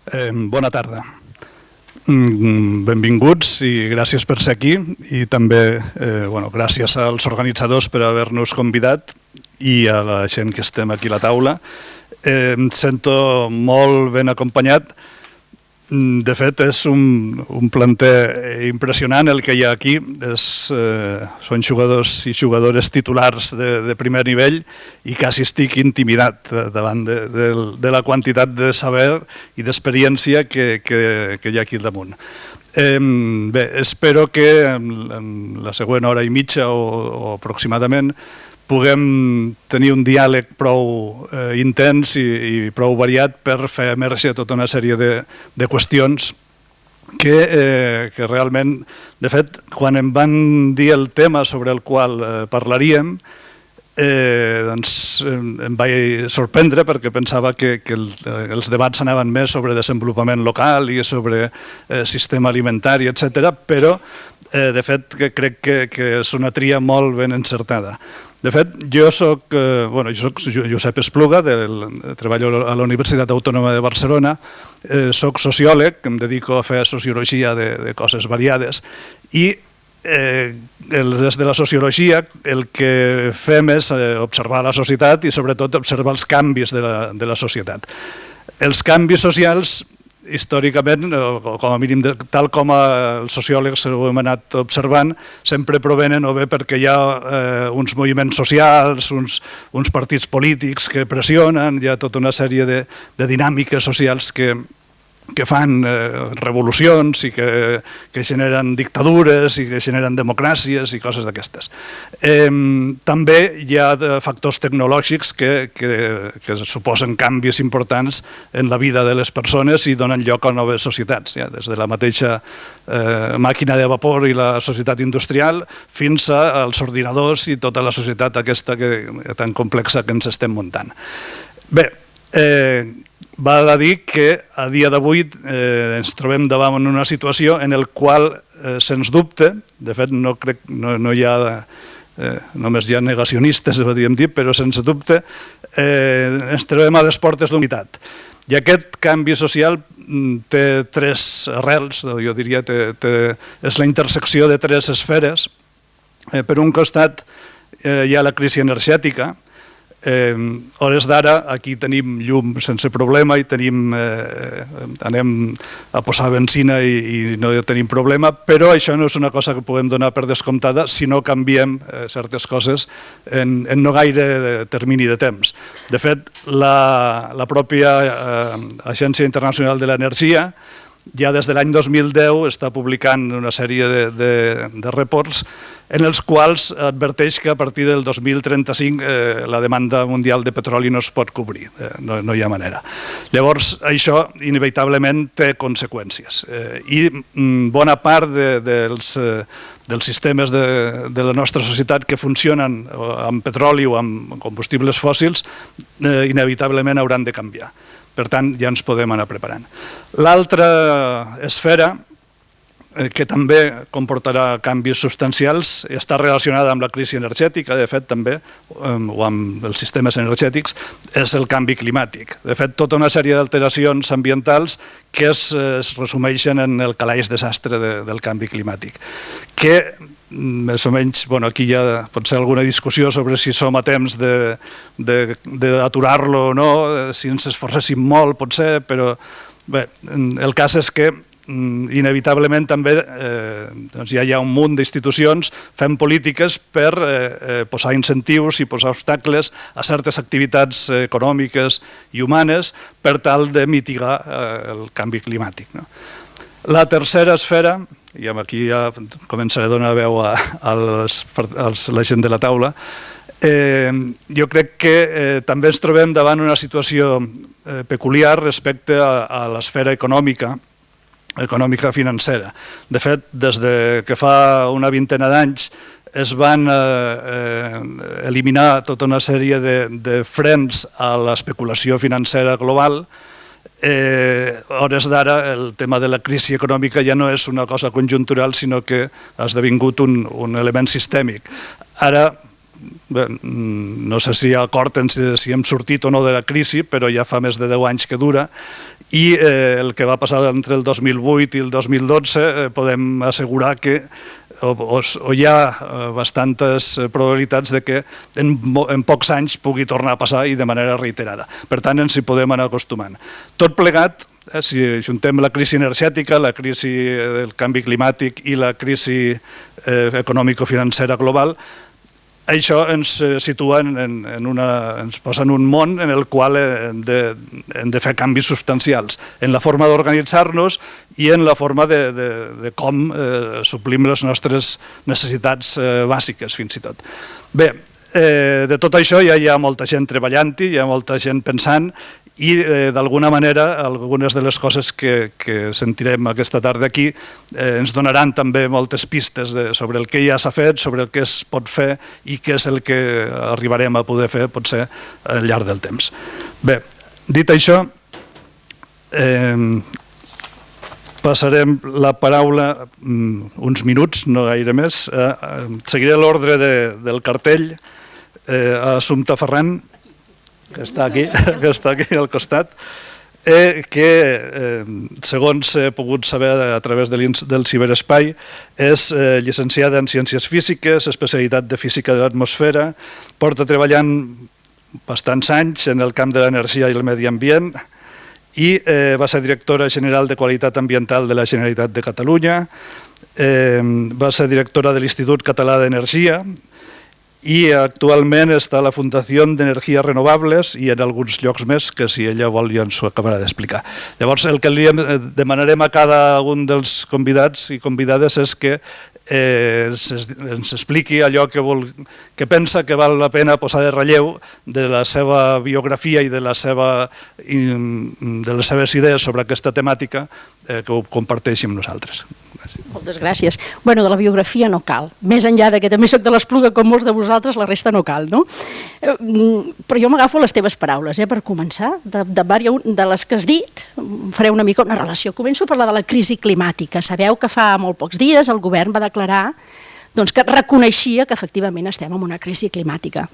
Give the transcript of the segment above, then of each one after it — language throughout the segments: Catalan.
Bona tarda. Benvinguts i gràcies per ser aquí i també gràcies als organitzadors per haver-nos convidat i a la gent que estem aquí a la taula. Em sento molt ben acompanyat. De fet, és un planter impressionant el que hi ha aquí. Són jugadors i jugadores titulars de primer nivell i quasi estic intimidat davant de la quantitat de saber i d'experiència que hi ha aquí al damunt. Bé, espero que en la següent hora i mitja o aproximadament puguem tenir un diàleg prou intens i prou variat per fer emergir tota una sèrie de qüestions que realment, de fet, quan em van dir el tema sobre el qual parlaríem, doncs em vaig sorprendre perquè pensava que els debats anaven més sobre desenvolupament local i sobre sistema alimentari, etc. Però, de fet, crec que és una tria molt ben encertada. De fet, jo soc Josep Espluga, treballo a la Universitat Autònoma de Barcelona, soc sociòleg, em dedico a fer sociologia de coses variades i des de la sociologia el que fem és observar la societat i sobretot observar els canvis de la societat. Els canvis socials, històricament, o com a mínim tal com els sociòlegs ho hem anat observant, sempre provenen o bé perquè hi ha uns moviments socials, uns partits polítics que pressionen, hi ha tota una sèrie de dinàmiques socials que fan revolucions i que generen dictadures i que generen democràcies i coses d'aquestes. També hi ha factors tecnològics que suposen canvis importants en la vida de les persones i donen lloc a noves societats, des de la mateixa màquina de vapor i la societat industrial fins als ordinadors i tota la societat aquesta tan complexa que ens estem muntant. Bé, val a dir que a dia d'avui ens trobem davant una situació en la qual, sens dubte, de fet no hi ha, només hi ha negacionistes, podríem dir, però sens dubte ens trobem a les portes d'unitat. I aquest canvi social té tres arrels, jo diria, és la intersecció de tres esferes. Per un costat hi ha la crisi energètica. A hores d'ara aquí tenim llum sense problema i anem a posar benzina i no tenim problema, però això no és una cosa que puguem donar per descomptada si no canviem certes coses en no gaire termini de temps. De fet, la pròpia Agència Internacional de l'Energia ja des de l'any 2010 està publicant una sèrie de reports en els quals adverteix que a partir del 2035 la demanda mundial de petroli no es pot cobrir, no hi ha manera. Llavors, això inevitablement té conseqüències i bona part dels sistemes de la nostra societat que funcionen amb petroli o amb combustibles fòssils inevitablement hauran de canviar. Per tant, ja ens podem anar preparant. L'altra esfera, que també comportarà canvis substancials, està relacionada amb la crisi energètica, de fet també, o amb els sistemes energètics, és el canvi climàtic. De fet, tota una sèrie d'alteracions ambientals que es resumeixen en el calaix desastre del canvi climàtic, que més o menys, aquí hi ha potser alguna discussió sobre si som a temps d'aturar-lo o no, si ens esforcéssim molt potser, però bé, el cas és que inevitablement també ja hi ha un munt d'institucions fent polítiques per posar incentius i posar obstacles a certes activitats econòmiques i humanes per tal de mitigar el canvi climàtic. La tercera esfera, i aquí ja començaré a donar veu a la gent de la taula, jo crec que també ens trobem davant una situació peculiar respecte a l'esfera econòmica financera. De fet, des que fa una vintena d'anys es van eliminar tota una sèrie de frens a l'especulació financera global. A hores d'ara el tema de la crisi econòmica ja no és una cosa conjuntural, sinó que ha esdevingut un element sistèmic. Ara Bé, no sé si hi ha acord en si hem sortit o no de la crisi, però ja fa més de 10 anys que dura, i el que va passar entre el 2008 i el 2012 podem assegurar que o hi ha bastantes probabilitats de que en pocs anys pugui tornar a passar i de manera reiterada. Per tant, ens hi podem anar acostumant. Tot plegat, si juntem la crisi energètica, la crisi del canvi climàtic i la crisi econòmico-financera global, això ens situa ens posa en un món en el qual hem de fer canvis substancials en la forma d'organitzar-nos i en la forma de com suplim les nostres necessitats bàsiques, fins i tot. Bé, de tot això ja hi ha molta gent treballant-hi, hi ha molta gent pensant, i d'alguna manera algunes de les coses que sentirem aquesta tarda aquí ens donaran també moltes pistes sobre el que ja s'ha fet, sobre el que es pot fer i què és el que arribarem a poder fer potser al llarg del temps. Bé, dit això, passarem la paraula uns minuts, no gaire més. Seguiré l'ordre del cartell. Assumpta Ferran, que està aquí al costat, que, segons he pogut saber a través del ciberespai, és llicenciada en Ciències Físiques, especialitat de Física de l'Atmosfera, porta treballant bastants anys en el camp de l'energia i el medi ambient i va ser directora general de Qualitat Ambiental de la Generalitat de Catalunya, va ser directora de l'Institut Català d'Energia, i actualment està a la Fundació d'Energies Renovables i en alguns llocs més que si ella vol ja ens ho acabarà d'explicar. Llavors el que li demanarem a cada un dels convidats i convidades és que ens expliqui allò que pensa que val la pena posar de relleu de la seva biografia i de les seves idees sobre aquesta temàtica, que ho comparteixi amb nosaltres. Moltes gràcies. Bueno, de la biografia no cal. Més enllà que també soc de l'Espluga com molts de vosaltres, la resta no cal, no? Però jo m'agafo les teves paraules, per començar. De les que has dit, faré una mica una relació. Començo a parlar de la crisi climàtica. Sabeu que fa molt pocs dies el govern va declarar que reconeixia que efectivament estem en una crisi climàtica.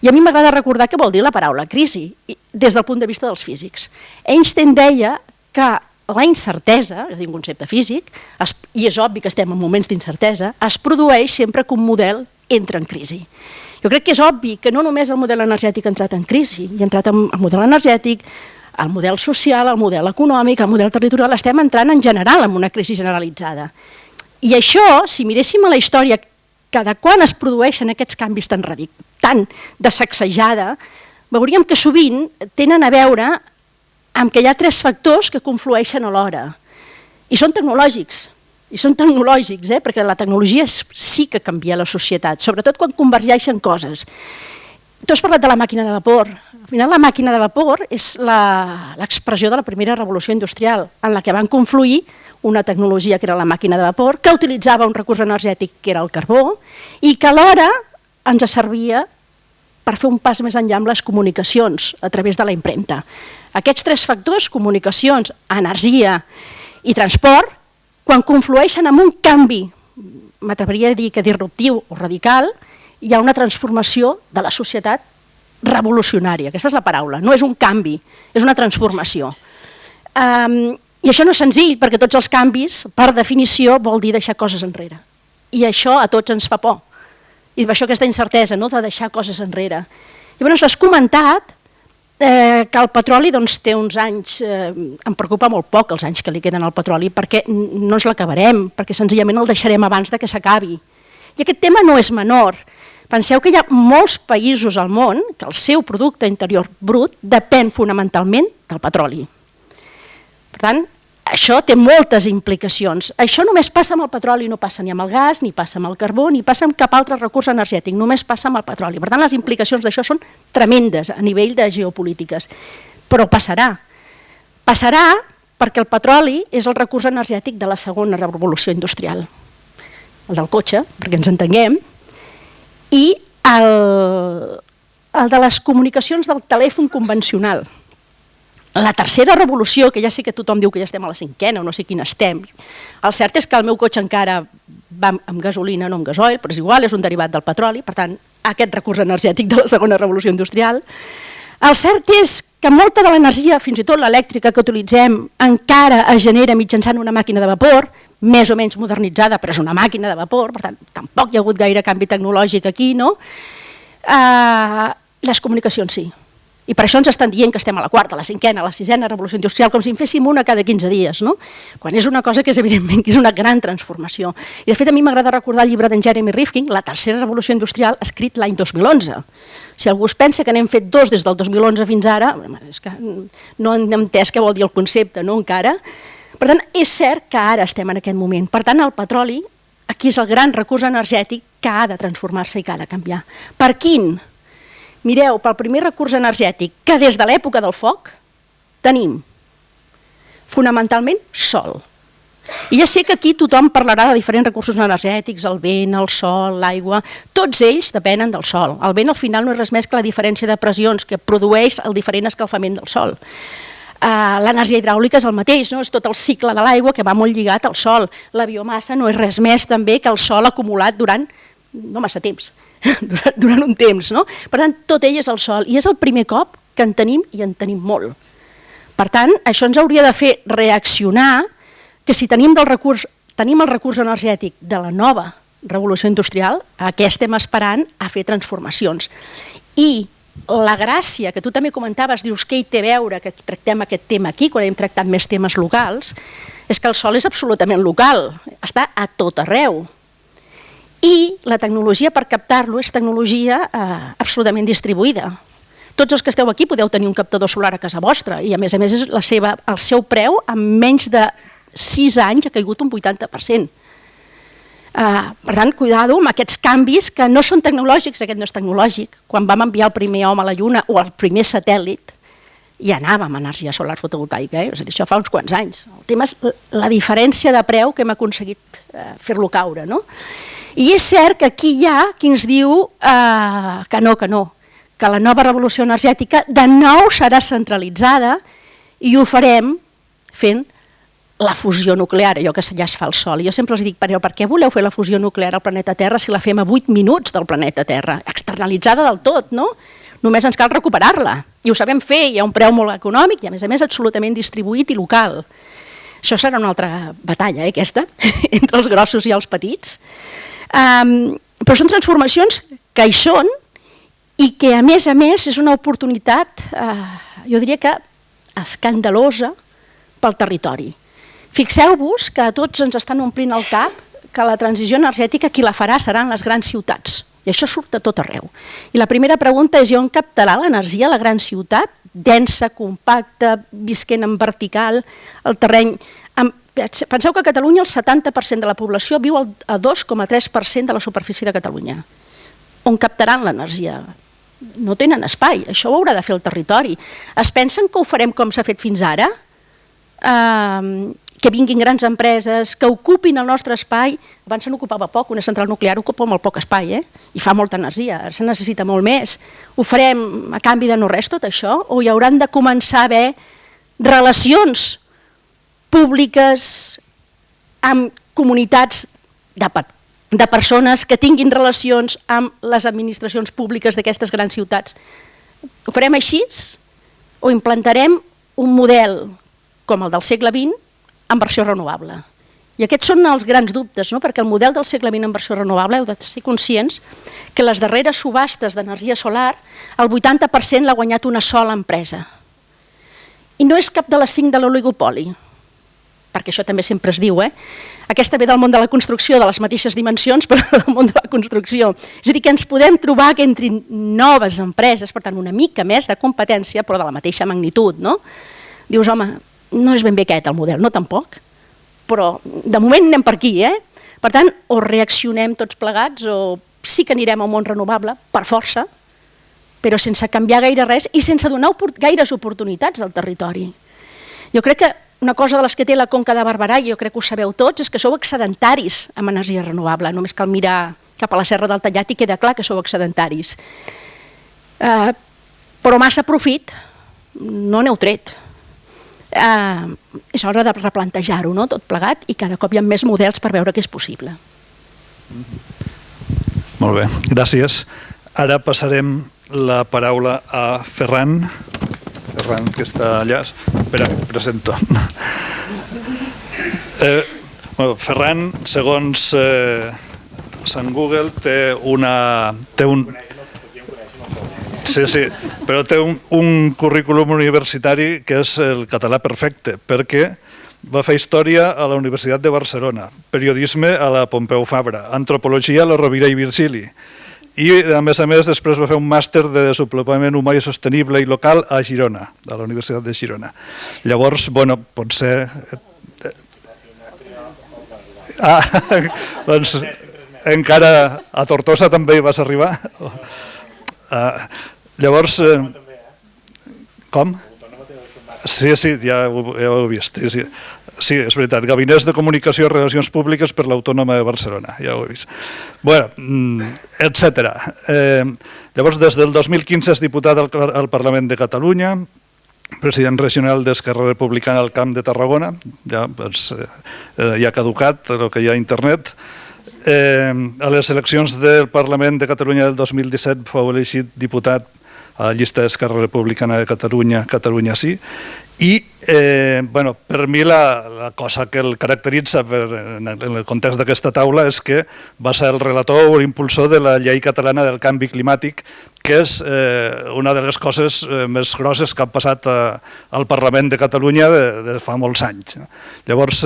I a mi m'agrada recordar què vol dir la paraula crisi, des del punt de vista dels físics. Einstein deia que la incertesa, és a dir, un concepte físic, i és obvi que estem en moments d'incertesa, es produeix sempre que un model entra en crisi. Jo crec que és obvi que no només el model energètic ha entrat en crisi, hi ha entrat el model energètic, el model social, el model econòmic, el model territorial, estem entrant en general en una crisi generalitzada. I això, si miréssim a la història, cada quan es produeixen aquests canvis tan de sacsejada, veuríem que sovint tenen a veure amb que hi ha 3 factors que conflueixen alhora. I són tecnològics, perquè la tecnologia sí que canvia la societat, sobretot quan convergeixen coses. Tu has parlat de la màquina de vapor. Al final la màquina de vapor és l'expressió de la primera revolució industrial, en la que van confluir una tecnologia que era la màquina de vapor, que utilitzava un recurs energètic que era el carbó, i que alhora ens servia per fer un pas més enllà amb les comunicacions a través de la impremta. Aquests 3 factors, comunicacions, energia i transport, quan conflueixen en un canvi, m'atreviria a dir que disruptiu o radical, hi ha una transformació de la societat revolucionària. Aquesta és la paraula, no és un canvi, és una transformació. I això no és senzill, perquè tots els canvis, per definició, vol dir deixar coses enrere. I això a tots ens fa por. I per això aquesta incertesa, de deixar coses enrere. Llavors, has comentat que el petroli té uns anys, em preocupa molt poc els anys que li queden al petroli, perquè no ens l'acabarem, perquè senzillament el deixarem abans que s'acabi. I aquest tema no és menor. Penseu que hi ha molts països al món que el seu producte interior brut depèn fonamentalment del petroli. Per tant, això té moltes implicacions. Això només passa amb el petroli, no passa ni amb el gas, ni passa amb el carbó, ni passa amb cap altre recurs energètic, només passa amb el petroli. Per tant, les implicacions d'això són tremendes a nivell de geopolítiques. Però passarà. Passarà perquè el petroli és el recurs energètic de la segona revolució industrial. El del cotxe, perquè ens entenguem, i el de les comunicacions del telèfon convencional. La tercera revolució, que ja sé que tothom diu que ja estem a la 5ª o no sé quina estem, el cert és que el meu cotxe encara va amb gasolina, no amb gasoil, però és igual, és un derivat del petroli, per tant, aquest recurs energètic de la segona revolució industrial. El cert és que molta de l'energia, fins i tot l'elèctrica que utilitzem, encara es genera mitjançant una màquina de vapor, més o menys modernitzada, però és una màquina de vapor, per tant, tampoc hi ha hagut gaire canvi tecnològic aquí, no? Les comunicacions sí. I per això ens estan dient que estem a la quarta, a la cinquena, a la sisena revolució industrial, com si en féssim una cada 15 dies, no? Quan és una cosa que és evidentment que és una gran transformació. I de fet a mi m'agrada recordar el llibre d'en Jeremy Rifkin, La tercera revolució industrial, escrit l'any 2011. Si algú es pensa que n'hem fet dos des del 2011 fins ara, és que no hem entès què vol dir el concepte, no encara. Per tant, és cert que ara estem en aquest moment. Per tant, el petroli, aquí és el gran recurs energètic que ha de transformar-se i que ha de canviar. Per quin? Mireu, pel primer recurs energètic, que des de l'època del foc tenim fonamentalment sol. I ja sé que aquí tothom parlarà de diferents recursos energètics, el vent, el sol, l'aigua, tots ells depenen del sol. El vent al final no és res més que la diferència de pressions que produeix el diferent escalfament del sol. L'energia hidràulica és el mateix, no? És tot el cicle de l'aigua que va molt lligat al sol. La biomassa no és res més també que el sol acumulat durant no massa temps, durant un temps, no? Per tant, tot ell és el sol i és el primer cop que en tenim i en tenim molt. Per tant, això ens hauria de fer reaccionar que si tenim el recurs energètic de la nova revolució industrial, a què estem esperant a fer transformacions. I la gràcia, que tu també comentaves, dius què hi té a veure que tractem aquest tema aquí, quan hem tractat més temes locals, és que el sol és absolutament local, està a tot arreu. I la tecnologia per captar-lo és tecnologia absolutament distribuïda. Tots els que esteu aquí podeu tenir un captador solar a casa vostra i a més és el seu preu en menys de 6 anys ha caigut un 80%. Per tant, cuidado amb aquests canvis que no són tecnològics, aquest no és tecnològic. Quan vam enviar el primer home a la Lluna o el primer satèl·lit, ja anàvem a energia solar fotovoltaica, és a dir, això fa uns quants anys. El tema és la diferència de preu que hem aconseguit fer-lo caure, no? I és cert que aquí hi ha qui ens diu que no, que la nova revolució energètica de nou serà centralitzada i ho farem fent la fusió nuclear, allò que ja es fa al Sol. Jo sempre els dic, però per què voleu fer la fusió nuclear al planeta Terra si la fem a 8 minuts del planeta Terra? Externalitzada del tot, no? Només ens cal recuperar-la. I ho sabem fer, hi ha un preu molt econòmic i a més absolutament distribuït i local. Això serà una altra batalla, aquesta, entre els grossos i els petits. Però són transformacions que hi són i que a més és una oportunitat, jo diria que escandalosa pel territori. Fixeu-vos que a tots ens estan omplint el cap que la transició energètica qui la farà seran les grans ciutats. I això surt a tot arreu. I la primera pregunta és on captarà l'energia la gran ciutat? Densa, compacta, visquent en vertical, el terreny... Penseu que a Catalunya el 70% de la població viu a 2,3% de la superfície de Catalunya. On captaran l'energia? No tenen espai, això ho haurà de fer el territori. Es pensen que ho farem com s'ha fet fins ara? Que vinguin grans empreses, que ocupin el nostre espai. Abans se n'ocupava poc, una central nuclear ocupa molt poc espai, i fa molta energia, ara se necessita molt més. Ho farem a canvi de no res tot això? O hi hauran de començar a haver relacions públiques amb comunitats de persones que tinguin relacions amb les administracions públiques d'aquestes grans ciutats? Ho farem així o implantarem un model com el del segle XX en versió renovable? I aquests són els grans dubtes, no? Perquè el model del segle XX en versió renovable heu de ser conscients que les darreres subhastes d'energia solar el 80% l'ha guanyat una sola empresa. I no és cap de les 5 de l'oligopoli, perquè això també sempre es diu, Aquesta ve del món de la construcció, de les mateixes dimensions, però del món de la construcció. És a dir, que ens podem trobar que entrin noves empreses, per tant, una mica més de competència, però de la mateixa magnitud, no? Dius, home, no és ben bé aquest el model, no tampoc, però de moment anem per aquí, Per tant, o reaccionem tots plegats, o sí que anirem a un món renovable, per força, però sense canviar gaire res i sense donar gaires oportunitats al territori. Jo crec que una cosa de les que té la Conca de Barberà, i jo crec que ho sabeu tots, és que sou excedentaris amb energia renovable. Només cal mirar cap a la Serra del Tallat i queda clar que sou excedentaris. Però massa profit no n'heu tret. És hora de replantejar-ho, no? Tot plegat, i cada cop hi ha més models per veure què és possible. Molt bé, gràcies. Ara passarem la paraula a Ferran. Ferran, que està allà. Espera, que presento. Ferran, segons Sant Google, té un... Sí, però té un currículum universitari que és el català perfecte, perquè va fer història a la Universitat de Barcelona, periodisme a la Pompeu Fabra, antropologia a la Rovira i Virgili, i a més després va fer un màster de desenvolupament humà i sostenible i local a Girona, a la Universitat de Girona. Llavors, bueno, potser... Doncs encara a Tortosa també hi vas arribar. Llavors... Com? Sí, ja ho he vist. Sí, és veritat. Gabinets de Comunicació i Relacions Públiques per l'Autònoma de Barcelona. Ja ho he vist. Bueno, etcètera. Llavors, des del 2015 és diputat al Parlament de Catalunya, president regional d'Esquerra Republicana al Camp de Tarragona, ja ha caducat el que hi ha a internet. A les eleccions del Parlament de Catalunya del 2017 fou elegit diputat a la llista d'Esquerra Republicana de Catalunya, Catalunya Sí, i per mi la cosa que el caracteritza en el context d'aquesta taula és que va ser el relator o l'impulsor de la llei catalana del canvi climàtic, que és una de les coses més grosses que han passat al Parlament de Catalunya de fa molts anys. Llavors,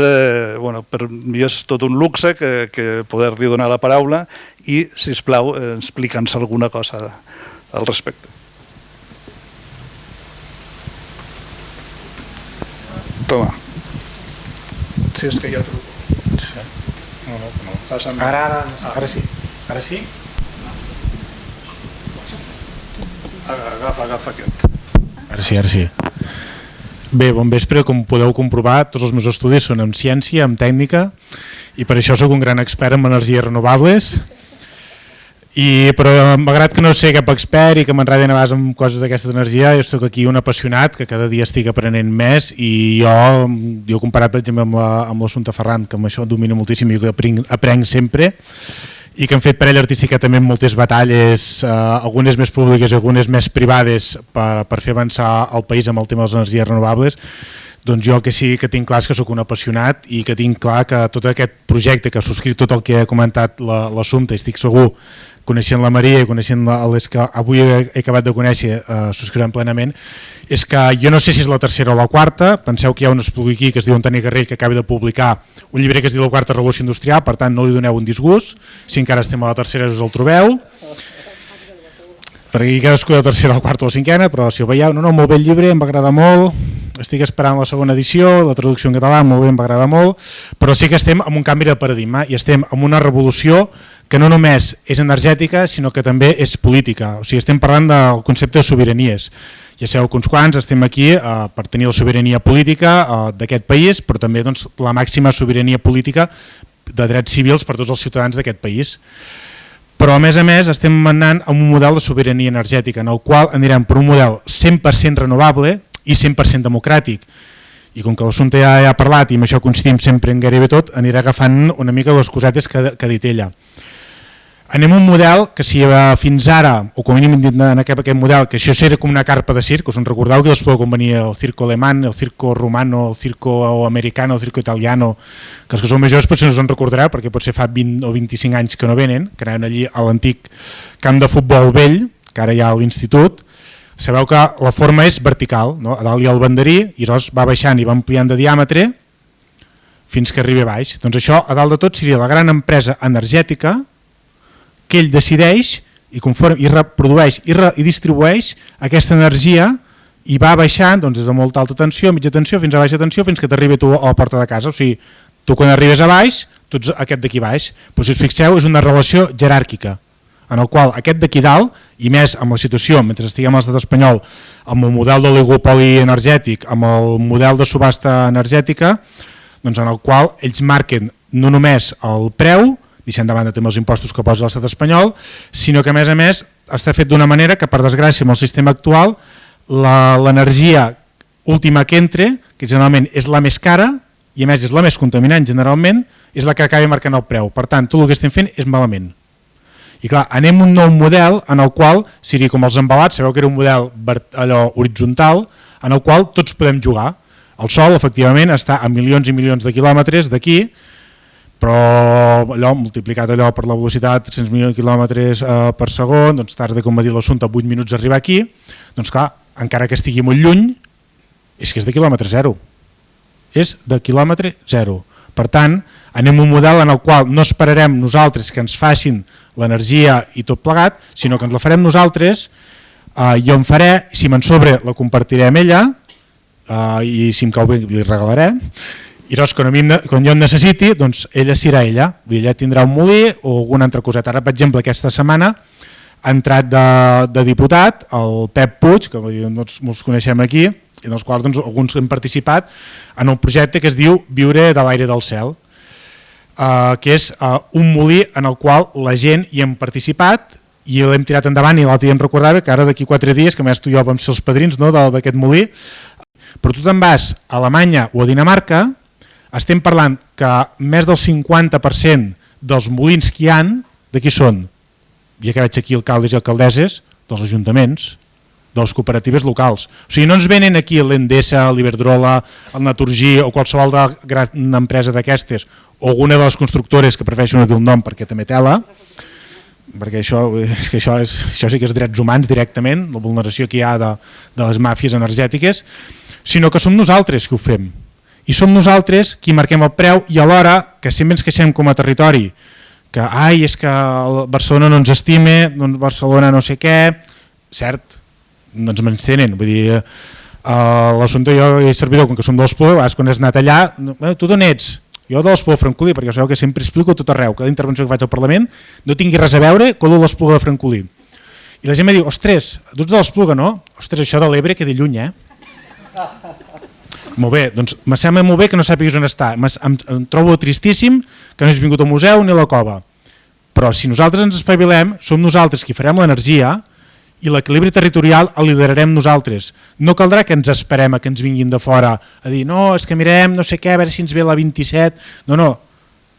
per mi és tot un luxe que poder-li donar la paraula i, sisplau, explica'ns alguna cosa al respecte. Toma. Si és que ja truco. No. Ara sí. Ara sí? Agafa aquest. Ara sí. Bé, bon vespre. Com podeu comprovar, tots els meus estudis són en ciència, en tècnica, i per això sóc un gran expert en energies renovables. Però malgrat que no sé cap expert i que m'enradi a vegades amb coses d'aquesta energia, jo soc aquí un apassionat que cada dia estic aprenent més, i jo comparat per exemple amb l'Assumpta Ferran, que amb això domino moltíssim i que aprenc sempre, i que han fet per ell artísticament moltes batalles, algunes més públiques i algunes més privades, per fer avançar el país amb el tema de les energies renovables. Doncs jo que sí que tinc clar que sóc un apassionat i que tinc clar que tot aquest projecte que ha subscrit tot el que ha comentat l'Assumpta, i estic segur, coneixent la Maria i coneixent les que avui he acabat de conèixer, subscriurem plenament, és que jo no sé si és la tercera o la quarta. Penseu que hi ha un espluc aquí que es diu Antoni Garrell, que acaba de publicar un llibre que es diu La quarta revolució industrial, per tant no li doneu un disgust, si encara estem a la tercera us el trobeu, perquè aquí cadascú de la tercera, la quarta o la cinquena, però si ho veieu, molt bé el llibre, em va agradar molt, estic esperant la segona edició, la traducció en català, molt bé, em va agradar molt, però sí que estem en un canvi de paradigma i estem en una revolució que no només és energètica, sinó que també és política. O sigui, estem parlant del concepte de sobiranies. Ja sabeu que uns quants estem aquí per tenir la sobirania política d'aquest país, però també la màxima sobirania política de drets civils per tots els ciutadans d'aquest país. Però a més estem anant a un model de sobirania energètica en el qual anirem per un model 100% renovable i 100% democràtic. I com que l'Assumpta ja ha parlat i amb això coincidim sempre en gairebé tot, aniré agafant una mica les cosetes que ha dit ella. Anem a un model que si fins ara, o com a mínim en aquest model, que això era com una carpa de circ, us en recordeu que després quan venia el circo alemany, el circo romano, el circo americano, el circo italiano, que els que són majors potser no us en recordareu perquè potser fa 20 o 25 anys que no venen, que anaven allí a l'antic camp de futbol vell, que ara hi ha a l'institut. Sabeu que la forma és vertical, no? A dalt hi ha el banderí i llavors va baixant i va ampliant de diàmetre fins que arribi a baix. Doncs això a dalt de tot seria la gran empresa energètica que ell decideix i reprodueix i distribueix aquesta energia i va baixant des de molta alta tensió, mitja tensió, fins a baixa tensió, fins que t'arribi tu a la porta de casa. O sigui, tu quan arribes a baix, tu ets aquest d'aquí baix. Però si us fixeu, és una relació jeràrquica, en el qual aquest d'aquí dalt, i més amb la situació, mentre estiguem a l'estat espanyol, amb el model d'oligopoli energètic, amb el model de subhasta energètica, doncs en el qual ells marquen no només el preu, deixant de banda també els impostos que posa l'estat espanyol, sinó que a més està fet d'una manera que per desgràcia amb el sistema actual l'energia última que entre, que generalment és la més cara i a més és la més contaminant generalment, és la que acaba marcant el preu. Per tant, tot el que estem fent és malament. I clar, anem a un nou model en el qual seria com els embalats, sabeu que era un model allò horitzontal, en el qual tots podem jugar. El Sol, efectivament, està a milions i milions de quilòmetres d'aquí, però allò, multiplicat allò per la velocitat, 300 milions de quilòmetres per segon, doncs tarda, com va dir l'assumpte, 8 minuts a arribar aquí, doncs clar, encara que estigui molt lluny, és que és de quilòmetre zero. És de quilòmetre zero. Per tant, anem a un model en el qual no esperarem nosaltres que ens facin l'energia i tot plegat, sinó que ens la farem nosaltres, jo en faré, si me'n sobre la compartiré amb ella, i si em cau bé li regalaré, i llavors quan jo en necessiti, doncs ella serà ella, ella tindrà un molí o alguna altra coseta. Ara, per exemple, aquesta setmana ha entrat de diputat el Pep Puig, que molts coneixem aquí, i dels quals doncs, alguns hem participat en un projecte que es diu Viure de l'aire del cel, que és un molí en el qual la gent hi hem participat i l'hem tirat endavant, i l'altre dia em recordava que ara d'aquí 4 dies, que més tu i jo vam ser els padrins d'aquest molí, però tu te'n vas a Alemanya o a Dinamarca, estem parlant que més del 50% dels molins que hi ha, de qui són? Ja que veig aquí alcaldes i alcaldesses, dels ajuntaments, de les cooperatives locals. O sigui, no ens venen aquí l'Endesa, l'Iberdrola, el Naturgy o qualsevol gran empresa d'aquestes, o alguna de les constructores que prefereixo no dir el nom perquè també tela, perquè això sí que és drets humans directament, la vulneració que hi ha de les màfies energètiques, sinó que som nosaltres que ho fem. I som nosaltres qui marquem el preu, i alhora que sempre ens queixem com a territori que és que Barcelona no ens estime, Barcelona no sé què, cert, no ens menystenen, vull dir, l'assumpte jo i el servidor, com que som de l'Espluga, quan has anat allà, tu d'on ets? Jo de l'Espluga de Francolí, perquè sabeu que sempre explico tot arreu, cada intervenció que faig al Parlament no tingui res a veure amb l'Espluga de Francolí. I la gent em diu, ostres, tu ets de l'Espluga, no? Ostres, això de l'Ebre queda lluny, Molt bé, doncs me sembla molt bé que no sàpiguis on està, em trobo tristíssim que no hagis vingut al museu ni a la cova, però si nosaltres ens espavilem, som nosaltres qui farem l'energia i l'equilibri territorial el liderarem nosaltres. No caldrà que ens esperem a que ens vinguin de fora a dir no, és que mirem no sé què, a veure si ens ve la 27, no,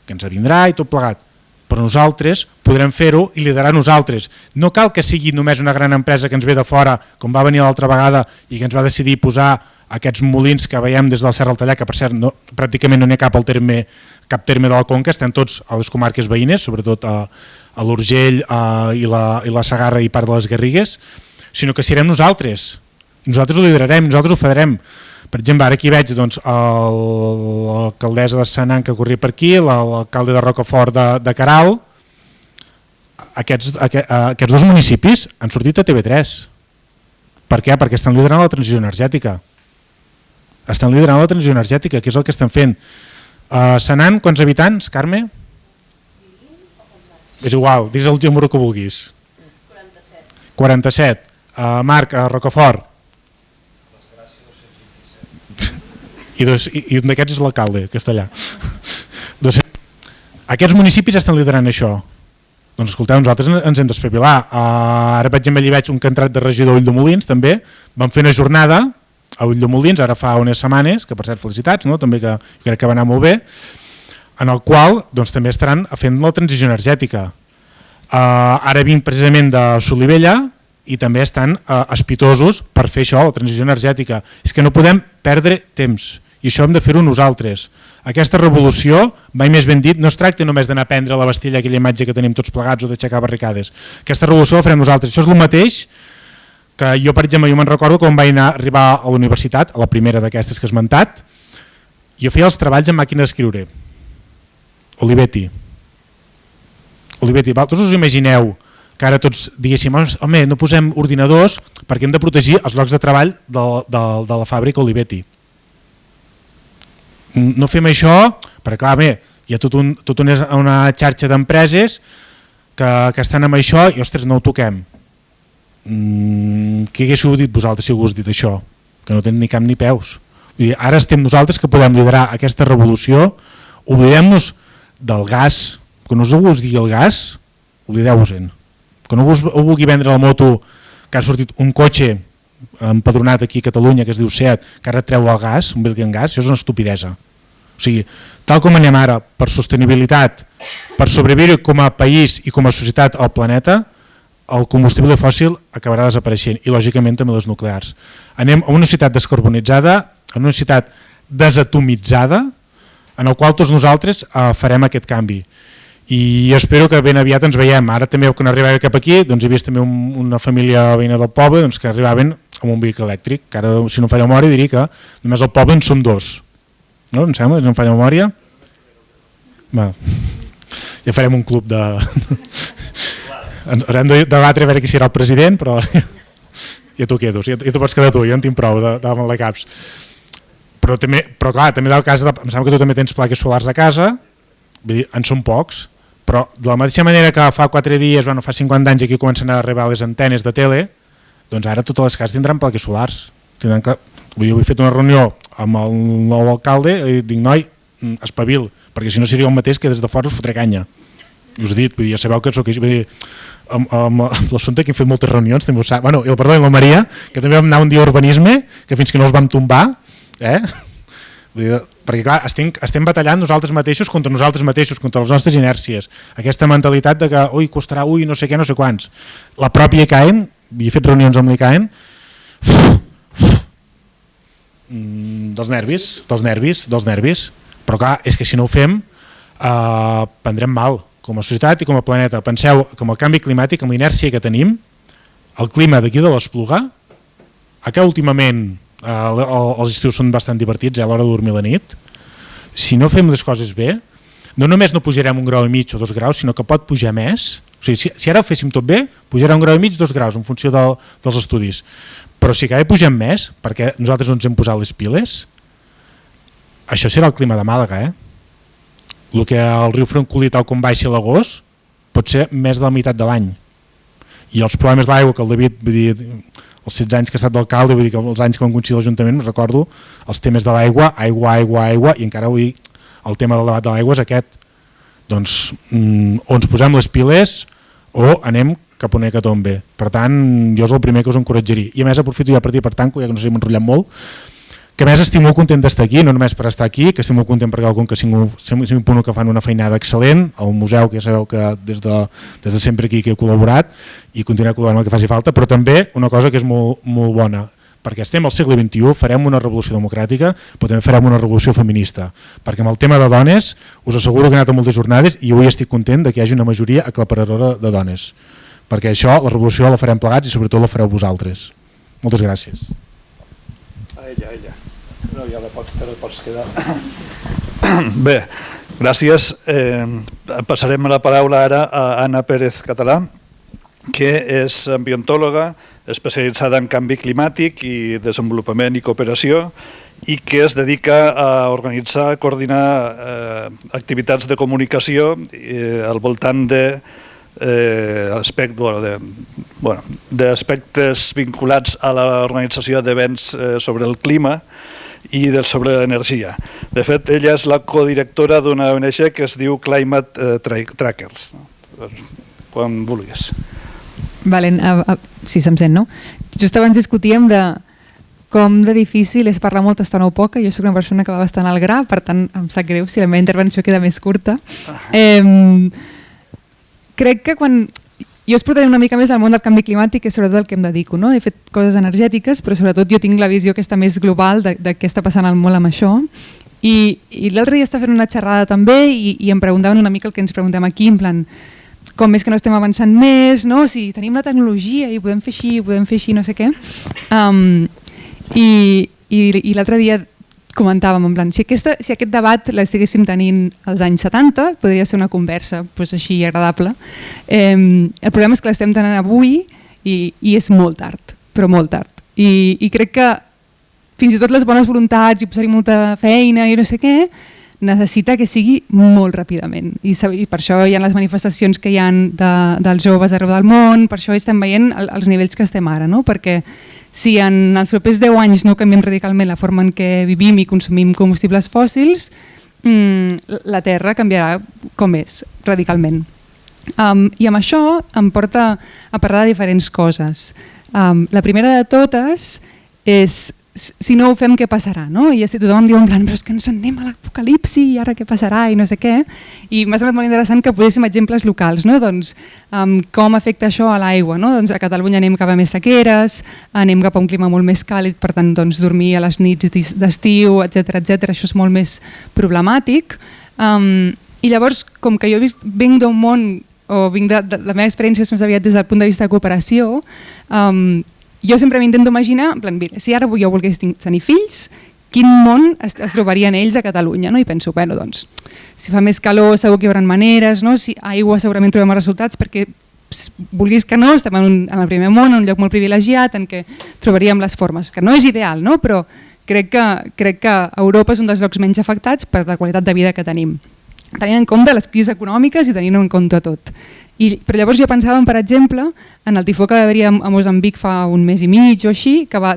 que ens vindrà i tot plegat. Però nosaltres podrem fer-ho i liderar nosaltres. No cal que sigui només una gran empresa que ens ve de fora, com va venir l'altra vegada i que ens va decidir posar aquests molins que veiem des del Serra al Tallar, que per cert pràcticament no n'hi ha cap terme de la Conca, estan tots a les comarques veïnes, sobretot a l'Urgell i la Segarra i part de les Garrigues, sinó que serem nosaltres. Nosaltres ho liderarem, nosaltres ho farem. Per exemple, ara aquí veig l'alcaldessa de Senan que corria per aquí, l'alcalde de Rocafort de Caral. Aquests dos municipis han sortit a TV3. Per què? Perquè estan liderant la transició energètica. Estan liderant la transició energètica, que és el que estan fent. Senan, quants habitants, Carme? És igual, digues el número que vulguis. 47. Marc, a Rocafort? I un d'aquests és l'alcalde, que està allà. Aquests municipis estan liderant això. Doncs escolteu, nosaltres ens hem d'espavilar. Ara, per exemple, hi veig un candidat de regidor a Ulldemolins, també. Vam fer una jornada a Ulldemolins, ara fa unes setmanes, que per cert felicitats, també que crec que va anar molt bé, en el qual també estaran fent la transició energètica. Ara vinc precisament de Solivella i també estan espitosos per fer això, la transició energètica. És que no podem perdre temps i això hem de fer-ho nosaltres. Aquesta revolució, mai més ben dit, no es tracta només d'anar a prendre la Bastilla, aquella imatge que tenim tots plegats, o d'aixecar barricades. Aquesta revolució la farem nosaltres. Això és el mateix que jo, per exemple, me'n recordo quan vaig arribar a la universitat, a la primera d'aquestes que he esmentat, jo feia els treballs en màquina d'escriure. Olivetti, vosaltres us imagineu que ara tots diguéssim, home, no posem ordinadors perquè hem de protegir els llocs de treball de la fàbrica Olivetti. No fem això perquè, clar, hi ha tota una xarxa d'empreses que estan amb això i, ostres, no ho toquem. Què haguéssiu dit vosaltres si hagués dit això? Que no tenen ni cap ni peus. Ara estem nosaltres que podem liderar aquesta revolució. Oblidem-nos del gas. Quan us algú us digui el gas, oblideu-vos-en. Quan algú us vulgui vendre la moto, que ha sortit un cotxe empadronat aquí a Catalunya que es diu Seat, que ara treu el gas, un Belgian gas, això és una estupidesa. O sigui, tal com anem ara, per sostenibilitat, per sobreviure com a país i com a societat al planeta, el combustible fòssil acabarà desapareixent i lògicament també les nuclears. Anem a una societat descarbonitzada, a una societat desatomitzada, en el qual tots nosaltres farem aquest canvi. I espero que ben aviat ens veiem. Ara també quan arribava cap aquí doncs he vist també una família veïna del poble doncs, que arribaven amb un vehicle elèctric, que ara si no em falla memòria diria que només al poble en som 2. No? Em sembla? Si no em falla memòria? Va. Ja farem un club de... Haurem de debatre a veure qui serà el president, però ja t'ho quedo, ja t'ho pots quedar tu, jo en tinc prou de caps. Però clar, també del cas, em sembla que tu també tens plaques solars a casa, vull dir, en són pocs, però de la mateixa manera que fa 4 dies, bueno, fa 50 anys aquí comencen a arribar les antenes de tele, doncs ara totes les cases tindran plaques solars. Vull dir, he fet una reunió amb el nou alcalde i dic, noi, espavil, perquè si no seria el mateix que des de fora us fotré canya. I us he dit, vull dir, ja sabeu que soc... Vull dir, amb l'assumpte que hem fet moltes reunions, també ho sap, bueno, i la Maria, que també vam anar un dia a urbanisme, que fins que no els vam tombar, vull dir, perquè clar, estem batallant nosaltres mateixos, contra les nostres inèrcies, aquesta mentalitat de que, ui, costarà, ui, no sé què, no sé quants. La pròpia ICAEN, he fet reunions amb l'ICAEN, dels nervis, però clar, és que si no ho fem, prendrem mal, com a societat i com a planeta. Penseu que amb el canvi climàtic, amb l'inèrcia que tenim, el clima d'aquí de l'Espluga, que últimament els estius són bastant divertits a l'hora de dormir la nit, si no fem les coses bé, no només no pujarem 1,5 graus o 2 graus, sinó que pot pujar més. O sigui, si ara ho féssim tot bé, pujarà 1,5 graus, 2 graus, en funció dels estudis. Però si cada pugem més, perquè nosaltres no ens hem posat les piles, això serà el clima de Màlaga, El que el riu Francolí, tal com baixa a l'agost, pot ser més de la meitat de l'any. I els problemes de l'aigua, que el David, vull dir, els 16 anys que ha estat d'alcalde, vull dir que els anys que vam coincidir a l'Ajuntament, recordo els temes de l'aigua, aigua, i encara avui el tema del debat de l'aigua és aquest. Doncs o ens posem les piles o anem cap a una hecatombe. Per tant, jo és el primer que us encoratjaria. I a més aprofito ja per dir, per tant, ja que no sé si m'he enrotllat molt, que a més estic molt content d'estar aquí, no només per estar aquí, que estic molt content perquè el Conca 5.1 que fan una feinada excel·lent, al museu que ja sabeu que des de sempre aquí que he col·laborat i continuaré col·laborant el que faci falta, però també una cosa que és molt bona, perquè estem al segle XXI, farem una revolució democràtica, però també farem una revolució feminista, perquè amb el tema de dones us asseguro que he anat a moltes jornades i avui estic content que hi hagi una majoria aclaparadora de dones, perquè això, la revolució la farem plegats i sobretot la fareu vosaltres. Moltes gràcies. Ella. No, ja la pots quedar. Bé, gràcies. Passarem la paraula ara a Anna Pérez Català, que és ambientòloga especialitzada en canvi climàtic i desenvolupament i cooperació i que es dedica a organitzar, coordinar activitats de comunicació al voltant d'aspectes vinculats a l'organització d'events sobre el clima i sobre l'energia. De fet, ella és la codirectora d'una ONG que es diu Climate Trackers. Quan vulguis. Sí, se'm sent, no? Just abans discutíem de com de difícil és parlar molta estona o poca. Jo soc una persona que va bastant al gra, per tant em sap greu si la meva intervenció queda més curta. Crec que quan... Jo us portaré una mica més al món del canvi climàtic, que és sobretot el que em dedico, no? He fet coses energètiques, però sobretot jo tinc la visió aquesta més global de què està passant al món amb això. I l'altre dia estava fent una xerrada també i em preguntaven una mica el que ens preguntem aquí, en plan, com és que no estem avançant més, no? Si tenim la tecnologia i podem fer així, no sé què. I l'altre dia comentàvem, en plan, si aquest debat l'estiguéssim tenint als anys 70, podria ser una conversa així agradable. El problema és que l'estem tenint avui i és molt tard, però molt tard. I crec que fins i tot les bones voluntats i posar-hi molta feina i no sé què, necessita que sigui molt ràpidament. I per això hi ha les manifestacions que hi ha dels joves arreu del món, per això estem veient els nivells que estem ara, no? Perquè si en els propers 10 anys no canviem radicalment la forma en què vivim i consumim combustibles fòssils, la Terra canviarà com és, radicalment. I amb això em porta a parlar de diferents coses. La primera de totes és si no ho fem, què passarà? No? I tothom em diu en plan, però és que ens en anem a l'apocalipsi i ara què passarà i no sé què. I m'ha semblat molt interessant que poséssim exemples locals, no? Doncs, com afecta això a l'aigua. No? Doncs a Catalunya anem cap a més sequeres, anem cap a un clima molt més càlid, per tant doncs, dormir a les nits d'estiu, etc. Això és molt més problemàtic. I llavors, com que jo vinc d'un món, o vinc de la meva experiència més aviat des del punt de vista de cooperació, jo sempre m'intento imaginar, en plan, si ara jo volgués tenir fills, quin món es trobarien ells a Catalunya? No? I penso, bueno, doncs, si fa més calor segur que hi haurà maneres, no? Si aigua segurament trobem els resultats, perquè vulguis que no, estem en el primer món, en un lloc molt privilegiat, en què trobaríem les formes, que no és ideal, no? Però crec que Europa és un dels llocs menys afectats per la qualitat de vida que tenim, tenint en compte les crisis econòmiques i tenint en compte tot. Però llavors jo pensava, per exemple, en el tifó que va haver-hi a Moçambic fa un mes i mig o així, que va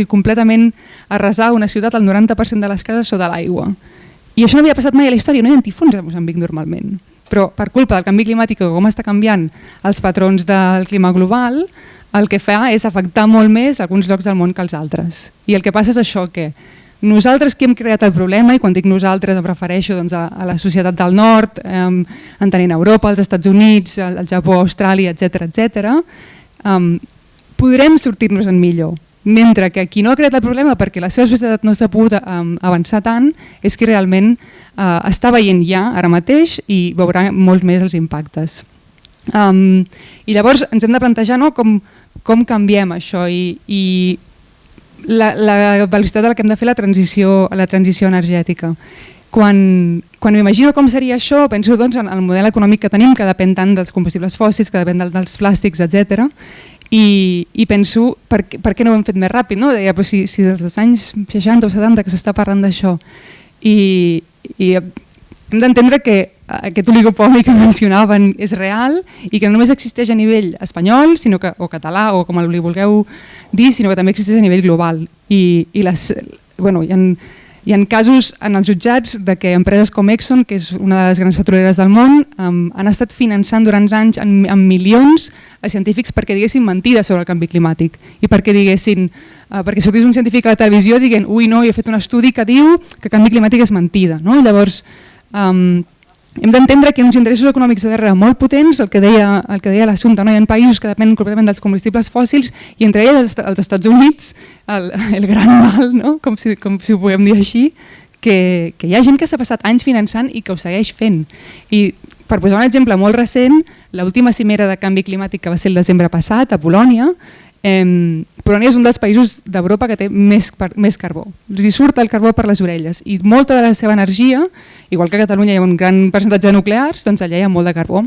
completament arrasar una ciutat, el 90% de les cases sota l'aigua. I això no havia passat mai a la història, no hi ha tifons a Moçambic normalment. Però per culpa del canvi climàtic i com està canviant els patrons del clima global, el que fa és afectar molt més alguns llocs del món que els altres. I el que passa és això, que nosaltres que hem creat el problema, i quan dic nosaltres em refereixo doncs, a la societat del nord, entenent Europa, els Estats Units, el Japó, Austràlia, etc., podrem sortir-nos-en millor. Mentre que qui no ha creat el problema perquè la seva societat no s'ha pogut avançar tant és que realment està veient ja ara mateix i veurà molt més els impactes. I llavors ens hem de plantejar, no, com canviem això i la velocitat a la que hem de fer la transició energètica. Quan m'imagino com seria això, penso doncs, en el model econòmic que tenim, que depèn tant dels combustibles fòssils, que depèn dels plàstics, etc. I penso, per què no ho hem fet més ràpid? No? Deia, però si des dels anys 60 o 70 que s'està parlant d'això. I hem d'entendre que aquest oligopoli que mencionaven és real i que no només existeix a nivell espanyol o català o com li vulgueu dir, sinó que també existeix a nivell global. I hi ha casos en els jutjats de que empreses com Exxon, que és una de les grans petroleres del món, han estat finançant durant anys amb milions a científics perquè diguessin mentides sobre el canvi climàtic i perquè sortís un científic a la televisió dient ui no, jo he fet un estudi que diu que el canvi climàtic és mentida. No? Llavors, hem d'entendre que hi ha uns interessos econòmics darrere molt potents, el que deia l'assumpte, no? Hi ha països que depenen completament dels combustibles fòssils i entre ells els Estats Units, el gran mal, no? com si ho podem dir així, que hi ha gent que s'ha passat anys finançant i que ho segueix fent. I per posar un exemple molt recent, l'última cimera de canvi climàtic que va ser el desembre passat a Polònia, Polònia és un dels països d'Europa que té més carbó. Els surt el carbó per les orelles i molta de la seva energia, igual que a Catalunya hi ha un gran percentatge de nuclears, doncs allà hi ha molt de carbó.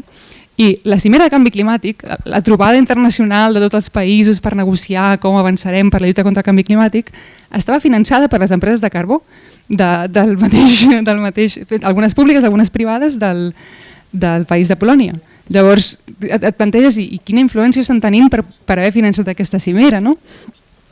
I la cimera de canvi climàtic, la trobada internacional de tots els països per negociar com avançarem per la lluita contra el canvi climàtic, estava finançada per les empreses de carbó, del mateix, algunes públiques, algunes privades del país de Polònia. Llavors et planteges i quina influència estan tenint per haver finançat aquesta cimera, no?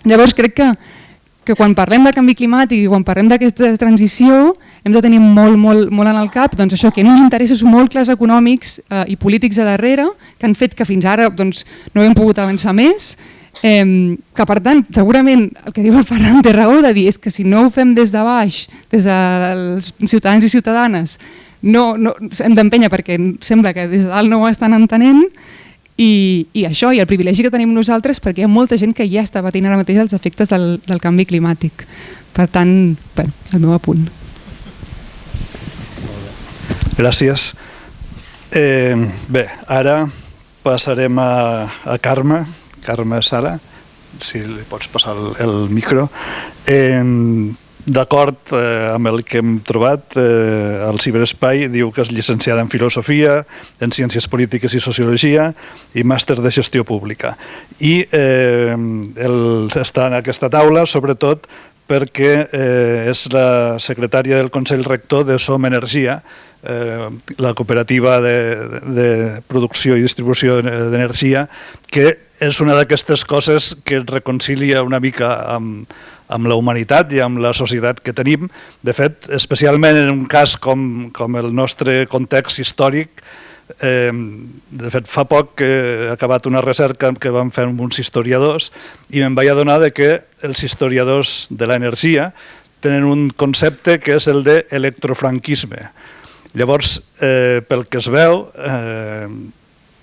Llavors crec que quan parlem de canvi climàtic i quan parlem d'aquesta transició hem de tenir molt en el cap doncs això, que hi ha uns interessos molt clars econòmics i polítics a darrere que han fet que fins ara doncs, no hem pogut avançar més, que per tant segurament el que diu el Ferran té raó de dir és que si no ho fem des de baix, des dels ciutadans i ciutadanes, no hem d'empènyer perquè sembla que des de dalt no ho estan entenent i això, i el privilegi que tenim nosaltres perquè hi ha molta gent que ja està patint ara mateix els efectes del canvi climàtic. Per tant, bueno, el meu apunt. Gràcies. Bé, ara passarem a Carme Sala, si li pots passar el micro. D'acord amb el que hem trobat, el Ciberespai diu que és llicenciada en Filosofia, en Ciències Polítiques i Sociologia i màster de Gestió Pública. I està en aquesta taula, sobretot, perquè és la secretària del Consell Rector de Som Energia, la cooperativa de producció i distribució d'energia, que és una d'aquestes coses que es reconcilia una mica amb la humanitat i amb la societat que tenim. De fet, especialment en un cas com el nostre context històric, De fet, fa poc que he acabat una recerca que vam fer amb uns historiadors i me'n vaig adonar que els historiadors de l'energia tenen un concepte que és el d'electrofranquisme. Llavors, pel que es veu,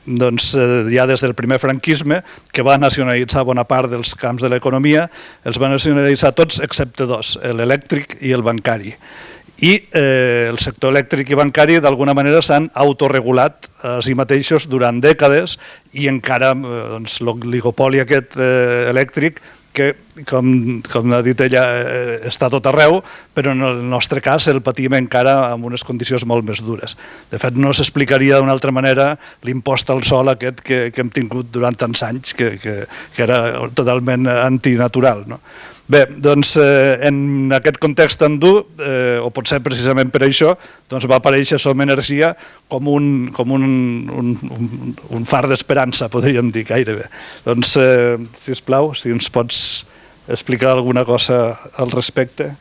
ja des del primer franquisme, que va nacionalitzar bona part dels camps de l'economia, els va nacionalitzar tots excepte dos, l'elèctric i el bancari. I el sector elèctric i bancari d'alguna manera s'han autoregulat a si mateixos durant dècades i encara l'oligopoli aquest elèctric que, com ha dit ella, està tot arreu, però en el nostre cas el patim encara amb unes condicions molt més dures. De fet, no s'explicaria d'una altra manera l'impost al sol aquest que hem tingut durant tants anys, que era totalment antinatural. Bé, doncs en aquest context tan dur, o potser precisament per això, va aparèixer Som Energia com un far d'esperança, podríem dir gairebé. Doncs, sisplau, si ens pots explicar alguna cosa al respecte.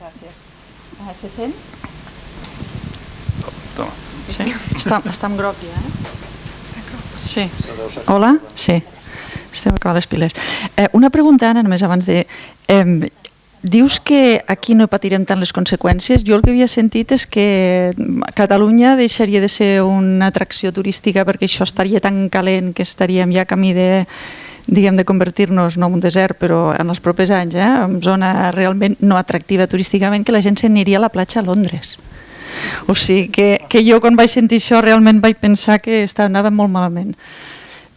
Gràcies. Se sent? Sí. Està en groc ja, Sí. Hola? Sí. Estem acabant les piles. Una pregunta, Anna, només abans de... Dius que aquí no patirem tant les conseqüències. Jo el que havia sentit és que Catalunya deixaria de ser una atracció turística perquè això estaria tan calent que estaríem ja camí de convertir-nos, no en un desert, però en els propers anys, en zona realment no atractiva turísticament, que la gent s'aniria a la platja a Londres. O sigui que jo quan vaig sentir això realment vaig pensar que anava molt malament,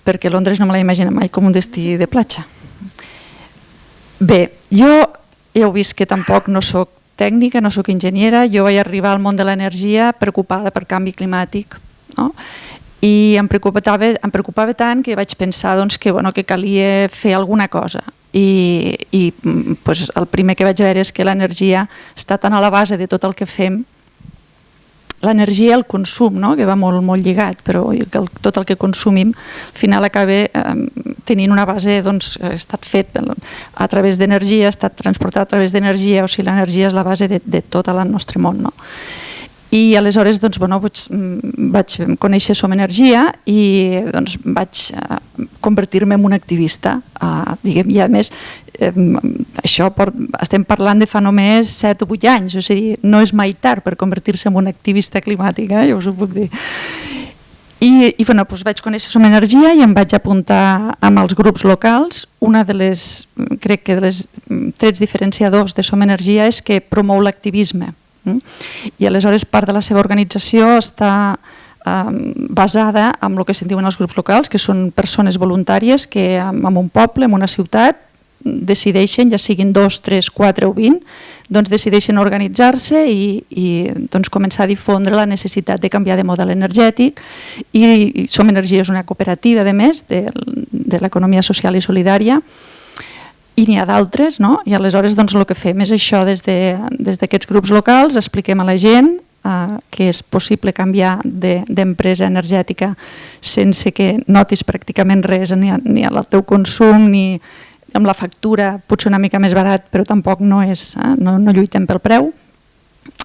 perquè Londres no me la imagino mai com un destí de platja. Bé, jo ja heu vist que tampoc no soc tècnica, no soc enginyera, jo vaig arribar al món de l'energia preocupada per canvi climàtic, no? I em preocupava tant que vaig pensar que calia fer alguna cosa. I el primer que vaig veure és que l'energia està tan a la base de tot el que fem, l'energia i el consum, que va molt lligat, però tot el que consumim al final acaba tenint una base, ha estat fet a través d'energia, ha estat transportat a través d'energia, o sigui, l'energia és la base de tot el nostre món. I aleshores vaig conèixer Som Energia i vaig convertir-me en un activista. I a més, estem parlant de fa només 7 o 8 anys, o sigui, no és mai tard per convertir-se en un activista climàtic, ja us ho puc dir. I vaig conèixer Som Energia i em vaig apuntar amb els grups locals. Crec que de les trets diferenciadors de Som Energia és que promou l'activisme. I aleshores part de la seva organització està basada en el que se'n diuen els grups locals, que són persones voluntàries que en un poble, en una ciutat, decideixen, ja siguin 2, 3, 4 o 20, decideixen organitzar-se i començar a difondre la necessitat de canviar de model energètic. I Som Energia és una cooperativa, a més, de l'economia social i solidària, i n'hi ha d'altres, i aleshores el que fem és això, des d'aquests grups locals expliquem a la gent que és possible canviar d'empresa energètica sense que notis pràcticament res ni al teu consum ni amb la factura, potser una mica més barat, però tampoc no lluitem pel preu.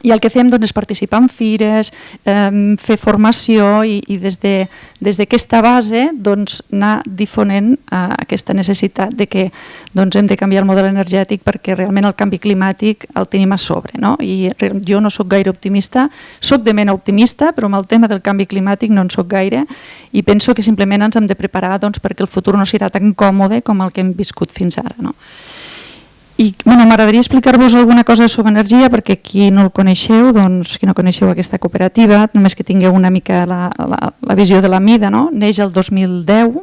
I el que fem és participar en fires, fer formació i des d'aquesta base anar difonent aquesta necessitat de que hem de canviar el model energètic perquè realment el canvi climàtic el tenim a sobre. I jo no soc gaire optimista, soc de mena optimista, però amb el tema del canvi climàtic no en soc gaire i penso que simplement ens hem de preparar perquè el futur no serà tan còmode com el que hem viscut fins ara. I m'agradaria explicar-vos alguna cosa sobre energia perquè qui no el coneixeu, qui no coneixeu aquesta cooperativa, només que tingueu una mica la visió de la mida, neix el 2010,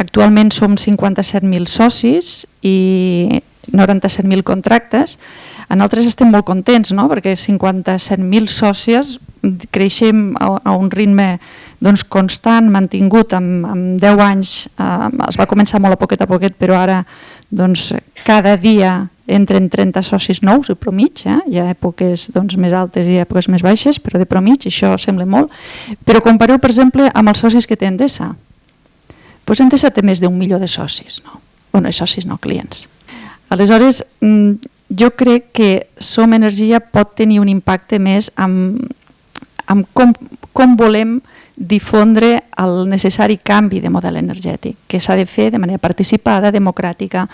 actualment som 57.000 socis i 97.000 contractes. Nosaltres estem molt contents perquè 57.000 sòcies creixem a un ritme constant, mantingut en 10 anys. Es va començar molt a poquet, però ara cada dia entren 30 socis nous de promig. Hi ha èpoques més altes i èpoques més baixes, però de promig això sembla molt. Però compareu, per exemple, amb els socis que té Endesa. Endesa té més d'1 milió de socis, clients. Aleshores, jo crec que Som Energia pot tenir un impacte més amb amb com volem difondre el necessari canvi de model energètic, que s'ha de fer de manera participada, democràtica,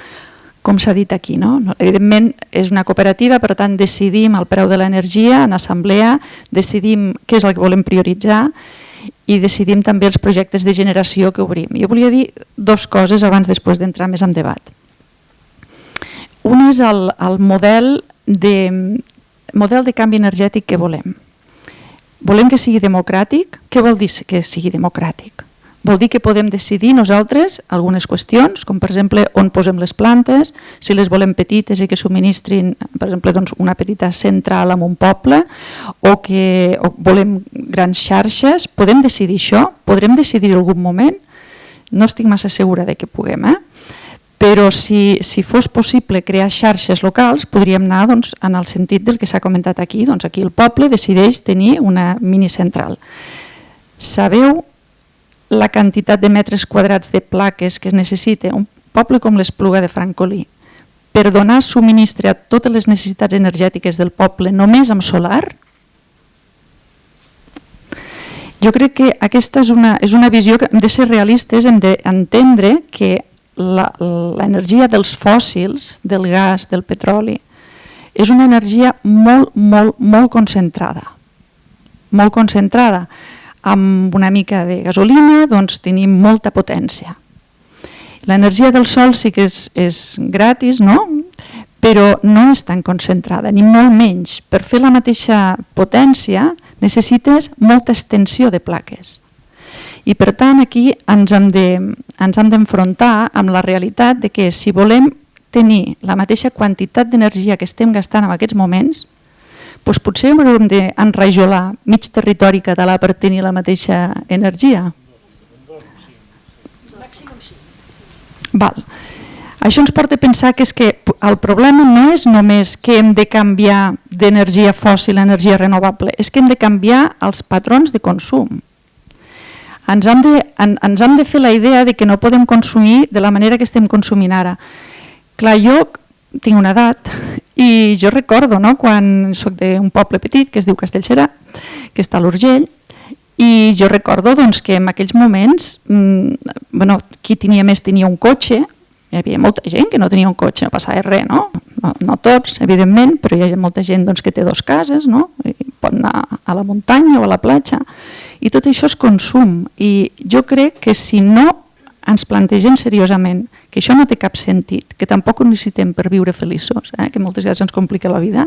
com s'ha dit aquí. No? Evidentment és una cooperativa, per tant decidim el preu de l'energia en assemblea, decidim què és el que volem prioritzar i decidim també els projectes de generació que obrim. Jo volia dir dues coses abans després d'entrar més en debat. Un és el model de canvi energètic que volem. Volem que sigui democràtic. Què vol dir que sigui democràtic? Vol dir que podem decidir nosaltres algunes qüestions, com per exemple on posem les plantes, si les volem petites i que subministrin, per exemple, doncs una petita central en un poble, o volem grans xarxes. Podem decidir això? Podrem decidir en algun moment? No estic massa segura de que puguem, però si fos possible crear xarxes locals, podríem anar doncs, en el sentit del que s'ha comentat aquí. Doncs aquí el poble decideix tenir una minicentral. Sabeu la quantitat de metres quadrats de plaques que es necessita un poble com l'Espluga de Francolí per donar subministre a totes les necessitats energètiques del poble només amb solar? Jo crec que aquesta és una visió que hem de ser realistes, hem d'entendre que l'energia dels fòssils, del gas, del petroli, és una energia molt, molt, molt concentrada. Molt concentrada. Amb una mica de gasolina doncs tenim molta potència. L'energia del sol sí que és gratis, no? Però no és tan concentrada, ni molt menys. Per fer la mateixa potència necessites molta extensió de plaques. I per tant aquí ens hem d'enfrontar amb la realitat de que si volem tenir la mateixa quantitat d'energia que estem gastant en aquests moments, doncs potser haurem d'enrajolar mig territori català per tenir la mateixa energia. Val. Això ens porta a pensar que el problema no és només que hem de canviar d'energia fòssil a energia renovable, és que hem de canviar els patrons de consum. Ens hem de fer la idea de que no podem consumir de la manera que estem consumint ara. Clar, jo tinc una edat i jo recordo quan soc d'un poble petit que es diu Castellserà, que està a l'Urgell, i jo recordo que en aquells moments qui tenia més tenia un cotxe. Hi havia molta gent que no tenia un cotxe, no passava res, no tots, evidentment, però hi ha molta gent que té dues cases, i pot anar a la muntanya o a la platja, i tot això és consum. I jo crec que si no ens plantegem seriosament que això no té cap sentit, que tampoc ho necessitem per viure feliços, que moltes vegades ens complica la vida,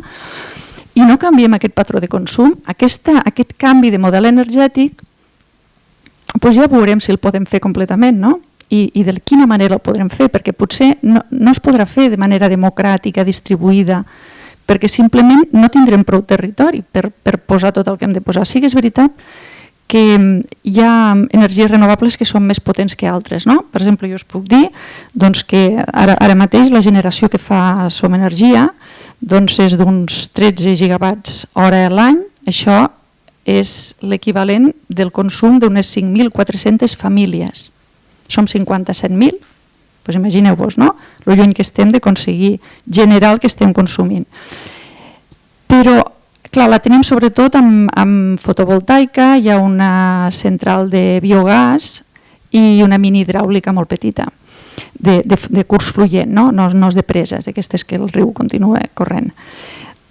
i no canviem aquest patró de consum, aquest canvi de model energètic, doncs ja veurem si el podem fer completament, no? I de quina manera el podrem fer, perquè potser no es podrà fer de manera democràtica, distribuïda, perquè simplement no tindrem prou territori per posar tot el que hem de posar. Sí que és veritat que hi ha energies renovables que són més potents que altres. Per exemple, jo us puc dir que ara mateix la generació que fa Som Energia és d'uns 13 gigawatts hora a l'any. Això és l'equivalent del consum d'unes 5.400 famílies. Som 57.000, doncs imagineu-vos, no? Lo lluny que estem d'aconseguir generar el que estem consumint. Però, clar, la tenim sobretot amb fotovoltaica, hi ha una central de biogàs i una mini hidràulica molt petita, de curs fluent, no és de preses, d'aquestes que el riu continua corrent.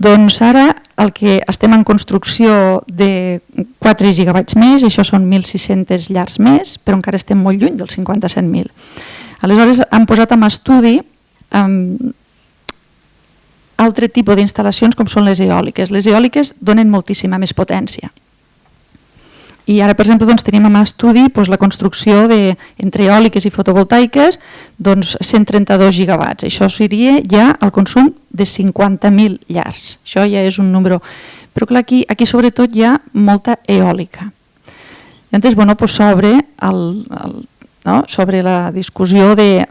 Doncs ara el que estem en construcció de 4 gigawatts més, això són 1.600 llars més, però encara estem molt lluny dels 57.000. Aleshores han posat en estudi altre tipus d'instal·lacions com són les eòliques. Les eòliques donen moltíssima més potència. I ara, per exemple, tenim en estudi la construcció entre eòliques i fotovoltaiques 132 gigawatts. Això seria ja el consum de 50.000 llars. Això ja és un número. Però clar, aquí sobretot hi ha molta eòlica. Llavors s'obre la discussió de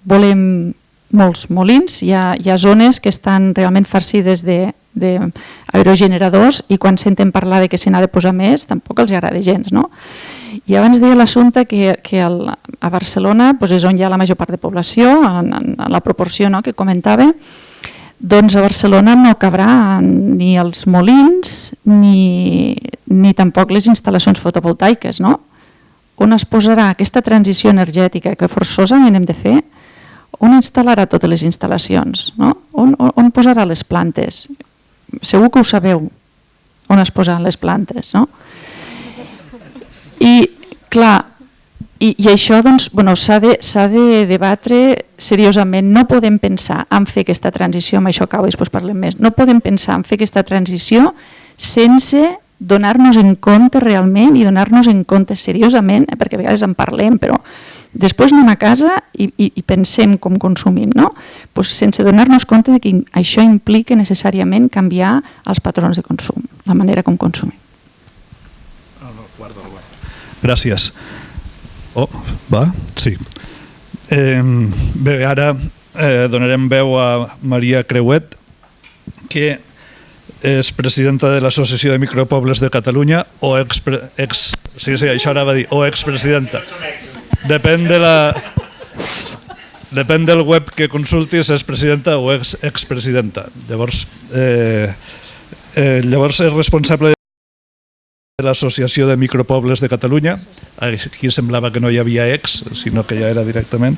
volem molts molins, hi ha zones que estan realment farcides d'aerogeneradors i quan senten parlar de que se n'ha de posar més tampoc els agrada gens. I abans deia l'assumpte que a Barcelona és on hi ha la major part de població, en la proporció que comentava, Doncs a Barcelona no cabrà ni els molins ni tampoc les instal·lacions fotovoltaiques, no? On es posarà aquesta transició energètica que forçosament hem de fer? On instal·larà totes les instal·lacions? No? On posarà les plantes? Segur que ho sabeu, on es posaran les plantes, no? I, clar, i això doncs, s'ha de debatre seriosament. No podem pensar en fer aquesta transició, amb això acabo, després parlem més, no podem pensar en fer aquesta transició sense donar-nos en compte realment i donar-nos en compte seriosament, perquè a vegades en parlem, però després anem a casa i pensem com consumim, no? Pues sense donar-nos compte que això implica necessàriament canviar els patrons de consum, la manera com consumim. Gràcies. Sí. Bé, ara donarem veu a Maria Creuet, que és presidenta de l'Associació de Micropobles de Catalunya o això anava a dir, o expresidenta. Depèn del web que consultis, és presidenta o expresidenta. Llavors és responsable de l'Associació de Micropobles de Catalunya, aquí semblava que no hi havia ex, sinó que ja era directament,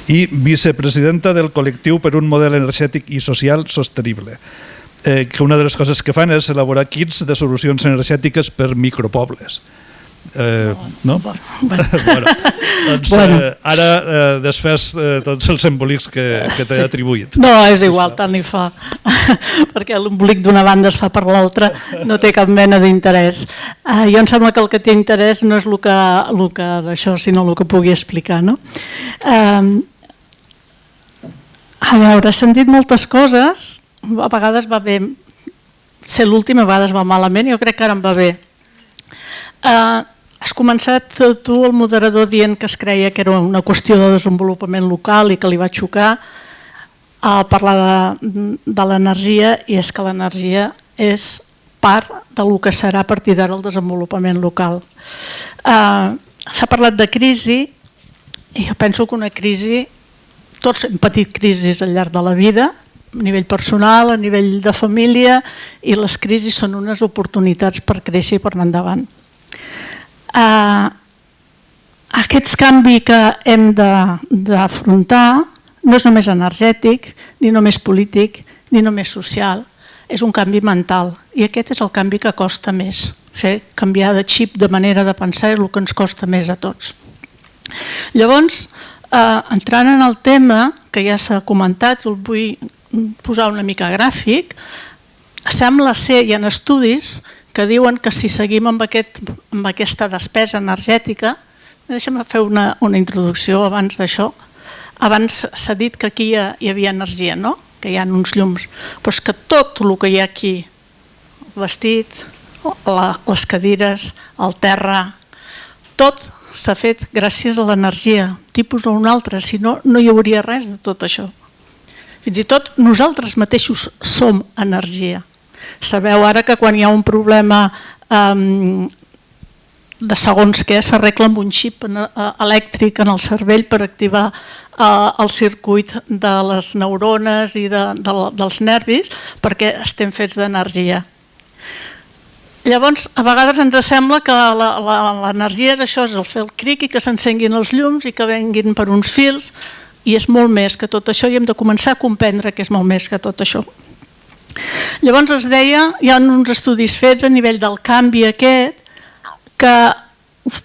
i vicepresidenta del col·lectiu per un model energètic i social sostenible, que una de les coses que fan és elaborar kits de solucions energètiques per micropobles. No? Doncs ara desfés tots els embolics que t'he atribuït. No, és igual, tant n'hi fa, perquè l'embolic d'una banda es fa per l'altra, no té cap mena d'interès. Jo em sembla que el que té interès no és el que d'això, sinó el que pugui explicar, no? A veure, he sentit moltes coses, a vegades va bé ser l'últim, a vegades va malament, jo crec que ara em va bé. Has començat tu, el moderador, dient que es creia que era una qüestió de desenvolupament local i que li va xocar a parlar de l'energia, i és que l'energia és part del que serà a partir d'ara el desenvolupament local. S'ha parlat de crisi i jo penso que una crisi, tots hem patit crisis al llarg de la vida, a nivell personal, a nivell de família, i les crisis són unes oportunitats per créixer i per anar endavant. Aquest canvi que hem d'afrontar no és només energètic, ni només polític, ni només social, és un canvi mental, i aquest és el canvi que costa més. Fer canviar de xip, de manera de pensar, és el que ens costa més a tots. Llavors, entrant en el tema, que ja s'ha comentat, el vull posar una mica gràfic, sembla ser, hi ha estudis que diuen que si seguim amb aquesta despesa energètica, deixa'm fer una introducció abans d'això. Abans s'ha dit que aquí hi havia energia, no? Que hi ha uns llums, però és que tot el que hi ha aquí, el vestit, les cadires, el terra, tot s'ha fet gràcies a l'energia, tipus o una altra, si no, no hi hauria res de tot això. Fins i tot nosaltres mateixos som energia. Sabeu ara que quan hi ha un problema de segons què s'arregla amb un xip elèctric en el cervell per activar el circuit de les neurones i dels nervis, perquè estem fets d'energia. Llavors, a vegades ens sembla que l'energia és això, és el fer el cric i que s'encenguin els llums i que venguin per uns fils, i és molt més que tot això, i hem de començar a comprendre que és molt més que tot això. Llavors es deia, hi ha uns estudis fets a nivell del canvi aquest, que,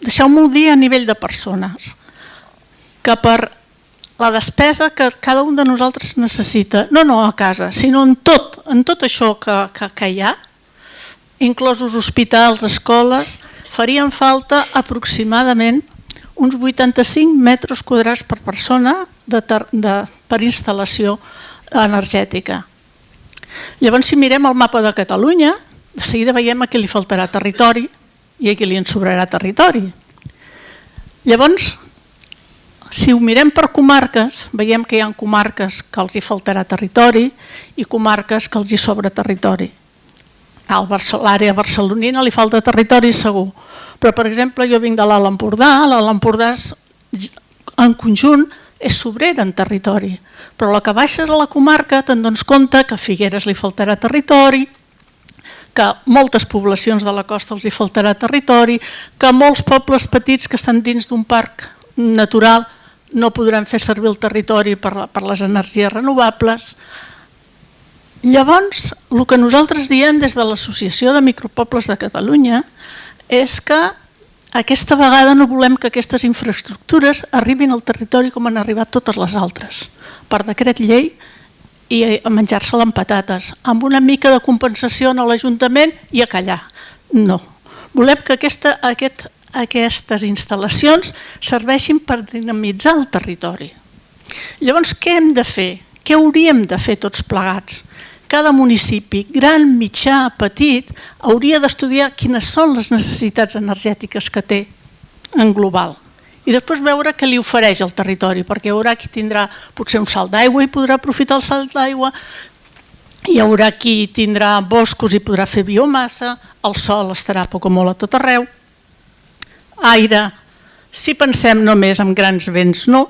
deixeu-m'ho dir a nivell de persones, que per la despesa que cada un de nosaltres necessita, no a casa, sinó en tot això que hi ha, inclosos hospitals, escoles, farien falta aproximadament uns 85 metres quadrats per persona per instal·lació energètica. Llavors, si mirem el mapa de Catalunya, de seguida veiem a qui li faltarà territori i a qui li en sobrarà territori. Llavors, si ho mirem per comarques, veiem que hi ha comarques que els hi faltarà territori i comarques que els hi sobra territori. A l'àrea barcelonina li falta territori segur, però per exemple jo vinc de l'Alt Empordà, l'Alt Empordà en conjunt és sobrera en territori, però la que baixes a la comarca te'n dones compte que a Figueres li faltarà territori, que moltes poblacions de la costa els hi faltarà territori, que molts pobles petits que estan dins d'un parc natural no podran fer servir el territori per les energies renovables. Llavors, el que nosaltres diem des de l'Associació de Micropobles de Catalunya és que aquesta vegada no volem que aquestes infraestructures arribin al territori com han arribat totes les altres, per decret llei i a menjar-se-la amb patates, amb una mica de compensació a l'Ajuntament i a callar. No. Volem que aquestes instal·lacions serveixin per dinamitzar el territori. Llavors, què hem de fer? Què hauríem de fer tots plegats? Cada municipi, gran, mitjà, petit, hauria d'estudiar quines són les necessitats energètiques que té en global. I després veure què li ofereix al territori, perquè hi haurà qui tindrà potser un salt d'aigua i podrà aprofitar el salt d'aigua, hi haurà qui tindrà boscos i podrà fer biomassa, el sol estarà poc o molt a tot arreu, aire, si pensem només en grans vents no,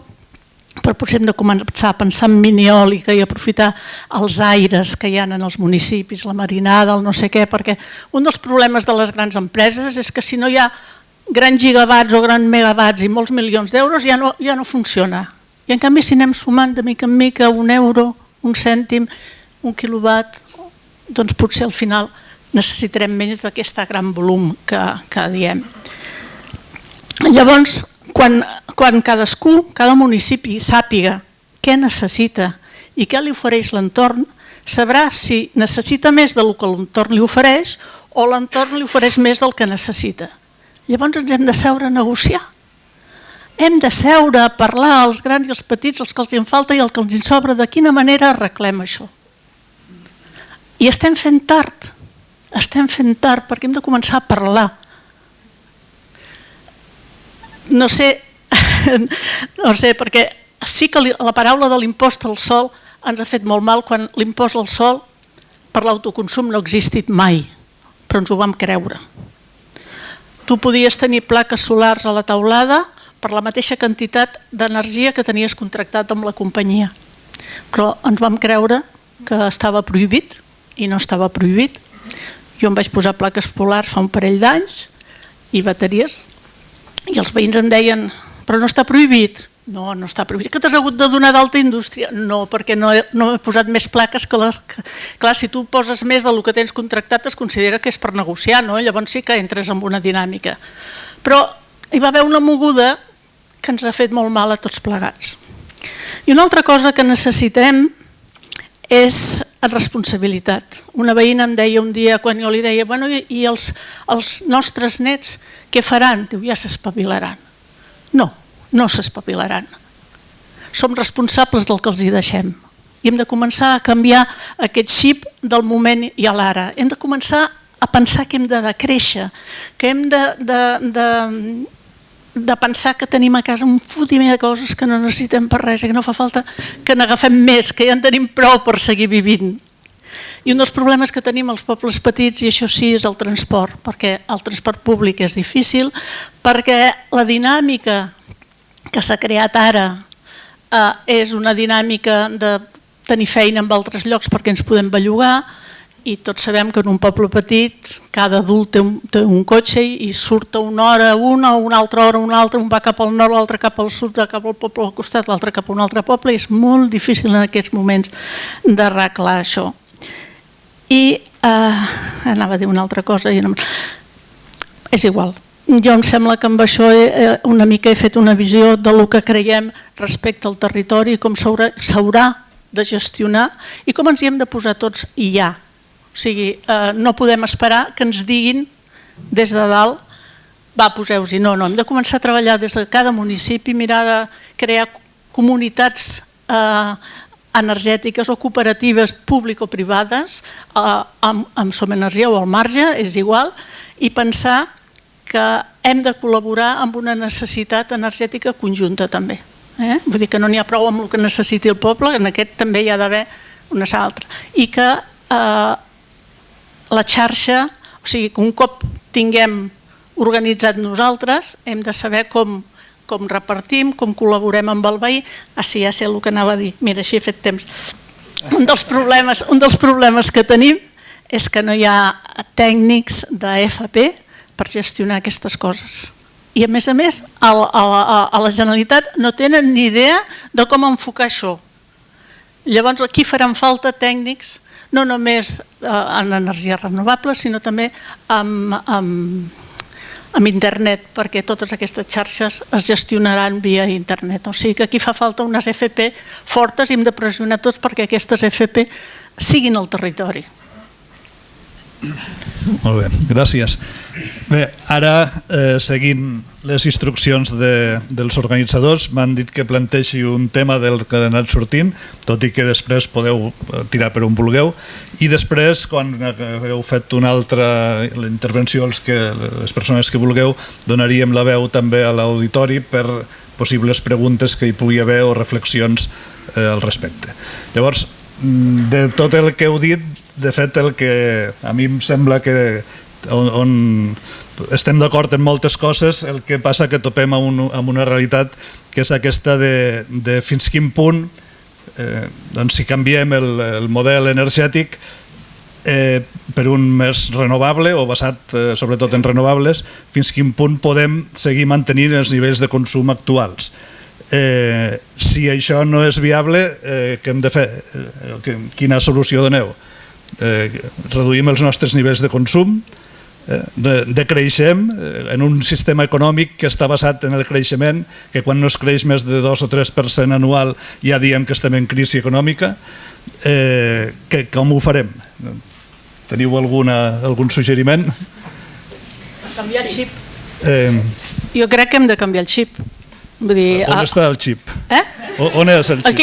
però potser hem de començar a pensar en mini-eòlica i aprofitar els aires que hi ha en els municipis, la marinada, el no sé què, perquè un dels problemes de les grans empreses és que si no hi ha grans gigawatts o grans megawatts i molts milions d'euros ja no funciona. I en canvi si anem sumant de mica en mica un euro, un cèntim, un quilowatt, doncs potser al final necessitarem menys d'aquest gran volum que diem. Llavors, quan cadascú, cada municipi sàpiga què necessita i què li ofereix l'entorn, sabrà si necessita més del que l'entorn li ofereix o l'entorn li ofereix més del que necessita. Llavors ens hem de seure a negociar. Hem de seure a parlar als grans i als petits, els que els en falta i el que els en sobra, de quina manera arreglem això. I estem fent tard perquè hem de començar a parlar. No sé, perquè sí que la paraula de l'impost al sol ens ha fet molt mal quan l'impost al sol per l'autoconsum no ha existit mai, però ens ho vam creure. Tu podies tenir plaques solars a la teulada per la mateixa quantitat d'energia que tenies contractat amb la companyia. Però ens vam creure que estava prohibit i no estava prohibit. Jo em vaig posar plaques solars fa un parell d'anys i bateries i els veïns em deien, però no està prohibit. No, no està prohibit. Que t'has hagut de donar d'alta indústria? No, perquè no he posat més plaques que les... Clar, si tu poses més del que tens contractat es considera que és per negociar, no? Llavors sí que entres en una dinàmica. Però hi va haver una moguda que ens ha fet molt mal a tots plegats. I una altra cosa que necessitem és responsabilitat. Una veïna em deia un dia, quan jo li deia, bueno, i els nostres nets què faran? Diu, ja s'espavilaran. No s'espavilaran. Som responsables del que els hi deixem. I hem de començar a canviar aquest xip del moment i a l'ara. Hem de començar a pensar que hem de decréixer, que hem de pensar que tenim a casa un fotimer de coses que no necessitem per res, que no fa falta que n'agafem més, que ja en tenim prou per seguir vivint. I un dels problemes que tenim als pobles petits, i això sí, és el transport, perquè el transport públic és difícil, perquè la dinàmica que s'ha creat ara és una dinàmica de tenir feina en altres llocs perquè ens podem bellugar i tots sabem que en un poble petit cada adult té un cotxe i surt a una hora una altra hora una altra, un va cap al nord, l'altre cap al sud, cap al poble al costat, l'altre cap a un altre poble i és molt difícil en aquests moments d'arreglar això. I anava a dir una altra cosa i no... És igual. Jo em sembla que amb això una mica he fet una visió del que creiem respecte al territori i com s'haurà de gestionar i com ens hi hem de posar tots i ja. O sigui, no podem esperar que ens diguin des de dalt va, poseu-s'hi. No, hem de començar a treballar des de cada municipi, mirar de crear comunitats energètiques o cooperatives público-privades amb Som Energia o al marge, és igual, i pensar que hem de col·laborar amb una necessitat energètica conjunta també. Vull dir que no n'hi ha prou amb el que necessiti el poble, en aquest també hi ha d'haver una altra. I que la xarxa, o sigui que un cop tinguem organitzat nosaltres, hem de saber com com repartim, com col·laborem amb el veí. Sí, ja sé el que anava a dir. Mira, així he fet temps. Un dels problemes que tenim és que no hi ha tècnics d'FP per gestionar aquestes coses. I a més, a la Generalitat no tenen ni idea de com enfocar això. Llavors aquí faran falta tècnics no només en energies renovables, sinó també amb internet, perquè totes aquestes xarxes es gestionaran via internet. O sigui que aquí fa falta unes FP fortes i hem de pressionar tots perquè aquestes FP siguin al territori. Molt bé, gràcies. Bé, ara seguint les instruccions dels organitzadors, m'han dit que planteixi un tema del que ha anat sortint, tot i que després podeu tirar per on vulgueu, i després, quan hagueu fet una altra intervenció, les persones que vulgueu, donaríem la veu també a l'auditori per possibles preguntes que hi pugui haver o reflexions al respecte. Llavors, de tot el que heu dit, de fet, el que a mi em sembla que on estem d'acord en moltes coses, el que passa que topem amb una realitat que és aquesta de fins quin punt, si canviem el model energètic per un més renovable o basat sobretot en renovables, fins quin punt podem seguir mantenint els nivells de consum actuals. Si això no és viable, què hem de fer? Quina solució doneu? Reduïm els nostres nivells de consum, decreixem en un sistema econòmic que està basat en el creixement, que quan no es creix més de 2 o 3% anual ja diem que estem en crisi econòmica. Com ho farem? Teniu algun suggeriment? Canviar el xip. Jo crec que hem de canviar el xip. On està el xip? On és el xip?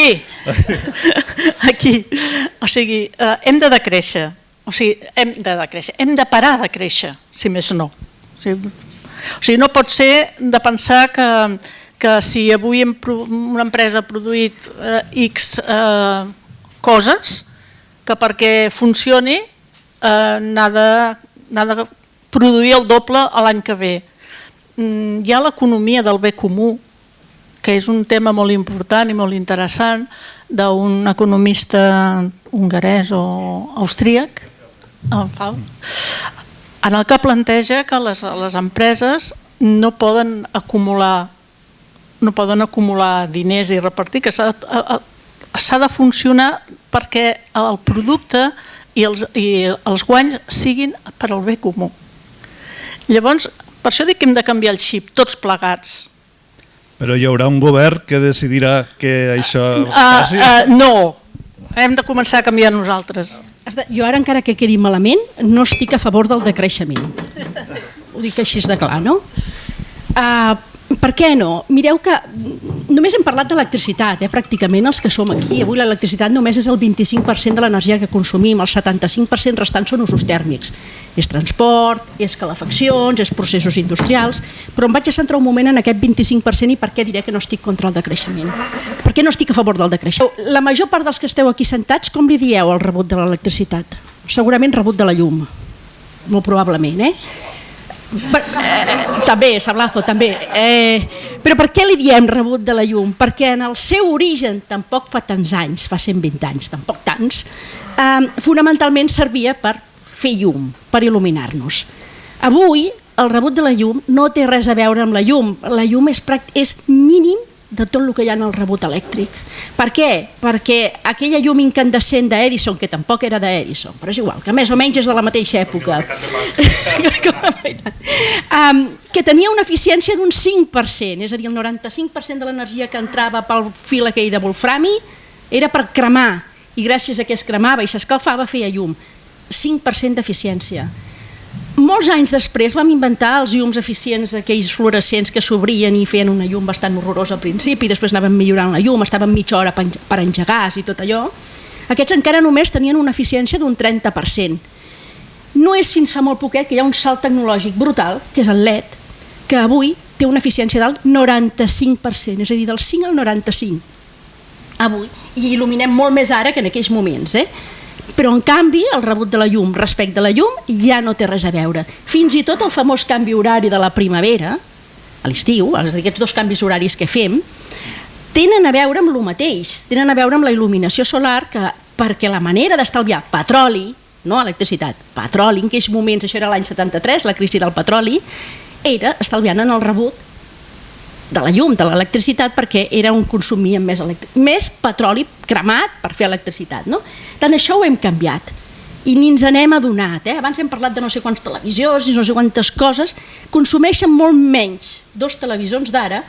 Aquí. O sigui, hem de decréixer. O sigui, hem de parar de créixer, si més no. O sigui, no pot ser de pensar que si avui una empresa ha produït X coses, que perquè funcioni n'ha de produir el doble l'any que ve. Hi ha l'economia del bé comú, que és un tema molt important i molt interessant d'un economista hongarès o austríac, en el que planteja que les empreses no poden acumular diners i repartir, que s'ha de funcionar perquè el producte i els guanys siguin per al bé comú. Llavors, per això dic que hem de canviar el xip, tots plegats. Però hi haurà un govern que decidirà que això passi? No, hem de començar a canviar nosaltres. Jo ara, encara que quedi malament, no estic a favor del decreixement. Ho dic així de clar, no? Per què no? Mireu que només hem parlat d'electricitat, pràcticament els que som aquí. Avui l'electricitat només és el 25% de l'energia que consumim, el 75% restant són usos tèrmics. És transport, és calefaccions, és processos industrials, però em vaig a centrar un moment en aquest 25% i per què diré que no estic contra el decreixement. Per què no estic a favor del decreixement? La major part dels que esteu aquí sentats, com li dieu al rebut de l'electricitat? Segurament rebut de la llum, molt probablement, també, Sablazo, també. Però per què li diem rebut de la llum? Perquè en el seu origen, tampoc fa tants anys, fa 120 anys, tampoc tants, fonamentalment servia per fer llum, per il·luminar-nos. Avui, el rebut de la llum no té res a veure amb la llum. La llum és mínim de tot el que hi ha en el rebut elèctric. Per què? Perquè aquella llum incandescent d'Edison, que tampoc era d'Edison, però és igual, que més o menys és de la mateixa època, que tenia una eficiència d'un 5%, és a dir, el 95% de l'energia que entrava pel fil aquell de wolframi era per cremar, i gràcies a que es cremava i s'escalfava feia llum. 5% d'eficiència. Molts anys després vam inventar els llums eficients, aquells fluorescents que s'obrien i feien una llum bastant horrorosa al principi, després anàvem millorant la llum, estaven mitja hora per engegar-se i tot allò. Aquests encara només tenien una eficiència d'un 30%. No és fins fa molt poquet que hi ha un salt tecnològic brutal, que és el LED, que avui té una eficiència del 95%, és a dir, del 5 al 95%. Avui, i il·luminem molt més ara que en aquells moments, Però, en canvi, el rebut de la llum respecte a la llum ja no té res a veure. Fins i tot el famós canvi horari de la primavera a l'estiu, aquests 2 canvis horaris que fem, tenen a veure amb el mateix, tenen a veure amb la il·luminació solar, perquè la manera d'estalviar petroli, no electricitat, petroli, en aquells moments, això era l'any 73, la crisi del petroli, era estalviant en el rebut de la llum, de l'electricitat, perquè era on consumíem més petroli cremat per fer electricitat. No? Tant això ho hem canviat i ni ens n'hem adonat. Abans hem parlat de no sé quants televisors i no sé quantes coses, consumeixen molt menys 2 televisors d'ara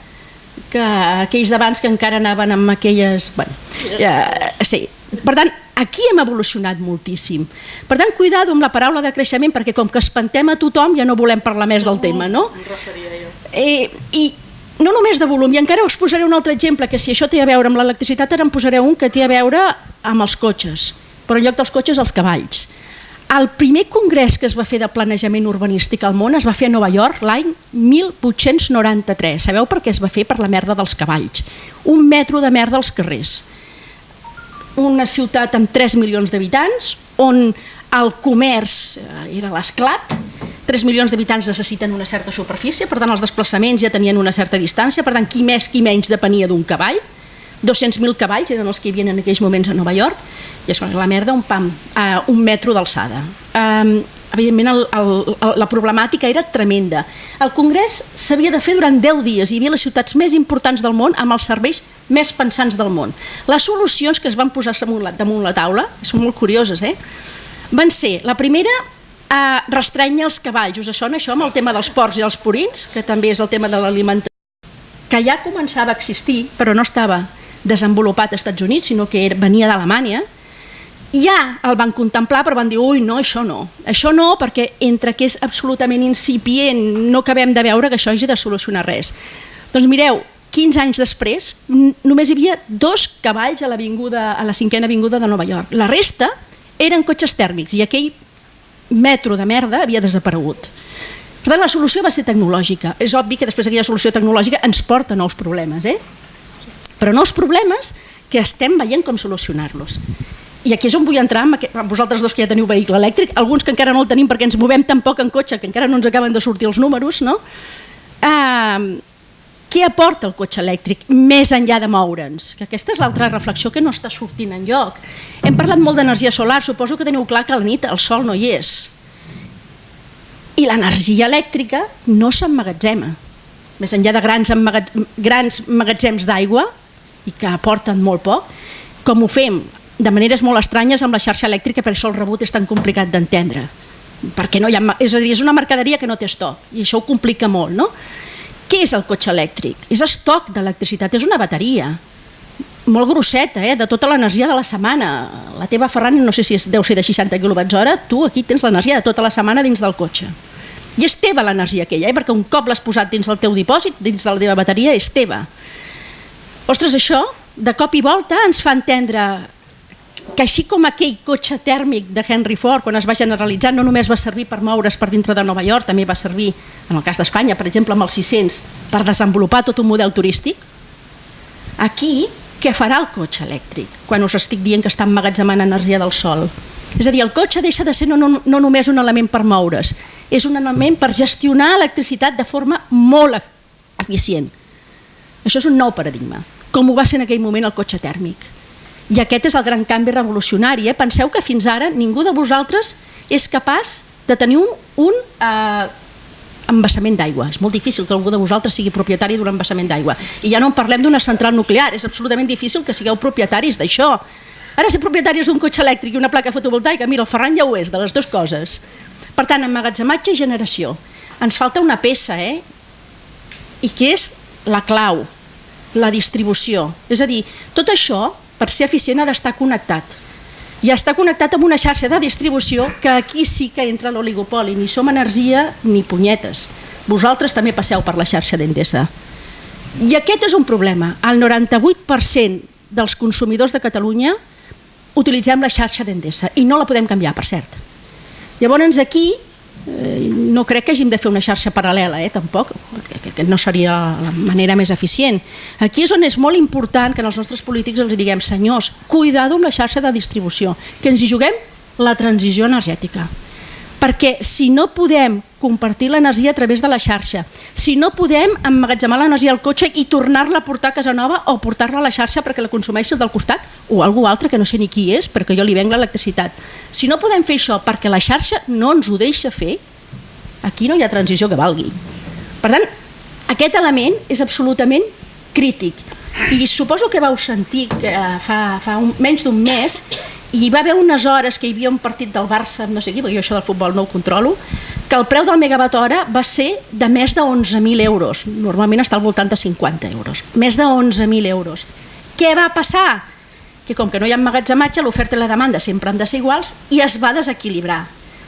que aquells d'abans que encara anaven amb aquelles... Sí. Per tant, aquí hem evolucionat moltíssim. Per tant, cuidado amb la paraula de creixement, perquè com que espantem a tothom ja no volem parlar més del tema, no? Em referia jo. I no només de volum, i encara us posaré un altre exemple, que si això té a veure amb l'electricitat, ara en posaré un que té a veure amb els cotxes, però en lloc dels cotxes, els cavalls. El primer congrés que es va fer de planejament urbanístic al món es va fer a Nova York l'any 1893. Sabeu per què es va fer? Per la merda dels cavalls. 1 metro de merda als carrers. Una ciutat amb 3 milions d'habitants, on el comerç era l'esclat, 3 milions d'habitants necessiten una certa superfície, per tant els desplaçaments ja tenien una certa distància, per tant qui més qui menys depenia d'un cavall. 200.000 cavalls eren els que hi havia en aquells moments a Nova York, i es fa la merda, un pam, a 1 metro d'alçada. Evidentment la problemàtica era tremenda. El congrés s'havia de fer durant 10 dies, hi havia les ciutats més importants del món amb els serveis més pensants del món. Les solucions que es van posar damunt la taula, són molt curioses, van ser, la primera, restrenyar els cavalls. Us sona això amb el tema dels porcs i els purins, que també és el tema de l'alimentació, que ja començava a existir, però no estava desenvolupat als Estats Units, sinó que venia d'Alemanya. Ja el van contemplar, però van dir, ui, no, això no, perquè entre que és absolutament incipient no acabem de veure que això hagi de solucionar res. Doncs mireu, 15 anys després només hi havia 2 cavalls a la 5ª avinguda de Nova York. La resta eren cotxes tèrmics i aquell metro de merda havia desaparegut. Per tant, la solució va ser tecnològica. És obvi que després aquella solució tecnològica ens porta nous problemes, però nous problemes que estem veient com solucionar-los. I aquí és on vull entrar amb vosaltres dos que ja teniu vehicle elèctric, alguns que encara no el tenim perquè ens movem tan poc en cotxe que encara no ens acaben de sortir els números, no? Què aporta el cotxe elèctric més enllà de moure'ns? Que aquesta és l'altra reflexió que no està sortint enlloc. Hem parlat molt d'energia solar, suposo que teniu clar que a la nit el sol no hi és. I l'energia elèctrica no s'emmagatzema. Més enllà de grans magatzems d'aigua, i que aporten molt poc, com ho fem de maneres molt estranyes amb la xarxa elèctrica, per això el rebut és tan complicat d'entendre. Perquè no hi ha, és a dir, és una mercaderia que no té estoc, i això ho complica molt, no? Què és el cotxe elèctric? És estoc d'electricitat, és una bateria, molt grosseta, de tota l'energia de la setmana. La teva Ferran, no sé si deu ser de 60 kWh, tu aquí tens l'energia de tota la setmana dins del cotxe. I és teva l'energia aquella, perquè un cop l'has posat dins del teu dipòsit, dins de la teva bateria, és teva. Ostres, això, de cop i volta, ens fa entendre que així com aquell cotxe tèrmic de Henry Ford, quan es va generalitzar, no només va servir per moure's per dintre de Nova York, també va servir, en el cas d'Espanya, per exemple, amb els 600, per desenvolupar tot un model turístic. Aquí, què farà el cotxe elèctric quan us estic dient que està emmagatzemant energia del sol? És a dir, el cotxe deixa de ser no només un element per moure's, és un element per gestionar electricitat de forma molt eficient. Això és un nou paradigma, com ho va ser en aquell moment el cotxe tèrmic. I aquest és el gran canvi revolucionari. Penseu que fins ara ningú de vosaltres és capaç de tenir un embassament d'aigua. És molt difícil que algú de vosaltres sigui propietari d'un embassament d'aigua. I ja no en parlem d'una central nuclear, és absolutament difícil que sigueu propietaris d'això. Ara, ser propietaris d'un cotxe elèctric i una placa fotovoltaica, mira, el Ferran ja ho és, de les dues coses. Per tant, emmagatzematge i generació. Ens falta una peça, i que és la clau, la distribució. És a dir, tot això, per ser eficient, ha d'estar connectat. I està connectat amb una xarxa de distribució que aquí sí que entra l'oligopoli. Ni som energia ni punyetes. Vosaltres també passeu per la xarxa d'Endesa. I aquest és un problema. El 98% dels consumidors de Catalunya utilitzem la xarxa d'Endesa i no la podem canviar, per cert. Llavors aquí no crec que hàgim de fer una xarxa paral·lela, tampoc, perquè no seria la manera més eficient. Aquí és on és molt important que als nostres polítics els diguem, senyors, cuidado amb la xarxa de distribució, que ens hi juguem la transició energètica. perquè si no podem compartir l'energia a través de la xarxa, si no podem emmagatzemar l'energia al cotxe i tornar-la a portar a casa nova o portar-la a la xarxa perquè la consumeixi del costat o algú altre que no sé ni qui és perquè jo li venc l'electricitat, si no podem fer això perquè la xarxa no ens ho deixa fer, aquí no hi ha transició que valgui. Per tant, aquest element és absolutament crític i suposo que vau sentir que fa menys d'un mes i hi va haver unes hores que hi havia un partit del Barça, no sé qui, perquè jo això del futbol no ho controlo, que el preu del megawatt hora va ser de més de 11.000 euros. Normalment està al voltant de 50 euros. Més de 11.000 euros. Què va passar? Que com que no hi ha emmagatzematge, l'oferta i la demanda sempre han de ser iguals i es va desequilibrar.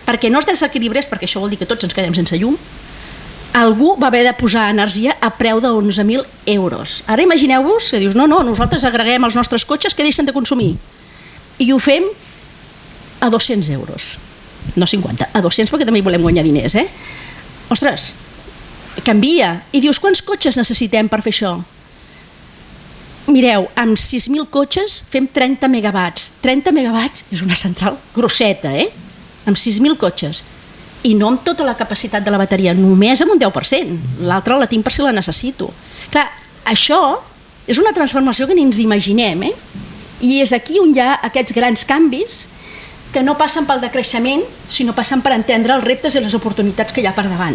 Perquè no es desequilibrés, perquè això vol dir que tots ens quedem sense llum, algú va haver de posar energia a preu de 11.000 euros. Ara imagineu-vos que dius, no, nosaltres agreguem els nostres cotxes que deixen de consumir. I ho fem a 200 euros. No 50, a 200 perquè també hi volem guanyar diners, Ostres, canvia. I dius, quants cotxes necessitem per fer això? Mireu, amb 6.000 cotxes fem 30 megawatts. 30 megawatts és una central grosseta, Amb 6.000 cotxes. I no amb tota la capacitat de la bateria, només amb un 10%. L'altra la tinc per si la necessito. Clar, això és una transformació que ni ens imaginem, I és aquí on hi ha aquests grans canvis que no passen pel decreixement, sinó passen per entendre els reptes i les oportunitats que hi ha per davant.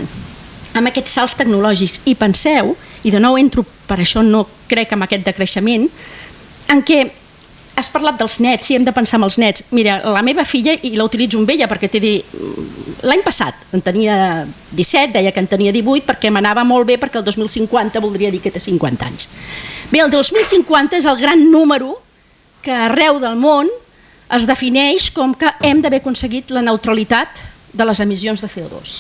Amb aquests salts tecnològics. I penseu, i de nou entro, per això no crec en aquest decreixement, en què has parlat dels nets, si hem de pensar en els nets. Mira, la meva filla, i la utilitzo amb ella perquè l'any passat en tenia 17, deia que en tenia 18 perquè m'anava molt bé perquè el 2050 voldria dir que té 50 anys. Bé, el 2050 és el gran número que arreu del món es defineix com que hem d'haver aconseguit la neutralitat de les emissions de CO2.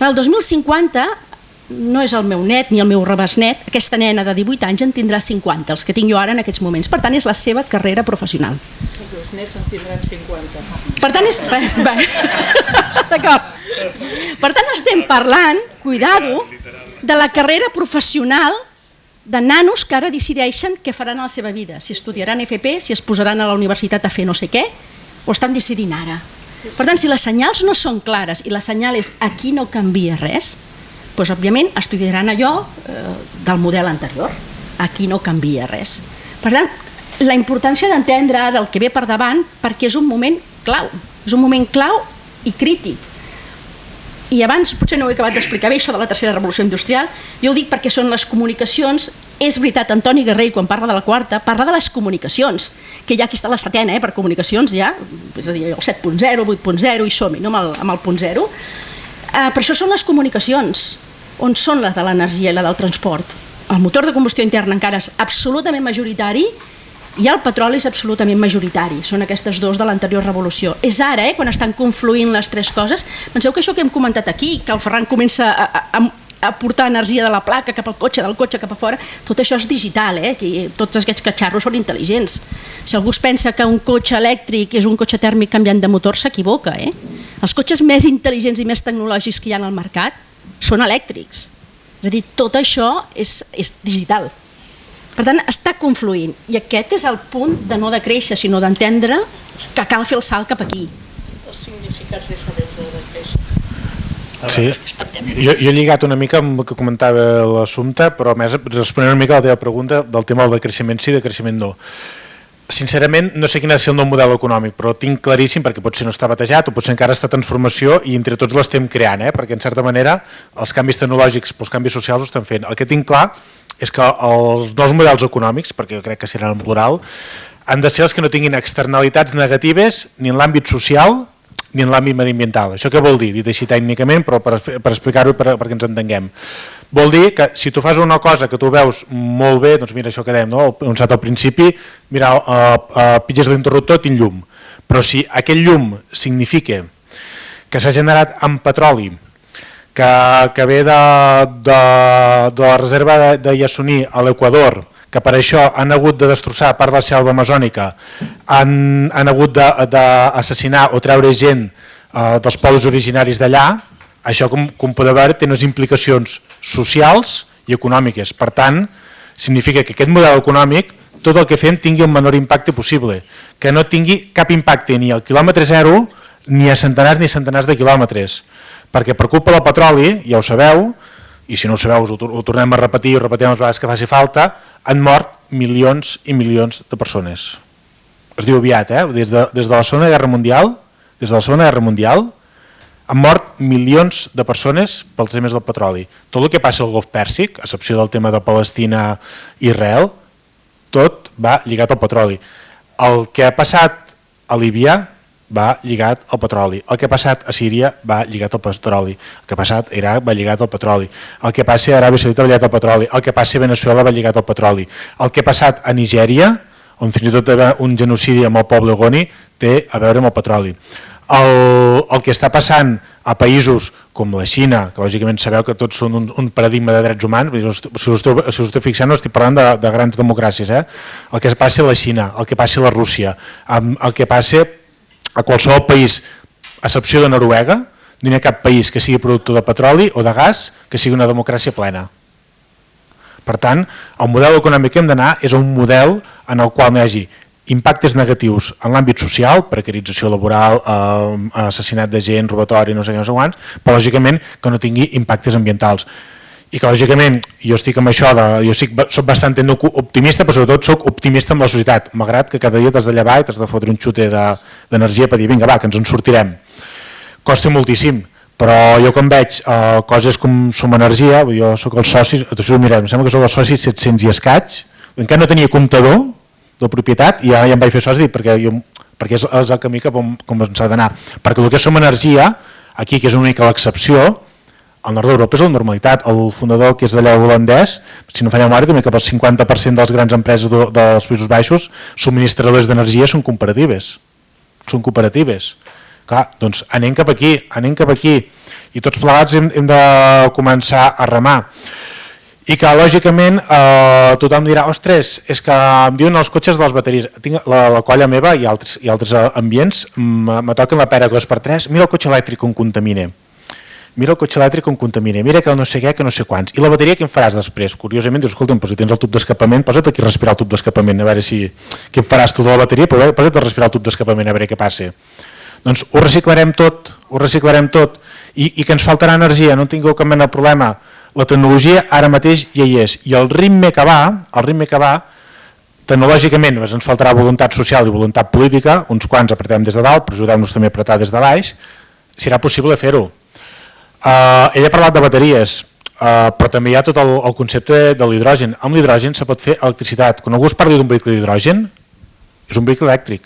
El 2050 no és el meu net ni el meu rebesnet, aquesta nena de 18 anys en tindrà 50, els que tinc jo ara en aquests moments. Per tant, és la seva carrera professional. Els nets en tindran 50. Per tant, d'acord. Per tant, estem parlant, cuidado, de la carrera professional de nanos que ara decideixen què faran a la seva vida, si estudiaran FP, si es posaran a la universitat a fer no sé què, o estan decidint ara. Per tant, si les senyals no són clares i la senyal és aquí no canvia res, doncs òbviament estudiaran allò del model anterior, aquí no canvia res. Per tant, la importància d'entendre ara el que ve per davant perquè és un moment clau i crític. I abans potser no ho he acabat d'explicar bé, això de la tercera revolució industrial, jo ho dic perquè són les comunicacions. És veritat, Antoni Guerrell, quan parla de la quarta, parla de les comunicacions, que ja aquí està la setena, per comunicacions ja, és a dir, el 7.0, 8.0 i som-hi, no amb el punt 0. Per això són les comunicacions, on són la de l'energia i la del transport. El motor de combustió interna encara és absolutament majoritari i el petroli és absolutament majoritari. Són aquestes dues de l'anterior revolució. És ara, quan estan confluint les tres coses. Penseu que això que hem comentat aquí, que el Ferran comença a portar energia de la placa cap al cotxe, del cotxe cap a fora, tot això és digital, que tots aquests catxarros són intel·ligents. Si algú es pensa que un cotxe elèctric és un cotxe tèrmic canviant de motor, s'equivoca. Els cotxes més intel·ligents i més tecnològics que hi ha al mercat són elèctrics. És a dir, tot això és digital. Per tant, està confluint. I aquest és el punt de no decréixer, sinó d'entendre que cal fer el salt cap aquí. Els significats diferents de decréixer. Sí, jo he lligat una mica amb el que comentava l'assumpte, però a més responent una mica a la teva pregunta del tema del decreixement sí, decreixement no. Sincerament, no sé quin ha de ser el nou model econòmic, però tinc claríssim, perquè potser no està batejat o potser encara està en transformació i entre tots l'estem creant, perquè en certa manera els canvis tecnològics, els canvis socials ho estan fent. El que tinc clar és que els nous models econòmics, perquè jo crec que seran en plural, han de ser els que no tinguin externalitats negatives ni en l'àmbit social ni en l'àmbit mediambiental. Això què vol dir? Dit així tècnicament, però per explicar-ho perquè ens entenguem. Vol dir que si tu fas una cosa que tu veus molt bé, doncs mira això que dèiem, no? Al principi, mira, pitges l'interruptor, tinc llum. Però si aquell llum significa que s'ha generat amb petroli, que ve de la reserva de Yasuní a l'Equador, que per això han hagut de destrossar part de la selva amazònica, han hagut d'assassinar o treure gent dels pobles originaris d'allà, això, com podeu veure, té unes implicacions socials i econòmiques. Per tant, significa que aquest model econòmic, tot el que fem tingui el menor impacte possible, que no tingui cap impacte ni al quilòmetre zero ni a centenars de quilòmetres, perquè per culpa del petroli, ja ho sabeu, i si no ho sabeu ho tornem a repetir, ho repetim les vegades que faci falta, han mort milions i milions de persones. Es diu aviat, des de la Segona Guerra Mundial, han mort milions de persones pels temes del petroli. Tot el que passa al Golf Pèrsic, a excepció del tema de Palestina i Israel, tot va lligat al petroli. El que ha passat a Líbia va lligat al petroli. El que ha passat a Síria va lligat al petroli. El que ha passat a Iraq va lligat al petroli. El que passa a Aràbia Saudita va lligat al petroli. El que passa a Venezuela va lligat al petroli. El que ha passat a Nigèria, on fins i tot hi ha un genocidi amb el poble Ogoni, té a veure amb el petroli. El que està passant a països com la Xina, que lògicament sabeu que tots són un paradigma de drets humans, si us esteu fixant no estic parlant de grans democràcies, el que passa a la Xina, el que passa a la Rússia, el que passa a qualsevol país, a excepció de Noruega, no hi ha cap país que sigui productor de petroli o de gas que sigui una democràcia plena. Per tant, el model econòmic que hem d'anar és un model en el qual no hi hagi impactes negatius en l'àmbit social, precarització laboral, assassinat de gent, robatori, no sé què, no sé quants, però lògicament que no tingui impactes ambientals. I que lògicament jo estic amb això, soc bastant optimista, però sobretot soc optimista amb la societat, malgrat que cada dia t'has de llevar i t'has de fotre un xute d'energia per dir vinga va, que ens en sortirem. Costa moltíssim, però jo quan veig coses com Som Energia, jo soc el soci, em sembla que soc el soci 700 i escaig, encara no tenia comptador de propietat i ja em vaig fer soci perquè és el camí cap on s'ha d'anar. Perquè el que Som Energia, aquí que és una mica l'excepció, al nord d'Europa és la normalitat. El fundador, que és d'allà holandès, si no falla memòria, també que el 50% de les grans empreses dels Països Baixos, subministradors d'energia, són cooperatives. Clar, doncs anem cap aquí i tots plegats hem de començar a remar. I que lògicament tothom dirà, ostres, és que em diuen els cotxes de les bateries. Tinc la colla meva i altres ambients me toquen la pera 2x3, mira el cotxe elèctric com contamina, mira que no sé què, que no sé quants. I la bateria què en faràs després? Curiosament dius, escolta'm, si tens el tub d'escapament, posa't aquí a respirar el tub d'escapament, a veure què en faràs tu de la bateria, però posa't a respirar el tub d'escapament, a veure què passa. Doncs ho reciclarem tot, i que ens faltarà energia, no tingueu cap mena de problema. La tecnologia ara mateix ja hi és, i el ritme que va, tecnològicament ens faltarà voluntat social i voluntat política, uns quants apretem des de dalt, però ajudem-nos també a apretar des de baix, serà possible fer-ho. Ell ha parlat de bateries, però també hi ha tot el concepte de l'hidrogen. Amb l'hidrogen se pot fer electricitat. Quan algú es parli d'un vehicle d'hidrogen, és un vehicle elèctric.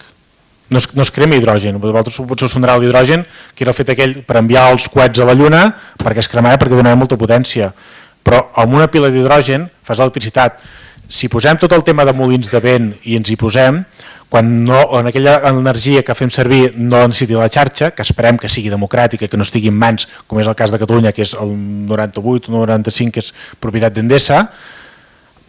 No es crema hidrogen, vosaltres potser us sonarà l'hidrogen, que era el fet aquell per enviar els coets a la Lluna, perquè es cremava, perquè donava molta potència. Però amb una pila d'hidrogen fas electricitat. Si posem tot el tema de molins de vent i ens hi posem, quan en aquella energia que fem servir no necessiti la xarxa, que esperem que sigui democràtica, que no estigui en mans, com és el cas de Catalunya, que és el 98 o 95, que és propietat d'Endesa,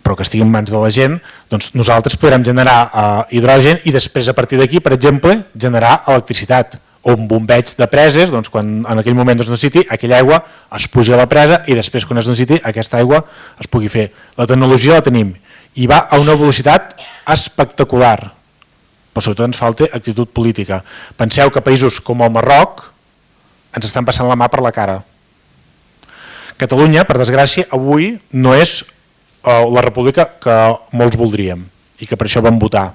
però que estigui en mans de la gent, doncs nosaltres podrem generar hidrogen i després a partir d'aquí, per exemple, generar electricitat o un bombeig de preses, doncs quan en aquell moment es necessiti, aquella aigua es puja a la presa i després quan es necessiti aquesta aigua es pugui fer. La tecnologia la tenim i va a una velocitat espectacular, però sobretot ens falta actitud política. Penseu que països com el Marroc ens estan passant la mà per la cara. Catalunya, per desgràcia, avui no és la república que molts voldríem i que per això vam votar.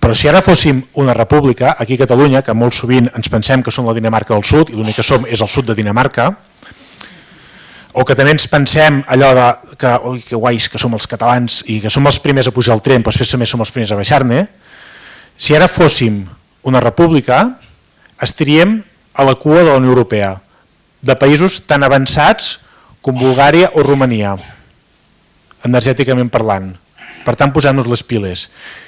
Però si ara fóssim una república, aquí a Catalunya, que molt sovint ens pensem que som la Dinamarca del Sud i l'únic que som és el sud de Dinamarca, o que també ens pensem allò que guais que som els catalans i que som els primers a pujar al tren, però després també som els primers a baixar-ne, si ara fóssim una república, estaríem a la cua de la Unió Europea, de països tan avançats com Bulgària o Romania, energèticament parlant. Per tant, posem-nos les piles.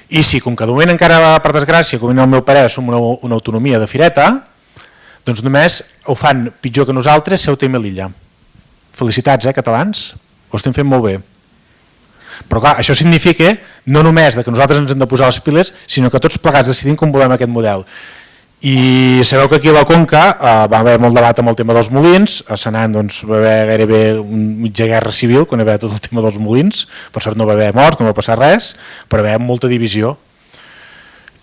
I si, com que de moment encara, per desgràcia, com en el meu parer, som una autonomia de fireta, doncs només ho fan pitjor que nosaltres, Ceuta i Melilla. Felicitats, catalans? Ho estem fent molt bé. Però clar, això significa no només que nosaltres ens hem de posar les piles, sinó que tots plegats decidim com volem aquest model. I sabeu que aquí a la Conca va haver molt debat amb el tema dels molins, a Senan va haver gairebé mitja guerra civil quan hi va haver tot el tema dels molins, per sort no va haver morts, no va passar res, però hi va haver molta divisió.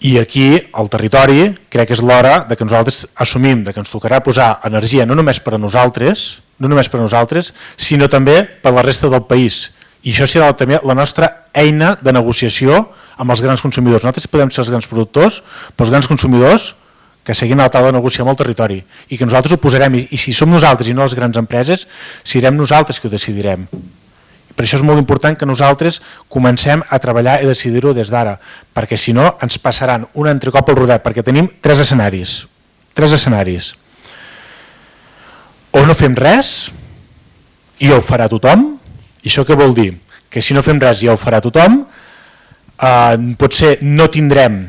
I aquí, al territori, crec que és l'hora de que nosaltres assumim que ens tocarà posar energia no només per a nosaltres, sinó també per a la resta del país. I això serà també la nostra eina de negociació amb els grans consumidors. Nosaltres podem ser els grans productors, però els grans consumidors que seguin a la taula de negociar amb el territori i que nosaltres ho posarem. I si som nosaltres i no les grans empreses, serem nosaltres que ho decidirem. Per això és molt important que nosaltres comencem a treballar i decidir-ho des d'ara, perquè si no ens passaran un altre cop al rodet, perquè tenim tres escenaris. O no fem res i ja ho farà tothom, i això què vol dir? Que si no fem res ja ho farà tothom, potser no tindrem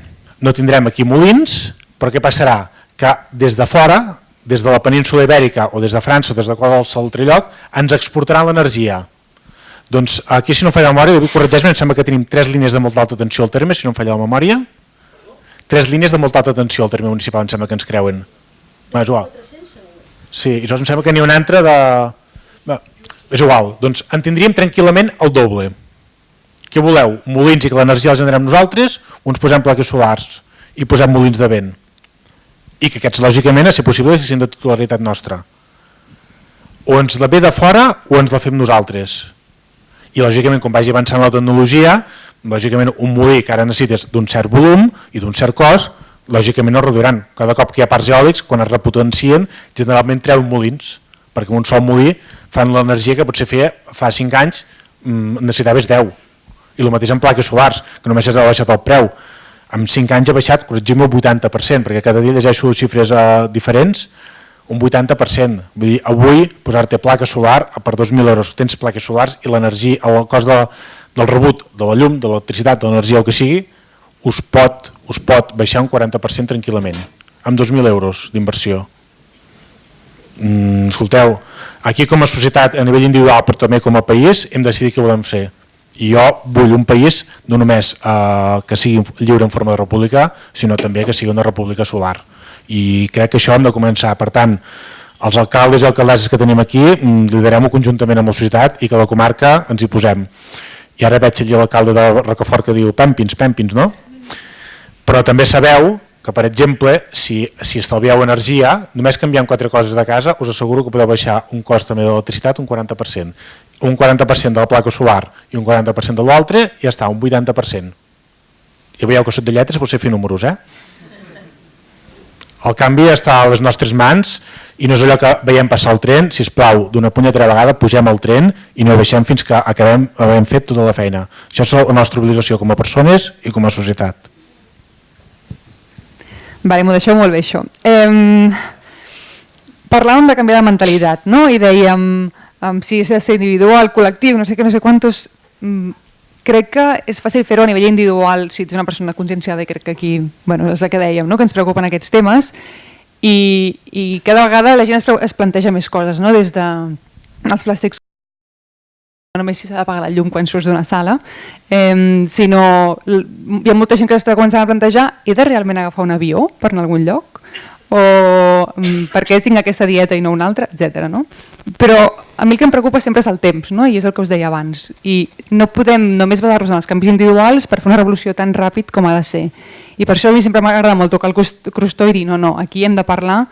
aquí molins, però què passarà? Que des de fora, des de la península Ibèrica o des de França o des de qualsevol altre lloc, ens exportaran l'energia. Doncs aquí, si no em falla la memòria, corregeix-me, em sembla que tenim 3 línies de molt alta tensió al terme, si no em falla la memòria. 3 línies de molt alta tensió al terme municipal, em sembla que ens creuen. És igual. Sí, i em sembla que n'hi ha una altra de... És igual, doncs en tindríem tranquil·lament el doble. Què voleu? Molins i que l'energia la generem nosaltres, uns posem plaques solars i posem molins de vent. I que aquests, lògicament, a ser possible, siguin de titularitat nostra. O ens la ve de fora o ens la fem nosaltres. I lògicament, quan vagi avançant la tecnologia, lògicament un molí que ara necessites d'un cert volum i d'un cert cost, lògicament no reduiran. Cada cop que hi ha parcs eòlics, quan es repotencien, generalment treuen molins, perquè un sol molí fan l'energia que potser feia fa 5 anys necessitaves 10. I el mateix amb plaques solars, que només s'ha baixat el preu. En 5 anys ha baixat, corregim, el 80%, perquè cada dia llegeixo xifres diferents, un 80%. Vull dir, avui posar-te placa solar per 2.000 euros, tens plaques solars i l'energia, el cost del rebut de la llum, de l'electricitat, de l'energia o que sigui, us pot baixar un 40% tranquil·lament, amb 2.000 euros d'inversió. Escolteu, aquí com a societat, a nivell individual, però també com a país, hem decidit què volem fer. I jo vull un país no només que sigui lliure en forma de república, sinó també que sigui una república solar. I crec que això hem de començar. Per tant, els alcaldes i alcaldesses que tenim aquí liderem-ho conjuntament amb la societat i que a la comarca ens hi posem. I ara veig allà l'alcalde de Rocafort que diu pèmpins, no? Però també sabeu que, per exemple, si estalvieu energia, només canviant 4 coses de casa, us asseguro que podeu baixar un cost també de l'electricitat un 40%. Un 40% de la placa solar i un 40% de l'altre, i ja està, un 80%. Ja veieu que sóc de lletres, potser fer números, El canvi està a les nostres mans i no és allò que veiem passar el tren, sisplau, d'una punyetera vegada pugem al tren i no baixem fins que acabem havent fet tota la feina. Això és la nostra obligació com a persones i com a societat. Vale, m'ho deixeu molt bé, això. Parlàvem de canviar de mentalitat, no? I dèiem si s'ha de ser individual, col·lectiu, no sé què, no sé quantos... Crec que és fàcil fer-ho a nivell individual si ets una persona conscienciada, i crec que aquí és el que dèiem, que ens preocupen aquests temes, i cada vegada la gent es planteja més coses, des dels plàstics, no només si s'ha d'apagar la llum quan surts d'una sala, sinó hi ha molta gent que està començant a plantejar: he de realment agafar un avió per anar a algun lloc? O per què tinc aquesta dieta i no una altra, etc. Però a mi el que em preocupa sempre és el temps, i és el que us deia abans, i no podem només basar-nos en els canvis individuals per fer una revolució tan ràpid com ha de ser. I per això a mi sempre m'agrada molt tocar el crostó i dir no, aquí hem de parlar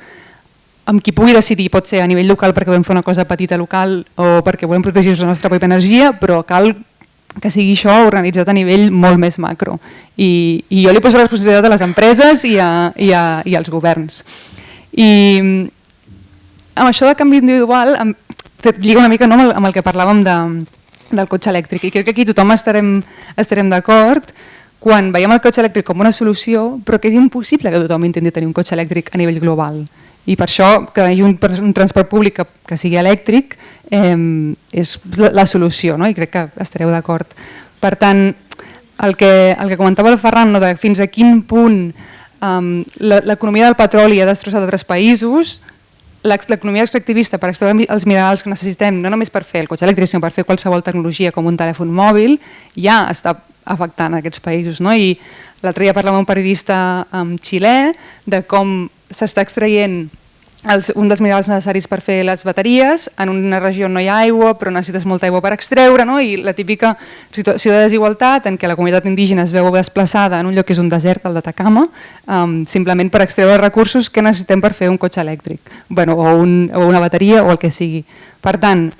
amb qui pugui decidir, pot ser a nivell local perquè volem fer una cosa petita local o perquè volem protegir la nostra pròpia energia, però cal que sigui això organitzat a nivell molt més macro. I jo li poso la responsabilitat a les empreses i als governs. I amb això de canvi individual lliga una mica amb el que parlàvem del cotxe elèctric, i crec que aquí tothom estarem d'acord quan veiem el cotxe elèctric com una solució, però que és impossible que tothom intenti tenir un cotxe elèctric a nivell global. I per això que hi hagi un transport públic que sigui elèctric és la solució, i crec que estareu d'acord. Per tant, el que comentava el Ferran, de fins a quin punt l'economia del petroli ha destrossat altres països, l'economia extractivista per extreure els minerals que necessitem, no només per fer el cotxe elèctric, sinó per fer qualsevol tecnologia com un telèfon mòbil, ja està afectant aquests països. I l'altre dia parlava amb un periodista xilè de com s'està extraient un dels minerals necessaris per fer les bateries. En una regió no hi ha aigua, però necessites molta aigua per extreure, no? I la típica situació de desigualtat en què la comunitat indígena es veu desplaçada en un lloc que és un desert, el d'Atacama, simplement per extreure recursos que necessitem per fer un cotxe elèctric, o una bateria o el que sigui. Per tant,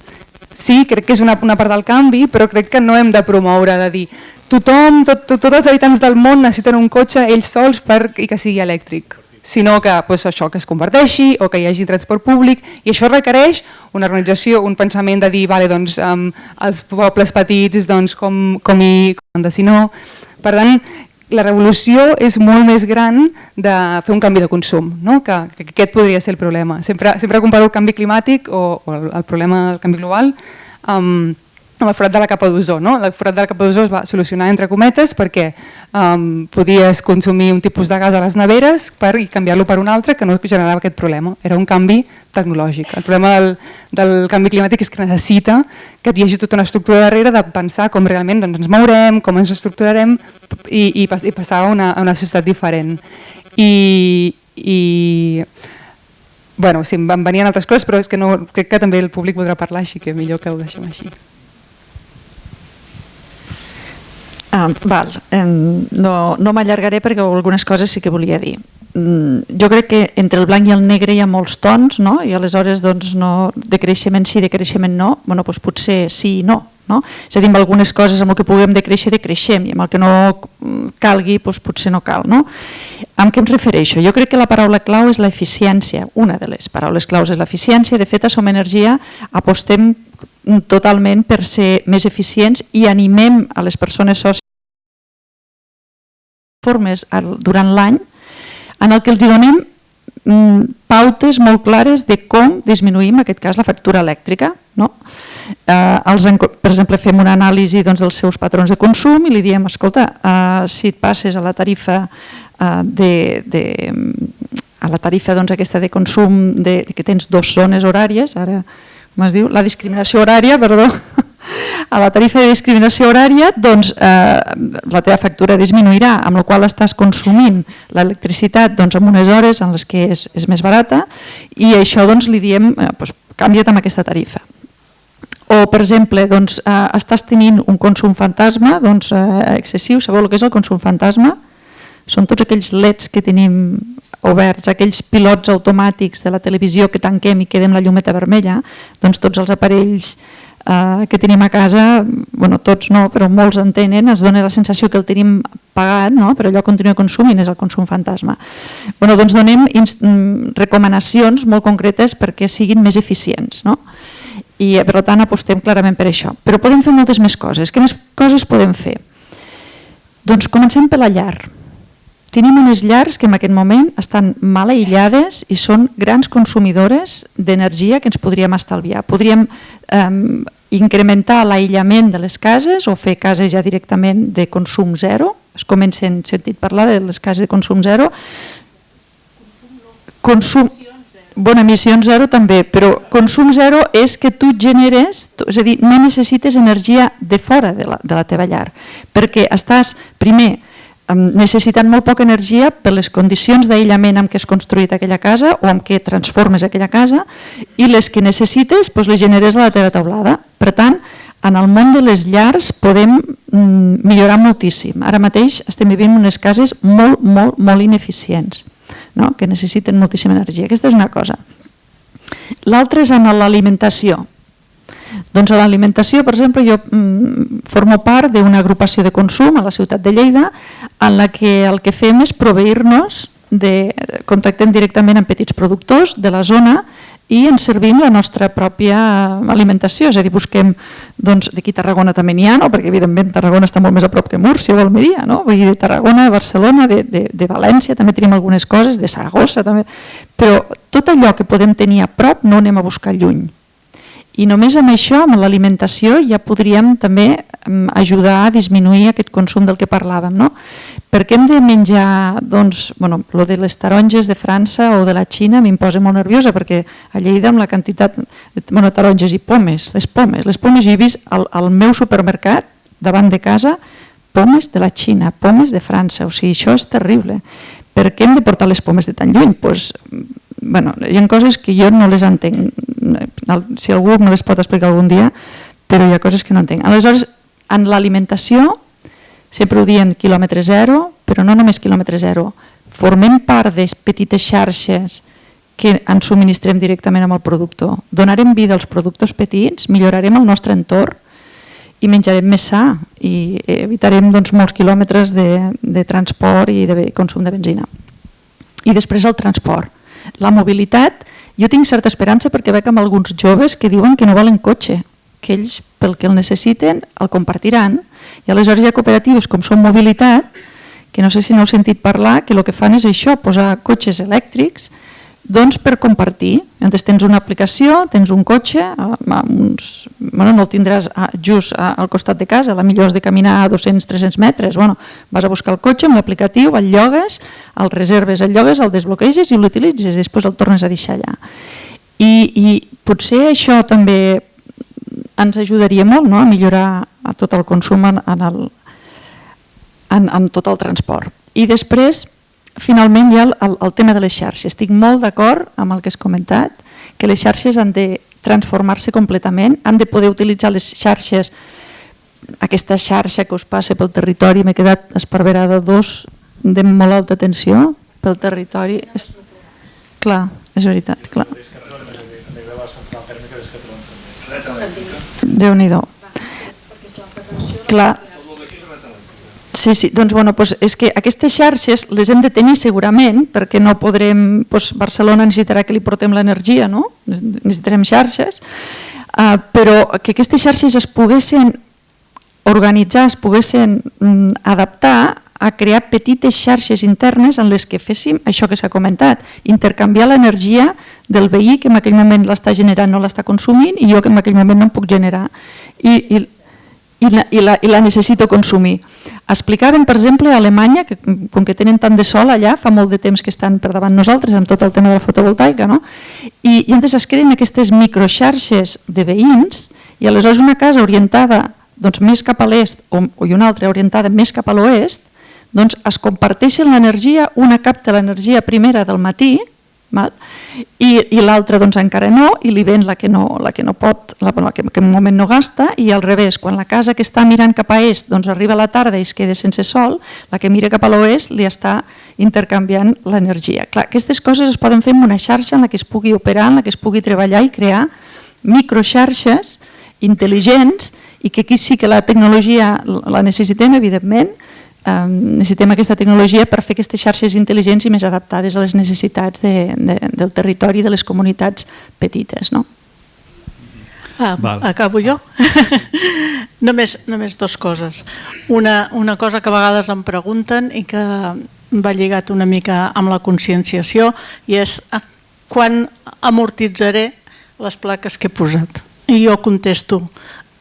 sí, crec que és una part del canvi, però crec que no hem de promoure, de dir tothom, tots els habitants del món necessiten un cotxe ells sols i que sigui elèctric, sinó que això que es converteixi o que hi hagi transport públic, i això requereix una organització, un pensament de dir els pobles petits com hi han de si no. Per tant, la revolució és molt més gran de fer un canvi de consum, no? que aquest podria ser el problema. Sempre comparo el canvi climàtic o el problema del canvi global amb el forat de la capa d'ozó. El forat de la capa d'ozó es va solucionar entre cometes perquè podies consumir un tipus de gas a les neveres i canviar-lo per un altre que no generava aquest problema. Era un canvi tecnològic. El problema del canvi climàtic és que necessita que hi hagi tota una estructura darrere de pensar com realment ens mourem, com ens estructurarem i passar a una societat diferent. Sí, em venien altres coses, però és que crec que també el públic podrà parlar, així que millor que ho deixem així. No m'allargaré perquè algunes coses sí que volia dir. Jo crec que entre el blanc i el negre hi ha molts tons, no? I aleshores de creixement sí, de creixement no, doncs potser sí i no. És a dir, amb algunes coses amb el que puguem decréixer, decreixem, i amb el que no calgui doncs potser no cal. Amb què em refereixo? Jo crec que la paraula clau és l'eficiència, una de les paraules claus és l'eficiència. De fet, a Som Energia apostem totalment per ser més eficients i animem a les persones sòcies formes durant l'any en el que els donem pautes molt clares de com disminuïm, en aquest cas, la factura elèctrica. Per exemple, fem una anàlisi dels seus patrons de consum i li diem, escolta, si et passes a la tarifa aquesta de consum que tens 2 zones horàries, ara com es diu, la discriminació horària, perdó, a la tarifa de discriminació horària, doncs la teva factura disminuirà, amb la qual estàs consumint l'electricitat en unes hores en les que és més barata, i això li diem, canvia't amb aquesta tarifa. O, per exemple, estàs tenint un consum fantasma excessiu. Sabeu el que és el consum fantasma? Són tots aquells LEDs que tenim oberts, aquells pilots automàtics de la televisió que tanquem i quedem la llumeta vermella, doncs tots els aparells que tenim a casa, tots no, però molts en tenen, ens dona la sensació que el tenim pagat, però allò continua consumint, és el consum fantasma. Doncs donem recomanacions molt concretes perquè siguin més eficients, i per tant apostem clarament per això. Però podem fer moltes més coses. Què més coses podem fer? Doncs comencem per la llar. Tenim unes llars que en aquest moment estan mal aïllades i són grans consumidores d'energia que ens podríem estalviar. Podríem incrementar l'aïllament de les cases o fer cases ja directament de consum zero. Es comença en sentit parlar de les cases de consum zero. Emissions zero també, però consum zero és que tu generes, és a dir, no necessites energia de fora de la teva llar, perquè estàs, primer, necessitant molt poca energia per les condicions d'aïllament amb què has construït aquella casa o amb què transformes aquella casa, i les que necessites les generes a la teva teulada. Per tant, en el món de les llars podem millorar moltíssim. Ara mateix estem vivint unes cases molt, molt, molt ineficients, que necessiten moltíssima energia. Aquesta és una cosa. L'altra és en l'alimentació. Doncs a l'alimentació, per exemple, jo formo part d'una agrupació de consum a la ciutat de Lleida en la que el que fem és proveir-nos, contactem directament amb petits productors de la zona i ens servim la nostra pròpia alimentació, és a dir, busquem, d'aquí a Tarragona també n'hi ha, perquè evidentment Tarragona està molt més a prop que Múrcia o Almeria, vull dir, de Tarragona, de Barcelona, de València, també tenim algunes coses, de Saragossa també, però tot allò que podem tenir a prop no anem a buscar lluny. I només amb això, amb l'alimentació, ja podríem també ajudar a disminuir aquest consum del que parlàvem. Perquè hem de menjar, lo de les taronges de França o de la Xina m'im posa molt nerviosa, perquè a Lleida amb la quantitat de taronges i pomes, les pomes, jo he vist al meu supermercat, davant de casa, pomes de la Xina, pomes de França, o sigui, això és terrible. Per què hem de portar les pomes de tan lluny? hi ha coses que jo no les entenc. Si algú me les pot explicar algun dia, però hi ha coses que no entenc. Aleshores, en l'alimentació, sempre ho diem quilòmetre zero, però no només quilòmetre zero. Formem part de petites xarxes que ens subministrem directament amb el productor. Donarem vida als productors petits, millorarem el nostre entorn i menjarem més sa i evitarem molts quilòmetres de transport i de consum de benzina. I després el transport. La mobilitat, jo tinc certa esperança perquè veig amb alguns joves que diuen que no volen cotxe, que ells pel que el necessiten el compartiran i aleshores hi ha cooperatives com Som Mobilitat, que no sé si n'heu sentit parlar, que el que fan és això, posar cotxes elèctrics per compartir. Llavors tens una aplicació, tens un cotxe, no el tindràs just al costat de casa, potser has de caminar 200-300 metres, vas a buscar el cotxe amb l'aplicatiu, el llogues, el reserves, el llogues, el desbloqueges i l'utilitzes, i després el tornes a deixar allà. I potser això també ens ajudaria molt a millorar tot el consum en tot el transport. I després, finalment, hi ha el tema de les xarxes. Estic molt d'acord amb el que has comentat, que les xarxes han de transformar-se completament, han de poder utilitzar les xarxes, aquesta xarxa que us passa pel territori, m'he quedat esparverada de molt alta tensió pel territori. Clar, és veritat, clar. Déu-n'hi-do. Clar. Sí, doncs és que aquestes xarxes les hem de tenir segurament perquè no podrem, Barcelona necessitarà que li portem l'energia, no? Necessitarem xarxes, però que aquestes xarxes es poguessin organitzar, es poguessin adaptar a crear petites xarxes internes en les que féssim això que s'ha comentat, intercanviar l'energia del veí que en aquell moment l'està generant, no l'està consumint, i jo que en aquell moment no en puc generar i la necessito consumir. Explicaven, per exemple, a Alemanya, que com que tenen tant de sol allà, fa molt de temps que estan per davant nosaltres amb tot el tema de la fotovoltaica, i llavors es creen aquestes microxarxes de veïns i aleshores una casa orientada més cap a l'est i una altra orientada més cap a l'oest, es comparteixen l'energia, una capta l'energia primera del matí i l'altra encara no, i li ven la que no pot, la que en un moment no gasta, i al revés, quan la casa que està mirant cap a est arriba a la tarda i es queda sense sol, la que mira cap a l'oest li està intercanviant l'energia. Aquestes coses es poden fer en una xarxa en la que es pugui operar, en la que es pugui treballar i crear microxarxes intel·ligents, i que aquí sí que la tecnologia la necessitem, evidentment. Necessitem aquesta tecnologia per fer aquestes xarxes intel·ligents i més adaptades a les necessitats del territori i de les comunitats petites. Acabo jo? Només dues coses. Una cosa que a vegades em pregunten i que va lligat una mica amb la conscienciació, i és quan amortitzaré les plaques que he posat. I jo contesto,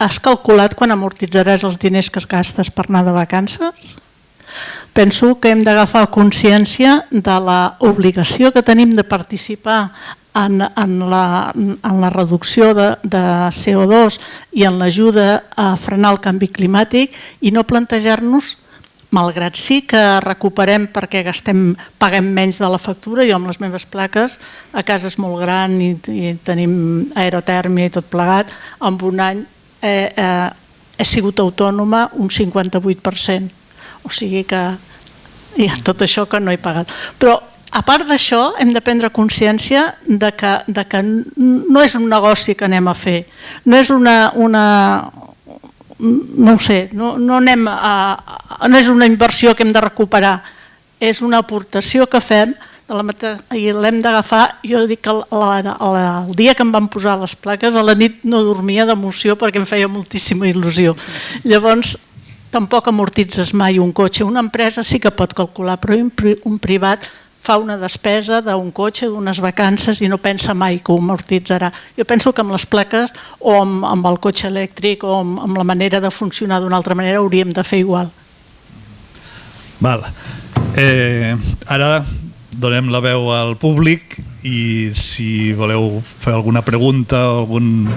has calculat quan amortitzaràs els diners que gastes per anar de vacances? Penso que hem d'agafar consciència de l'obligació que tenim de participar en la reducció de CO2 i en l'ajuda a frenar el canvi climàtic, i no plantejar-nos, malgrat sí que recuperem perquè paguem menys de la factura. Jo amb les meves plaques a casa és molt gran i tenim aerotèrmia i tot plegat, en un any he sigut autònoma un 58%. O sigui que hi ha tot això que no he pagat. Però a part d'això hem de prendre consciència de que no és un negoci que anem a fer, no és no ho sé, no és una inversió que hem de recuperar, és una aportació que fem i l'hem d'agafar. Jo dic que el dia que em van posar les plaques a la nit no dormia d'emoció perquè em feia moltíssima il·lusió. Llavors tampoc amortitzes mai un cotxe. Una empresa sí que pot calcular, però un privat fa una despesa d'un cotxe, d'unes vacances, i no pensa mai que ho amortitzarà. Jo penso que amb les plaques o amb el cotxe elèctric o amb la manera de funcionar d'una altra manera hauríem de fer igual. Ara donem la veu al públic i si voleu fer alguna pregunta o algun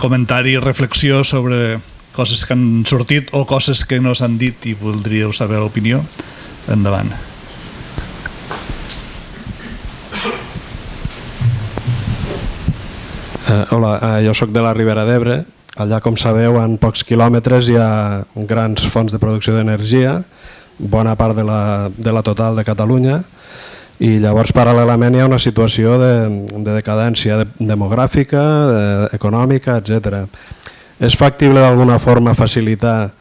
comentari, reflexió sobre coses que han sortit o coses que no s'han dit i voldríeu saber l'opinió, endavant. Hola, jo sóc de la Ribera d'Ebre. Allà, com sabeu, en pocs quilòmetres hi ha grans fonts de producció d'energia, bona part de la total de Catalunya, i llavors paral·lelament hi ha una situació de decadència demogràfica, econòmica, etc. És factible d'alguna forma facilitar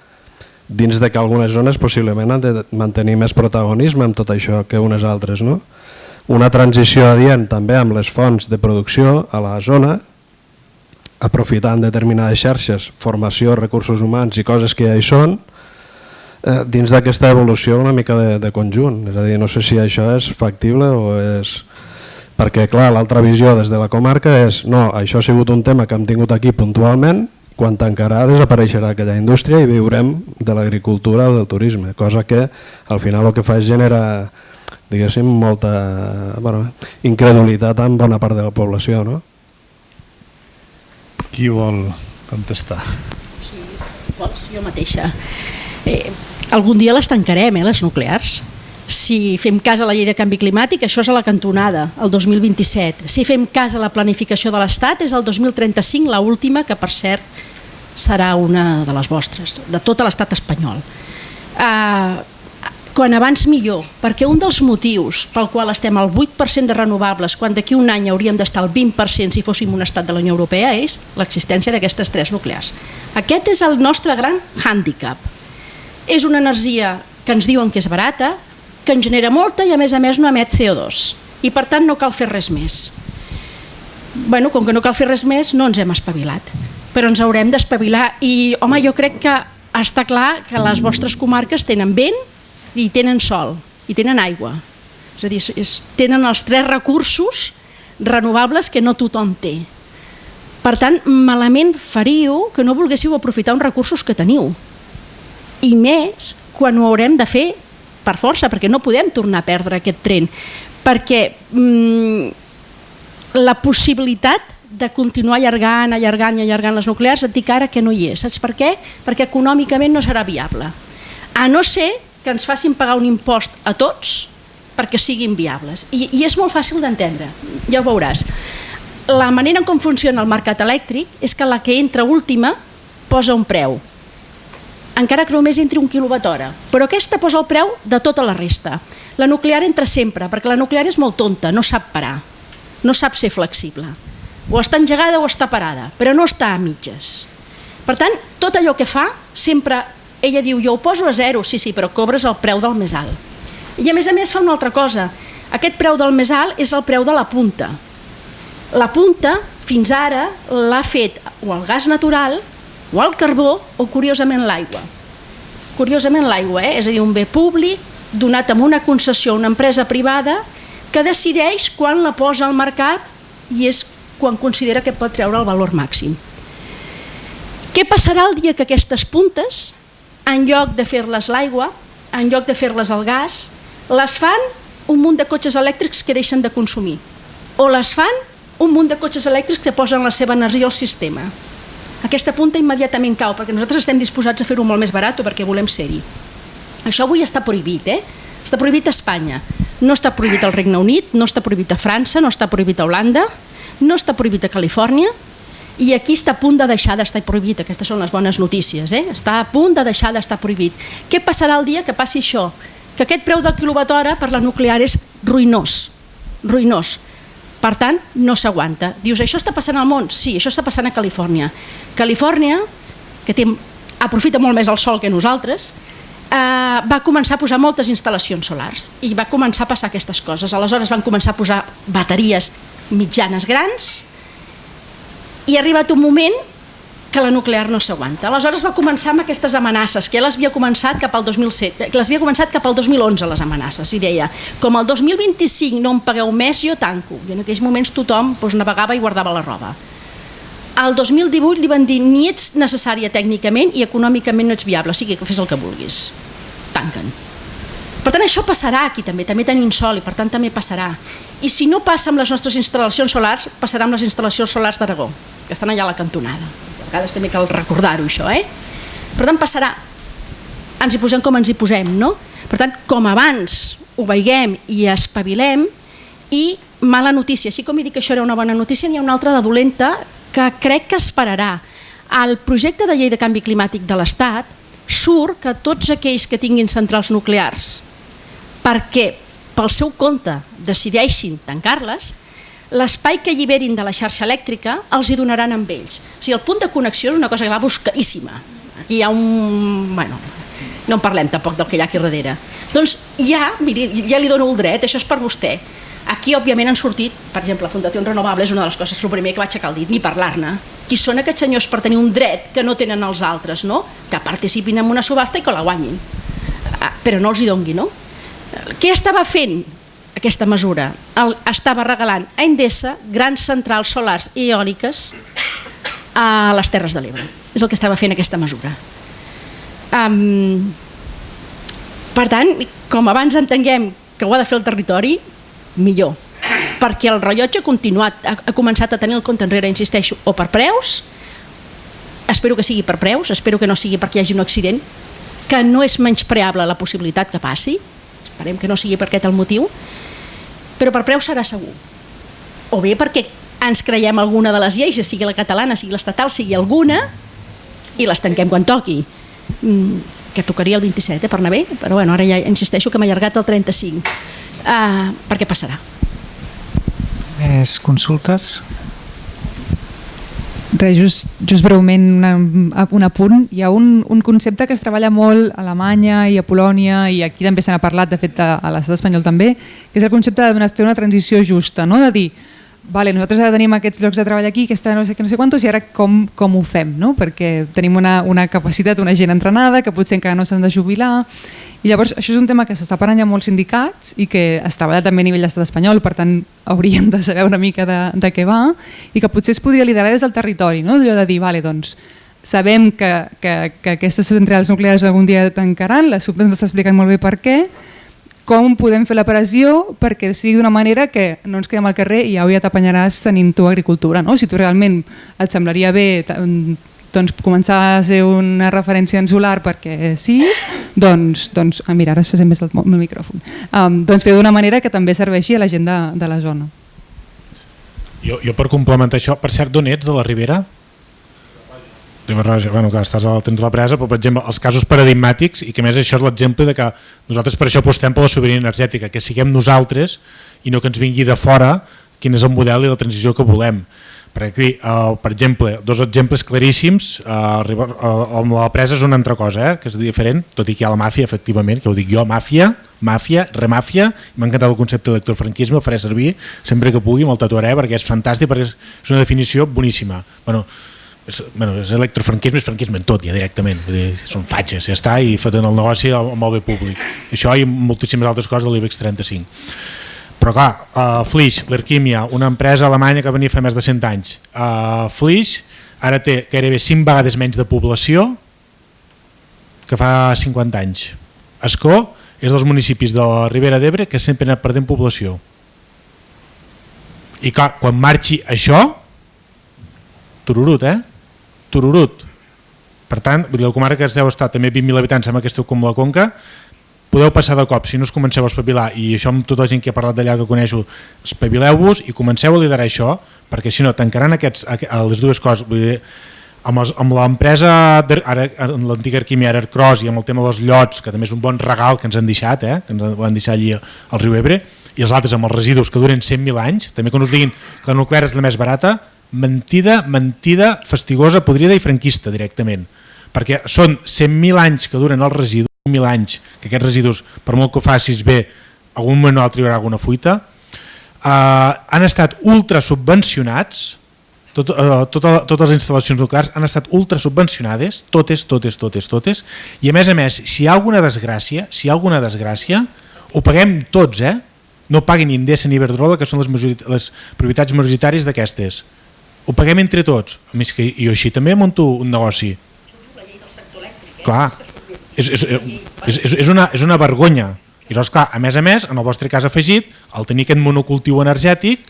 dins de que algunes zones possiblement han de mantenir més protagonisme amb tot això que unes altres, no? Una transició adient també amb les fonts de producció a la zona, aprofitant determinades xarxes, formació, recursos humans i coses que ja hi són, dins d'aquesta evolució una mica de conjunt. És a dir, no sé si això és factible o és... Perquè, clar, l'altra visió des de la comarca és no, això ha sigut un tema que hem tingut aquí puntualment, quan tancarà desapareixerà aquella indústria i viurem de l'agricultura o del turisme, cosa que al final el que fa és generar, diguéssim, molta incredulitat en bona part de la població, no? Qui vol contestar? Sí, vols, jo mateixa. Algun dia les tancarem, les nuclears. Si fem cas a la llei de canvi climàtic, això és a la cantonada, el 2027. Si fem cas a la planificació de l'Estat, és el 2035, l'última, que per cert serà una de les vostres, de tot l'estat espanyol. Quan abans millor, perquè un dels motius pel qual estem al 8% de renovables, quan d'aquí un any hauríem d'estar al 20% si fóssim un estat de la Unió Europea, és l'existència d'aquestes 3 nuclears. Aquest és el nostre gran hàndicap. És una energia que ens diuen que és barata, que en genera molta i a més no emet CO2 i per tant no cal fer res més. Bueno, com que no cal fer res més no ens hem espavilat, però ens haurem d'espavilar i home, jo crec que està clar que les vostres comarques tenen vent i tenen sol i tenen aigua, és a dir, tenen els 3 recursos renovables que no tothom té. Per tant, malament faríeu que no volguéssiu aprofitar uns recursos que teniu, i més quan ho haurem de fer per força, perquè no podem tornar a perdre aquest tren, perquè la possibilitat de continuar allargant les nuclears et dic ara que no hi és. Saps per què? Perquè econòmicament no serà viable. A no ser que ens facin pagar un impost a tots perquè siguin viables. I és molt fàcil d'entendre, ja ho veuràs. La manera en com funciona el mercat elèctric és que la que entra última posa un preu, encara que només entri 1 kWh, però aquesta posa el preu de tota la resta. La nuclear entra sempre, perquè la nuclear és molt tonta, no sap parar, no sap ser flexible. O està engegada o està parada, però no està a mitges. Per tant, tot allò que fa, sempre ella diu, jo ho poso a 0, sí, però cobres el preu del més alt. I a més fa una altra cosa, aquest preu del més alt és el preu de la punta. La punta, fins ara, l'ha fet o el gas natural, o el carbó, o curiosament l'aigua. Curiosament l'aigua, és a dir, un bé públic donat amb una concessió a una empresa privada que decideix quan la posa al mercat i és quan considera que pot treure el valor màxim. Què passarà el dia que aquestes puntes, en lloc de fer-les l'aigua, en lloc de fer-les el gas, les fan un munt de cotxes elèctrics que deixen de consumir, o les fan un munt de cotxes elèctrics que posen la seva energia al sistema? Aquesta punta immediatament cau, perquè nosaltres estem disposats a fer-ho molt més barat o perquè volem ser-hi. Això avui està prohibit, està prohibit a Espanya, no està prohibit al Regne Unit, no està prohibit a França, no està prohibit a Holanda, no està prohibit a Califòrnia, i aquí està a punt de deixar d'estar prohibit. Aquestes són les bones notícies, està a punt de deixar d'estar prohibit. Què passarà el dia que passi això? Que aquest preu del quilowatt-hora per la nuclear és ruïnós, ruïnós. Per tant, no s'aguanta. Dius, això està passant al món? Sí, això està passant a Califòrnia. Califòrnia, que aprofita molt més el sol que nosaltres, va començar a posar moltes instal·lacions solars i va començar a passar aquestes coses. Aleshores van començar a posar bateries mitjanes grans i ha arribat un moment que la nuclear no s'aguanta. Aleshores va començar amb aquestes amenaces, que ja les havia començat cap al 2007, que les havia començat cap al 2011, les amenaces, i deia, com el 2025 no em pagueu més, jo tanco. I en aquells moments tothom navegava i guardava la roba. Al 2018 li van dir, ni ets necessària tècnicament i econòmicament no ets viable, o sigui que fes el que vulguis. Tanquen. Per tant, això passarà aquí també tenim sol i per tant també passarà. I si no passa amb les nostres instal·lacions solars, passarà amb les instal·lacions solars d'Aragó, que estan allà a la cantonada. A vegades també cal recordar-ho, això, Per tant, passarà. Ens hi posem com ens hi posem, no? Per tant, com abans ho veiem i espavilem, i mala notícia. Així com he dit que això era una bona notícia, n'hi ha una altra de dolenta, que crec que esperarà. Al projecte de llei de canvi climàtic de l'Estat surt que tots aquells que tinguin centrals nuclears perquè pel seu compte decideixin tancar-les, l'espai que alliberin de la xarxa elèctrica els hi donaran amb ells. O sigui, el punt de connexió és una cosa que va buscadíssima. Aquí hi ha un... Bueno, no en parlem tampoc del que hi ha aquí darrere. Doncs ja li dono el dret, això és per vostè. Aquí, òbviament, han sortit, per exemple, la Fundació Renovable és una de les coses, el primer que vaig aixecar el dit, ni parlar-ne. Qui són aquests senyors per tenir un dret que no tenen els altres, no? Que participin en una subhasta i que la guanyin. Però no els hi dongui, no? Què estava fent aquesta mesura? Estava regalant a Endesa grans centrals solars i eòliques a les Terres de l'Ebre. És el que estava fent aquesta mesura. Per tant, com abans entenguem que ho ha de fer el territori, millor, perquè el rellotge ha començat a tenir el compte enrere, insisteixo, o per preus, espero que sigui per preus, espero que no sigui perquè hi hagi un accident, que no és menyspreable la possibilitat que passi, esperem que no sigui per aquest el motiu, però per preus serà segur. O bé perquè ens creiem alguna de les lleis, sigui la catalana, sigui l'estatal, sigui alguna, i les tanquem quan toqui, que tocaria el 27, per anar bé, però bueno, ara ja insisteixo que m'ha allargat el 35, perquè passarà. Més consultes? Res, just breument un apunt. Hi ha un concepte que es treballa molt a Alemanya i a Polònia, i aquí també se n'ha parlat, de fet a l'estat espanyol també, que és el concepte de fer una transició justa, no? De dir, vale, nosaltres ara tenim aquests llocs de treball aquí, aquesta no sé quantos, i ara com ho fem, no? Perquè tenim una capacitat, una gent entrenada, que potser encara no s'han de jubilar, i llavors això és un tema que s'està parlant ja a molts sindicats i que es treballa també a nivell d'estat espanyol, per tant haurien de saber una mica de què va, i que potser es podria liderar des del territori, no? Allò de dir, vale, doncs sabem que aquestes centrals nuclears algun dia tancaran, la SUB ens està explicant molt bé per què, com podem fer la pressió perquè sigui d'una manera que no ens quedem al carrer i ja t'apanyaràs tenint tu agricultura, no? Si tu realment et semblaria bé doncs començar a ser una referència en solar perquè sí, doncs mira, ara se sent més el micròfon, doncs fer d'una manera que també serveixi a la gent de la zona. Jo per complementar això, per cert, d'on ets, de la Ribera? Riba-roja, bueno, clar, estàs al temps de la presa, però per exemple els casos paradigmàtics, i que més això és l'exemple de que nosaltres per això apostem per la sobirania energètica, que siguem nosaltres i no que ens vingui de fora quin és el model i la transició que volem. Perquè aquí, per exemple, dos exemples claríssims, la presa és una altra cosa, que és diferent, tot i que hi ha la màfia, efectivament, que ho dic jo, màfia, remàfia, m'ha encantat el concepte d'electrofranquisme, el faré servir sempre que pugui, me'l tatuaré perquè és fantàstic, perquè és una definició boníssima. És electrofranquisme, és franquisme en tot ja directament, vull dir, són fatxes, ja està, i foten el negoci amb el bé públic. Això i moltíssimes altres coses de l'IBEX 35. Però clar, Flix, l'Erquímia, una empresa alemanya que venia fa més de 100 anys, Flix ara té gairebé 5 vegades menys de població que fa 50 anys. Ascó és dels municipis de la Ribera d'Ebre que sempre ha anat perdent població. I clar, quan marxi això, tururut, tururut. Per tant, la comarca que es deu estar també 20.000 habitants, sembla que esteu com la Conca, podeu passar de cop, si no us comenceu a espavilar, i això amb tota la gent que ha parlat d'allà que coneixo, espavileu-vos i comenceu a liderar això, perquè si no tancaran les dues coses, vull dir, amb l'empresa, l'antiga Erquímia era Ercros, i amb el tema dels llots, que també és un bon regal que ens han deixat, que ens van deixar allí al riu Ebre, i els altres amb els residus que duren 100.000 anys, també quan us diguin que la nuclear és la més barata, mentida, fastigosa, podrida i franquista directament, perquè són 100.000 anys que duren els residus, 1.000 anys, que aquests residus, per molt que ho facis bé, algun moment o altre hi haurà alguna fuita, han estat ultra subvencionats, totes les instal·lacions nuclears han estat ultra subvencionades, totes, i a més, si hi ha alguna desgràcia, ho paguem tots, no paguin ni Endesa ni Iberdrola, que són les propietats majoritàries d'aquestes, ho paguem entre tots. A més que jo així també munto un negoci. La llei del sector elèctric, clar, és una vergonya. I llavors, clar, a més, en el vostre cas afegit, al tenir aquest monocultiu energètic,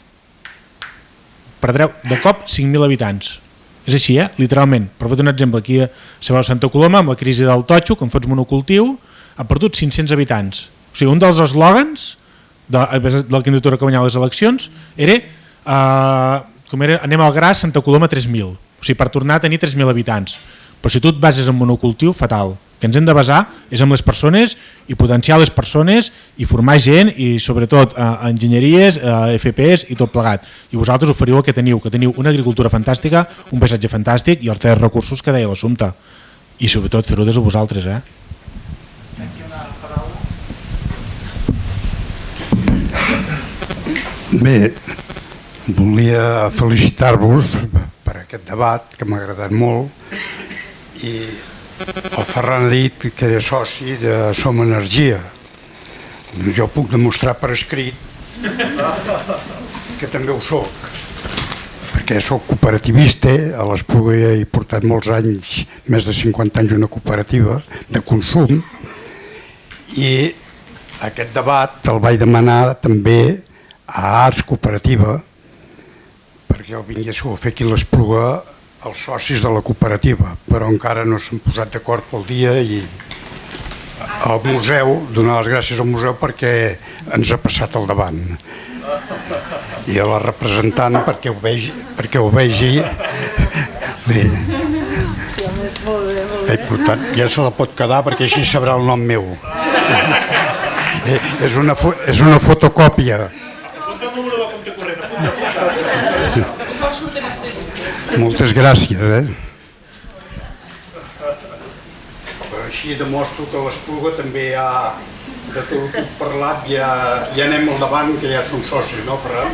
perdreu de cop 5.000 habitants. És així, literalment. Per fer un exemple, aquí a Santa Coloma, amb la crisi del totxo, quan fots monocultiu, ha perdut 500 habitants. O sigui, un dels eslògans de la candidatura que guanyava les eleccions era anem al Gras, Santa Coloma 3.000, o sigui, per tornar a tenir 3.000 habitants. Però si tu et bases en monocultiu, fatal. Que ens hem de basar és en les persones i potenciar les persones i formar gent i sobretot enginyeries, FPs i tot plegat. I vosaltres oferiu el que teniu una agricultura fantàstica, un paisatge fantàstic i els 3 recursos que deia l'Assumpta. I sobretot fer-ho des de vosaltres. Bé, volia felicitar-vos per aquest debat que m'ha agradat molt i el Ferran ha dit que era soci de Som Energia. Jo puc demostrar per escrit que també ho soc, perquè soc cooperativista, a l'Espluga he portat molts anys, més de 50 anys, una cooperativa de consum, i aquest debat el vaig demanar també a Arts Cooperativa perquè el vinguéssiu a fer aquí a l'Espluga els socis de la cooperativa, però encara no s'han posat d'acord pel dia i al museu, donar les gràcies al museu perquè ens ha passat al davant i a la representant perquè ho vegi bé. Ja se la pot quedar perquè així sabrà el nom meu. És una fotocòpia. Moltes gràcies. Però així demostro que l'Espluga també hi ha, de tot el que he parlat, ja anem al davant, que ja són socis, no, Ferran?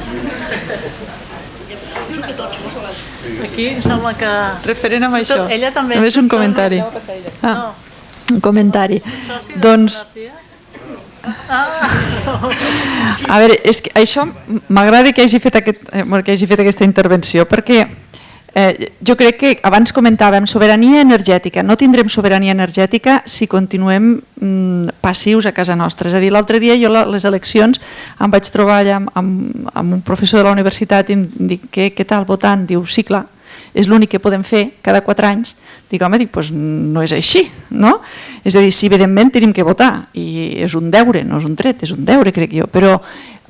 Aquí sembla que... Referent amb això, ella també només un comentari. Un comentari. Doncs... A veure, és que això m'agrada que hagi fet aquesta intervenció perquè jo crec que abans comentàvem sobirania energètica. No tindrem sobirania energètica si continuem passius a casa nostra. És a dir, l'altre dia jo a les eleccions em vaig trobar allà amb un professor de la universitat i em dic, què tal votant? Diu, sí, clar, és l'únic que podem fer cada 4 anys. Dic, home, doncs no és així, no? És a dir, sí, evidentment tenim que votar i és un deure, no és un tret, és un deure, crec jo, però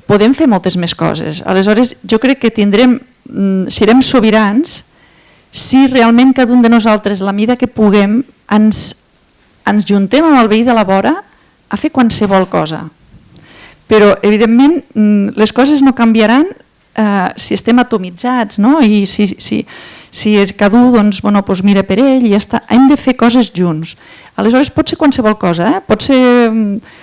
podem fer moltes més coses. Aleshores, jo crec que serem sobirans si realment cada un de nosaltres, a la mida que puguem, ens juntem amb el veí de la vora a fer qualsevol cosa. Però, evidentment, les coses no canviaran si estem atomitzats, no? I si és cadú, doncs mira per ell i ja està. Hem de fer coses junts. Aleshores pot ser qualsevol cosa, pot ser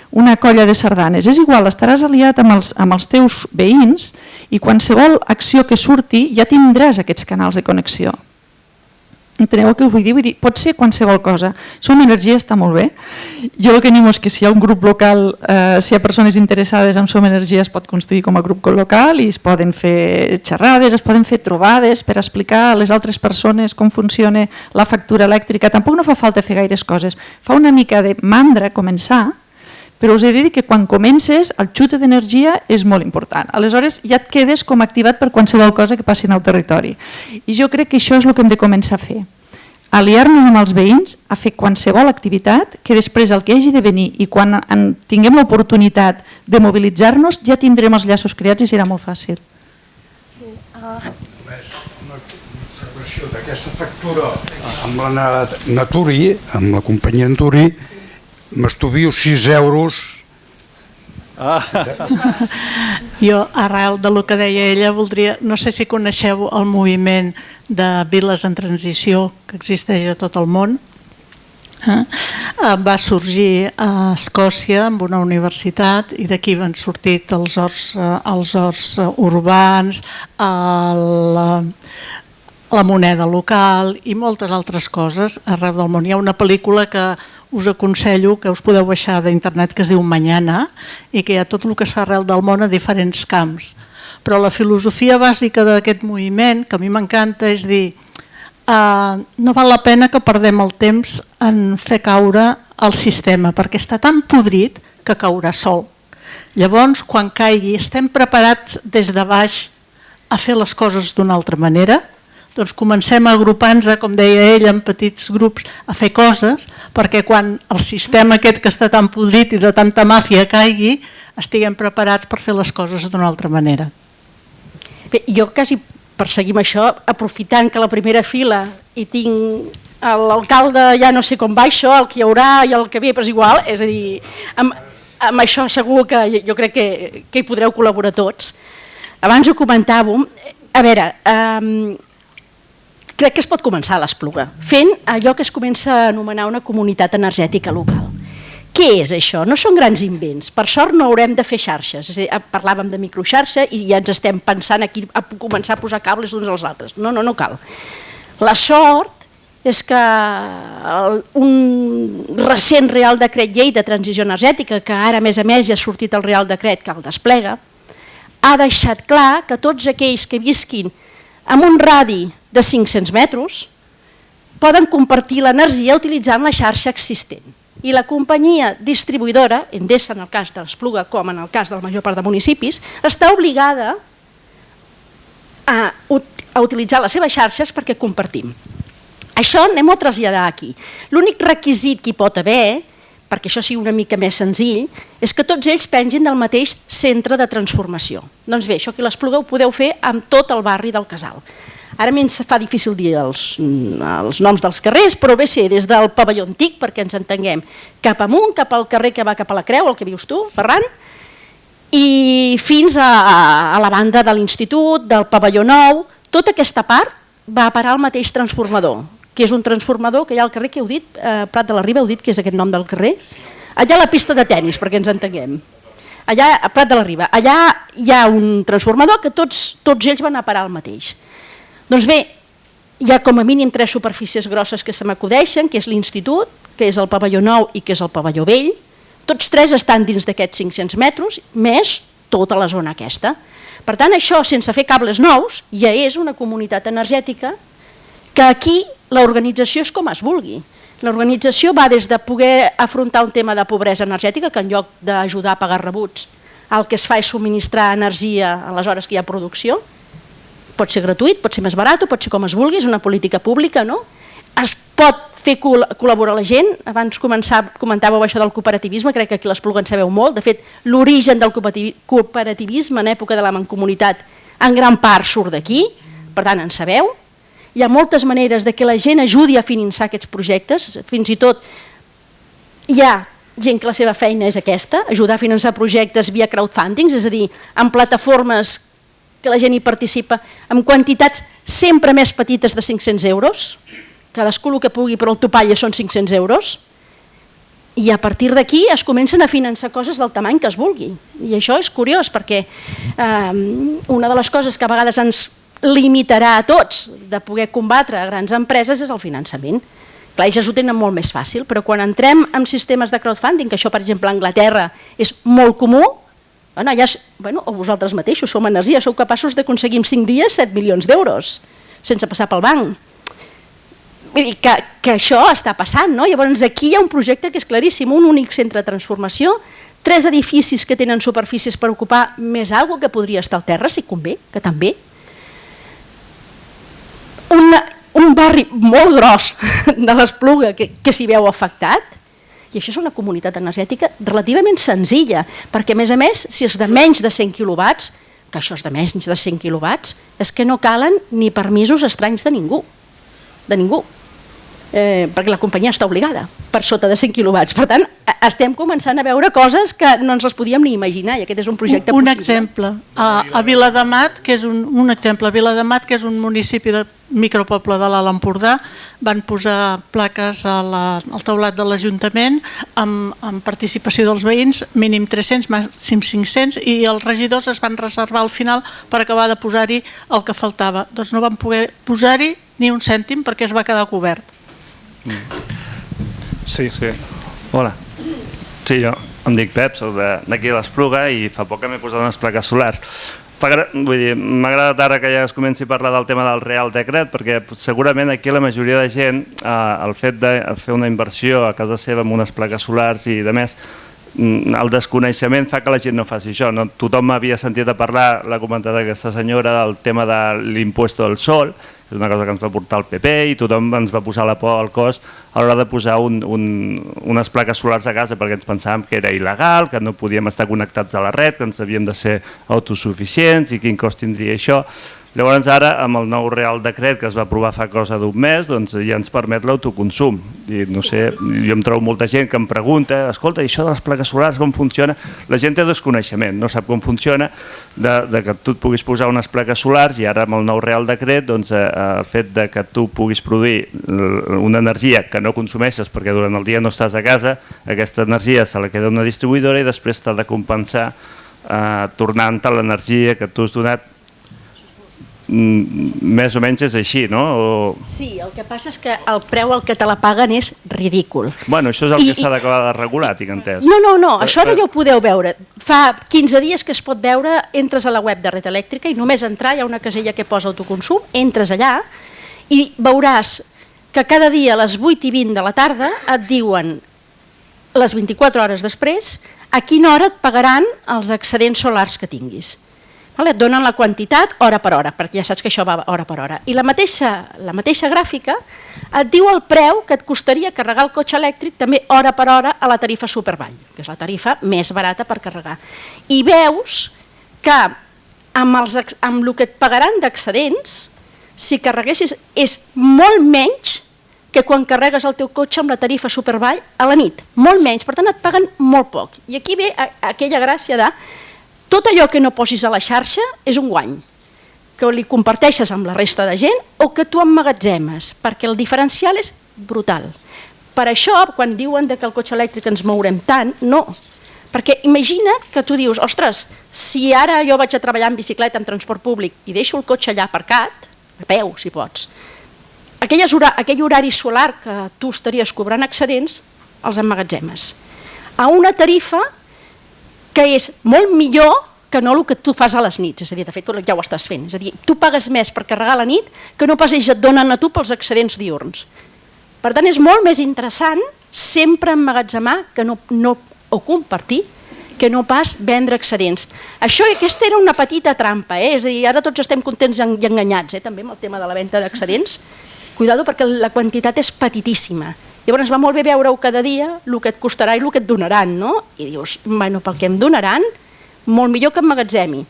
una colla de sardanes, és igual, estaràs aliat amb els teus veïns i qualsevol acció que surti ja tindràs aquests canals de connexió. Enteneu el que us vull dir? Vull dir, pot ser qualsevol cosa. Som Energia està molt bé. Jo el que animo és que si hi ha un grup local, si hi ha persones interessades en Som Energia, es pot constituir com a grup local i es poden fer xerrades, es poden fer trobades per explicar a les altres persones com funciona la factura elèctrica. Tampoc no fa falta fer gaires coses. Fa una mica de mandra començar, però us he de dir que quan comences el xute d'energia és molt important. Aleshores ja et quedes com activat per qualsevol cosa que passi en el territori. I jo crec que això és el que hem de començar a fer. Aliar-nos amb els veïns a fer qualsevol activitat que després el que hagi de venir i quan tinguem l'oportunitat de mobilitzar-nos ja tindrem els llaços creats i serà molt fàcil. Una observació d'aquesta factura amb la Naturi, amb la companyia Naturi, m'estovio 6 euros. Jo, arrel del que deia ella, voldria... No sé si coneixeu el moviment de viles en transició que existeix a tot el món. Va sorgir a Escòcia amb una universitat i d'aquí van sortir els horts urbans, la moneda local i moltes altres coses arreu del món. Hi ha una pel·lícula que us aconsello, que us podeu baixar d'internet, que es diu Mañana, i que hi ha tot el que es fa arreu del món a diferents camps. Però la filosofia bàsica d'aquest moviment, que a mi m'encanta, és dir, no val la pena que perdem el temps en fer caure el sistema, perquè està tan podrit que caurà sol. Llavors, quan caigui, estem preparats des de baix a fer les coses d'una altra manera? Doncs comencem a agrupar-nos, com deia ell, en petits grups, a fer coses, perquè quan el sistema aquest que està tan podrit i de tanta màfia caigui, estiguem preparats per fer les coses d'una altra manera. Bé, jo quasi perseguim això, aprofitant que a la primera fila hi tinc l'alcalde, ja no sé com va això, el que hi haurà i el que ve, però és igual, és a dir, amb això segur que jo crec que hi podreu col·laborar tots. Abans ho comentàvem, a veure, crec que es pot començar a l'Espluga, fent allò que es comença a anomenar una comunitat energètica local. Què és això? No són grans invents, per sort no haurem de fer xarxes, és a dir, parlàvem de microxarxa i ja ens estem pensant aquí a començar a posar cables uns als altres. No, no cal. La sort és que un recent Real Decret Llei de Transició Energètica, que ara a més ja ha sortit el Real Decret que el desplega, ha deixat clar que tots aquells que visquin amb un radi de 500 metres poden compartir l'energia utilitzant la xarxa existent. I la companyia distribuïdora, Endesa en el cas de l'Espluga com en el cas de la major part de municipis, està obligada a utilitzar les seves xarxes perquè compartim. Això anem a traslladar aquí. L'únic requisit que hi pot haver, perquè això sigui una mica més senzill, és que tots ells pengin del mateix centre de transformació. Doncs bé, això aquí a l'Espluga ho podeu fer amb tot el barri del Casal. Ara a mi ens fa difícil dir els noms dels carrers, però bé ser des del pavelló antic, perquè ens entenguem, cap amunt, cap al carrer que va cap a la Creu, el que dius tu, Ferran, i fins a la banda de l'Institut, del pavelló nou, tota aquesta part va a parar al mateix transformador, que és un transformador que hi ha al carrer, que heu dit, Prat de la Riba, heu dit que és aquest nom del carrer? Allà a la pista de tennis, perquè ens entenguem. Allà a Prat de la Riba, allà hi ha un transformador que tots ells van a parar al mateix. Doncs bé, hi ha com a mínim 3 superfícies grosses que se m'acudeixen, que és l'Institut, que és el pavelló nou i que és el pavelló vell. Tots 3 estan dins d'aquests 500 metres, més tota la zona aquesta. Per tant, això, sense fer cables nous, ja és una comunitat energètica que aquí l'organització és com es vulgui. L'organització va des de poder afrontar un tema de pobresa energètica, que en lloc d'ajudar a pagar rebuts, el que es fa és subministrar energia a les hores que hi ha producció. Pot ser gratuït, pot ser més barat, pot ser com es vulgui, és una política pública, no? Es pot fer col·laborar la gent. Abans comentàveu això del cooperativisme, crec que aquí a l'Espluga en sabeu molt. De fet, l'origen del cooperativisme en època de la mancomunitat en gran part surt d'aquí, per tant en sabeu. Hi ha moltes maneres de que la gent ajudi a finançar aquests projectes, fins i tot hi ha gent que la seva feina és aquesta, ajudar a finançar projectes via crowdfunding, és a dir, en plataformes que la gent hi participa amb quantitats sempre més petites de 500 euros, cadascú el que pugui, però el topall són 500 euros, i a partir d'aquí es comencen a finançar coses del tamany que es vulgui. I això és curiós, perquè una de les coses que a vegades ens limitarà a tots de poder combatre a grans empreses és el finançament. Clar, ells ho tenen molt més fàcil, però quan entrem en sistemes de crowdfunding, que això per exemple a Anglaterra és molt comú, o vosaltres mateixos, som energia, sou capaços d'aconseguir en 5 dies 7 milions d'euros, sense passar pel banc. Vull dir que això està passant, no? Llavors aquí hi ha un projecte que és claríssim, un únic centre de transformació, 3 edificis que tenen superfícies per ocupar més aigua que podria estar al terra, si convé, que també. Un barri molt gros de l'Espluga que s'hi veu afectat, i això és una comunitat energètica relativament senzilla, perquè a més, si és de menys de 100 quilowatts, que això és de menys de 100 quilowatts, és que no calen ni permisos estranys de ningú, perquè la companyia està obligada per sota de 100 quilowatts. Per tant, estem començant a veure coses que no ens les podíem ni imaginar, i aquest és un projecte possible. Un exemple, a Viladamat, que és un exemple, Viladamat, que és un municipi de micropoble de l'Alt Empordà, van posar plaques al teulat de l'Ajuntament amb participació dels veïns, mínim 300, màxim 500, i els regidors es van reservar al final per acabar de posar-hi el que faltava. Doncs no van poder posar-hi ni un cèntim perquè es va quedar cobert. Sí. Hola. Sí, jo em dic Pep, soc d'aquí de l'Espluga i fa poc que m'he posat unes plaques solars. M'ha agradat ara que ja es comenci a parlar del tema del Real Decret, perquè segurament aquí la majoria de gent el fet de fer una inversió a casa seva amb unes plaques solars i de més, el desconeixement fa que la gent no faci això. Tothom havia sentit a parlar, l'ha comentat aquesta senyora, del tema de l'impuesto del sol, és una cosa que ens va portar el PP i tothom ens va posar la por al cos a l'hora de posar unes plaques solars a casa perquè ens pensàvem que era il·legal, que no podíem estar connectats a la red, que ens havíem de ser autosuficients i quin cost tindria això. Llavors ara, amb el nou Real Decret que es va aprovar fa cosa d'un mes, doncs ja ens permet l'autoconsum. I no sé, jo em trobo molta gent que em pregunta, escolta, i això de les plaques solars com funciona? La gent té desconeixement, no sap com funciona, de que tu et puguis posar unes plaques solars i ara amb el nou Real Decret doncs, el fet de que tu puguis produir una energia que no consumeixes perquè durant el dia no estàs a casa, aquesta energia se la queda una distribuïdora i després t'ha de compensar tornant-te l'energia que tu has donat. Més o menys és així, no? Sí, el que passa és que el preu al que te la paguen és ridícul. Bueno, això és el que s'ha d'acabar de regular, tinc entès. No, això ara ja ho podeu veure. Fa 15 dies que es pot veure, entres a la web de Red Elèctrica i només entrar, hi ha una casella que posa autoconsum, entres allà i veuràs que cada dia a les 8:20 de la tarda et diuen, les 24 hores després, a quina hora et pagaran els excedents solars que tinguis. Et donen la quantitat hora per hora, perquè ja saps que això va hora per hora. I la mateixa gràfica et diu el preu que et costaria carregar el cotxe elèctric també hora per hora a la tarifa Supervall, que és la tarifa més barata per carregar. I veus que amb el que et pagaran d'excedents, si carreguessis, és molt menys que quan carregues el teu cotxe amb la tarifa Supervall a la nit. Molt menys, per tant et paguen molt poc. I aquí ve aquella gràcia de tot allò que no posis a la xarxa és un guany, que li comparteixes amb la resta de gent o que tu emmagatzemes, perquè el diferencial és brutal. Per això, quan diuen que el cotxe elèctric ens mourem tant, no. Perquè imagina que tu dius, ostres, si ara jo vaig a treballar en bicicleta, en transport públic, i deixo el cotxe allà aparcat, a peu, si pots, aquell horari solar que tu estaries cobrant excedents, els emmagatzemes. A una tarifa que és molt millor que no el que tu fas a les nits, és a dir, de fet tu ja ho estàs fent, és a dir, tu pagues més per carregar a la nit que no pas ells et donen a tu pels excedents diürns. Per tant, és molt més interessant sempre emmagatzemar o compartir que no pas vendre excedents. Aquesta era una petita trampa, és a dir, ara tots estem contents i enganyats, també amb el tema de la venda d'excedents. Cuidado perquè la quantitat és petitíssima. Llavors va molt bé veure-ho cada dia, el que et costarà i el que et donaran, no? I dius, bueno, pel que em donaran, molt millor que emmagatzemi.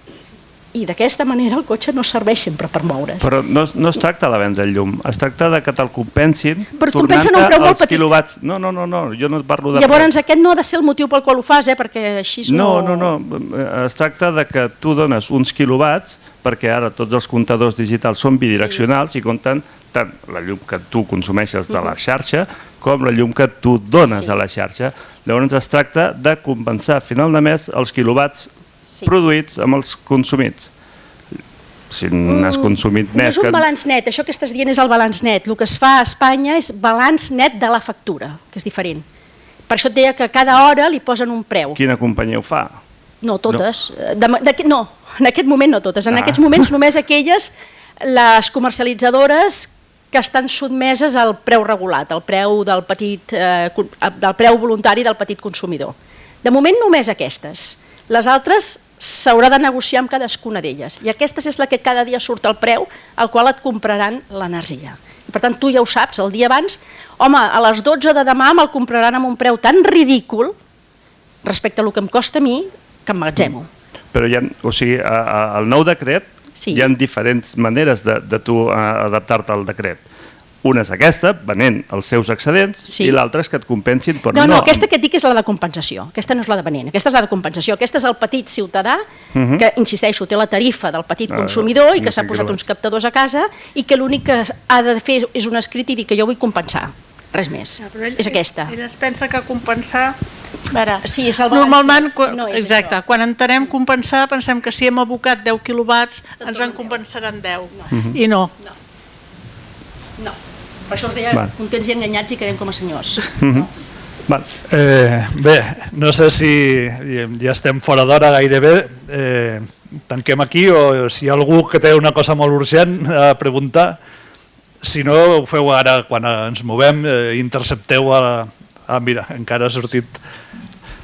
I d'aquesta manera el cotxe no serveix sempre per moure's. Però no es tracta de vendre el llum, es tracta de que te'l compensin tornant-te els quilowatts. No, jo no parlo de... Llavors aquest no ha de ser el motiu pel qual ho fas, perquè així no... No, es tracta de que tu dones uns quilowatts, perquè ara tots els comptadors digitals són bidireccionals i compten tant la llum que tu consumeixes de la xarxa com la llum que tu dones a la xarxa. Llavors es tracta de compensar a final de mes els quilowatts produïts amb els consumits. Si n'has consumit més... No és un balanç net, això que estàs dient és el balanç net. El que es fa a Espanya és balanç net de la factura, que és diferent. Per això et deia que cada hora li posen un preu. Quina companyia ho fa? No, totes. No, en aquest moment no totes. En aquests moments només aquelles, les comercialitzadores que estan sotmeses al preu regulat, al preu del preu voluntari del petit consumidor. De moment només aquestes. Les altres s'haurà de negociar amb cadascuna d'elles i aquesta és la que cada dia surt al preu al qual et compraran l'energia. Per tant, tu ja ho saps, el dia abans, home, a les 12 de demà me'l compraran amb un preu tan ridícul respecte a el que em costa a mi que emmagatzemo. Però hi ha, o sigui, al nou decret hi ha diferents maneres de tu adaptar-te al decret. Una és aquesta, venent els seus excedents, i l'altra és que et compensin per no. No, aquesta que et dic és la de compensació, aquesta no és la de venent, aquesta és la de compensació, aquesta és el petit ciutadà que, insisteixo, té la tarifa del petit consumidor i que s'ha posat uns captadors a casa i que l'únic que ha de fer és un escrit i dir que jo vull compensar, res més, és aquesta. Ell es pensa que compensar... Sí, és el balanç. Normalment, exacte, quan entenem compensar pensem que si hem abocat 10 quilowatts ens en compensaran 10 i no. No, per això us deia contents i enganyats i quedem com a senyors. Bé, no sé si ja estem fora d'hora gairebé, tanquem aquí o si hi ha algú que té una cosa molt urgent a preguntar, si no ho feu ara quan ens movem, intercepteu mira, encara ha sortit.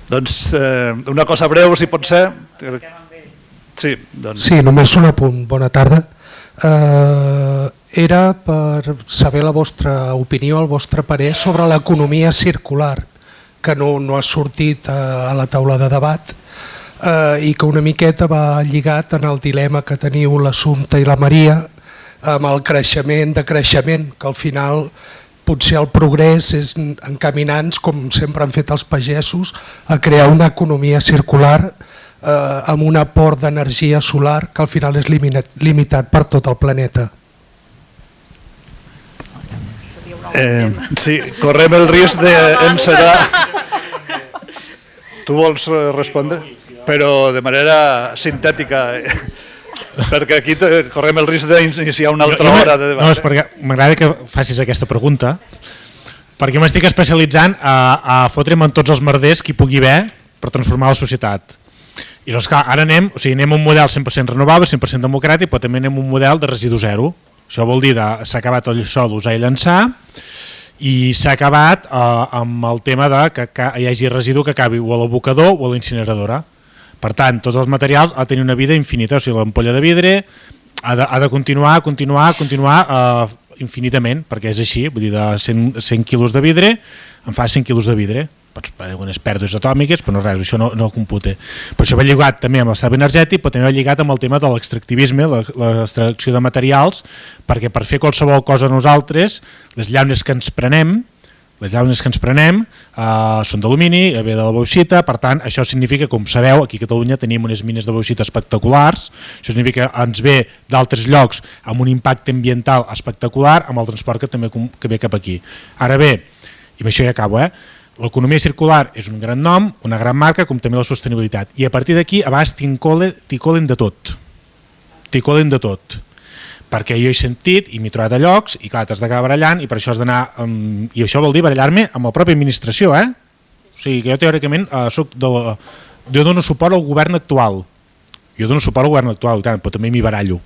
Doncs una cosa breu, si pot ser. Sí, només un apunt. Bona tarda. Era per saber la vostra opinió, el vostre parer sobre l'economia circular, que no ha sortit a la taula de debat. i que una miqueta va lligat en el dilema que teniu l'Assumpta i la Maria amb el creixement, que al final potser el progrés és encaminant, com sempre han fet els pagesos, a crear una economia circular amb un aport d'energia solar que al final és limitat per tot el planeta. Sí, correm el risc d'encetar... Tu vols respondre? Però de manera sintètica, perquè aquí correm el risc d'iniciar una altra hora de debat. No, és perquè m'agrada que facis aquesta pregunta, perquè m'estic especialitzant a fotre'm en tots els merders que hi pugui haver per transformar la societat. I doncs clar, ara anem a un model 100% renovable, 100% democràtic, però també anem a un model de residu zero. Això vol dir que s'ha acabat això d'usar i llançar, i s'ha acabat amb el tema que hi hagi residu que acabi o a l'abocador o a la incineradora. Per tant, tots els materials han de tenir una vida infinita, o sigui, l'ampolla de vidre ha de continuar infinitament, perquè és així, vull dir, de 100 quilos de vidre en fa 100 quilos de vidre. Pots fer algunes pèrdues atòmiques, però no res, això no ho compute. Però això va lligat també amb l'estalvi energètic, però també va lligat amb el tema de l'extractivisme, l'extracció de materials, perquè per fer qualsevol cosa nosaltres, les llaunes que ens prenem són d'alumini, ve de la bauxita, per tant, això significa, com sabeu, aquí a Catalunya tenim unes mines de bauxita espectaculars, això significa que ens ve d'altres llocs amb un impacte ambiental espectacular, amb el transport que ve cap aquí. Ara bé, i amb això ja acabo, l'economia circular és un gran nom, una gran marca, com també la sostenibilitat. I a partir d'aquí, a vegades t'hi colen de tot. Perquè jo he sentit i m'he trobat a llocs, i clar, t'has d'acabar barallant, i per això has d'anar... I això vol dir barallar-me amb la pròpia administració, O sigui, que jo teòricament jo dono suport al govern actual. Però també m'hi barallo.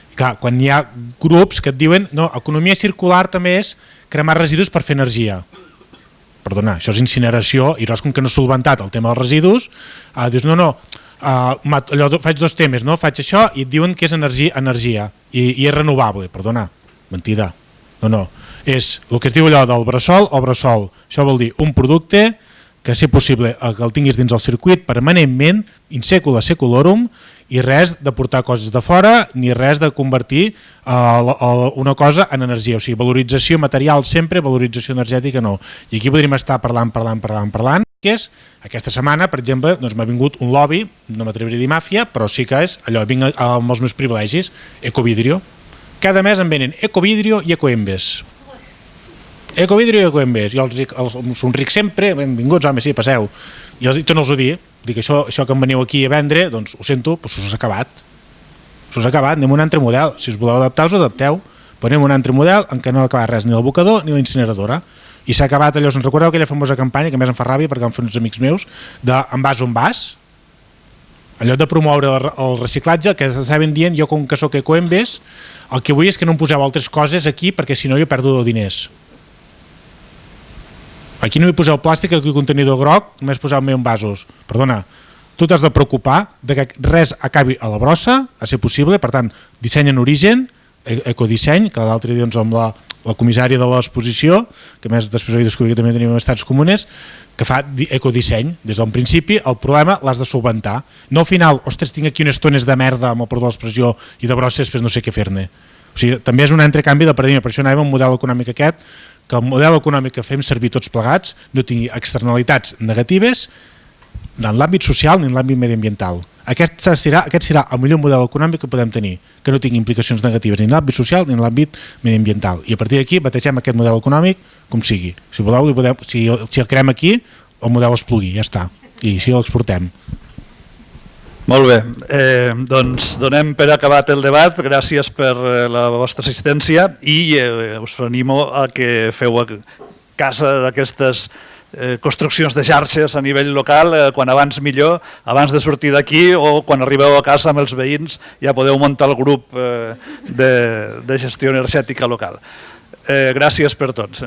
I clar, quan hi ha grups que et diuen no, economia circular també és cremar residus per fer energia. Perdona, això és incineració, i com que no has solventat el tema dels residus, dius faig dos temes, faig això i et diuen que és energia i és renovable. Perdona, mentida. No, és el que es diu allò del bressol o bressol. Això vol dir un producte que, si possible, que el tinguis dins el circuit permanentment, in secula seculorum, i res de portar coses de fora ni res de convertir una cosa en energia, o sigui, valorització material sempre, valorització energètica no. I aquí podríem estar parlant, que és, aquesta setmana, per exemple, doncs m'ha vingut un lobby, no m'atreviré a dir màfia, però sí que és allò, vinc amb els meus privilegis, Ecovidrio. Cada mes em venen Ecovidrio i Ecoembes. Ecovidrio i Ecoembes. Jo els somric sempre, benvinguts, home, sí, passeu. I torno a dir, dic, això que em veniu aquí a vendre, doncs ho sento, però s'us ha acabat. Anem a un altre model. Si us voleu adaptar, us adapteu. Però anem a un altre model en què no ha acabat res, ni l'abocador ni la incineradora. I s'ha acabat allò, us recordeu aquella famosa campanya, que més em fa ràbia perquè em fan uns amics meus, d'en vas on vas? Allò de promoure el reciclatge, que estaven dient, jo com que soc Ecoembes, el que vull és que no em poseu altres coses aquí perquè si no jo perdo diners. Aquí no hi poseu plàstic, aquí hi contenidor groc, només poseu-me envasos. Perdona, tu t'has de preocupar de que res acabi a la brossa, a ser possible, per tant, disseny en origen, ecodisseny, que l'altre dia amb la comissària de l'exposició, que més després he descobert que també tenim estats comunes, que fa ecodisseny. Des d'un principi el problema l'has de solventar. No al final, ostres, tinc aquí unes tones de merda amb el perdó de l'expressió i de brossa, després no sé què fer-ne. O sigui, també és un entrecanvi de paradigma, per això anàvem a un model econòmic aquest, que el model econòmic que fem servir tots plegats no tingui externalitats negatives ni en l'àmbit social ni en l'àmbit mediambiental. Aquest serà el millor model econòmic que podem tenir, que no tingui implicacions negatives ni en l'àmbit social ni en l'àmbit mediambiental. I a partir d'aquí bategem aquest model econòmic com sigui. Si voleu, si el creem aquí, el model es plugui, ja està. I així l'exportem. Molt bé, doncs donem per acabat el debat, gràcies per la vostra assistència i us animo a que feu casa d'aquestes construccions de xarxes a nivell local, quan abans millor, abans de sortir d'aquí o quan arribeu a casa amb els veïns ja podeu muntar el grup de gestió energètica local. Gràcies per tots.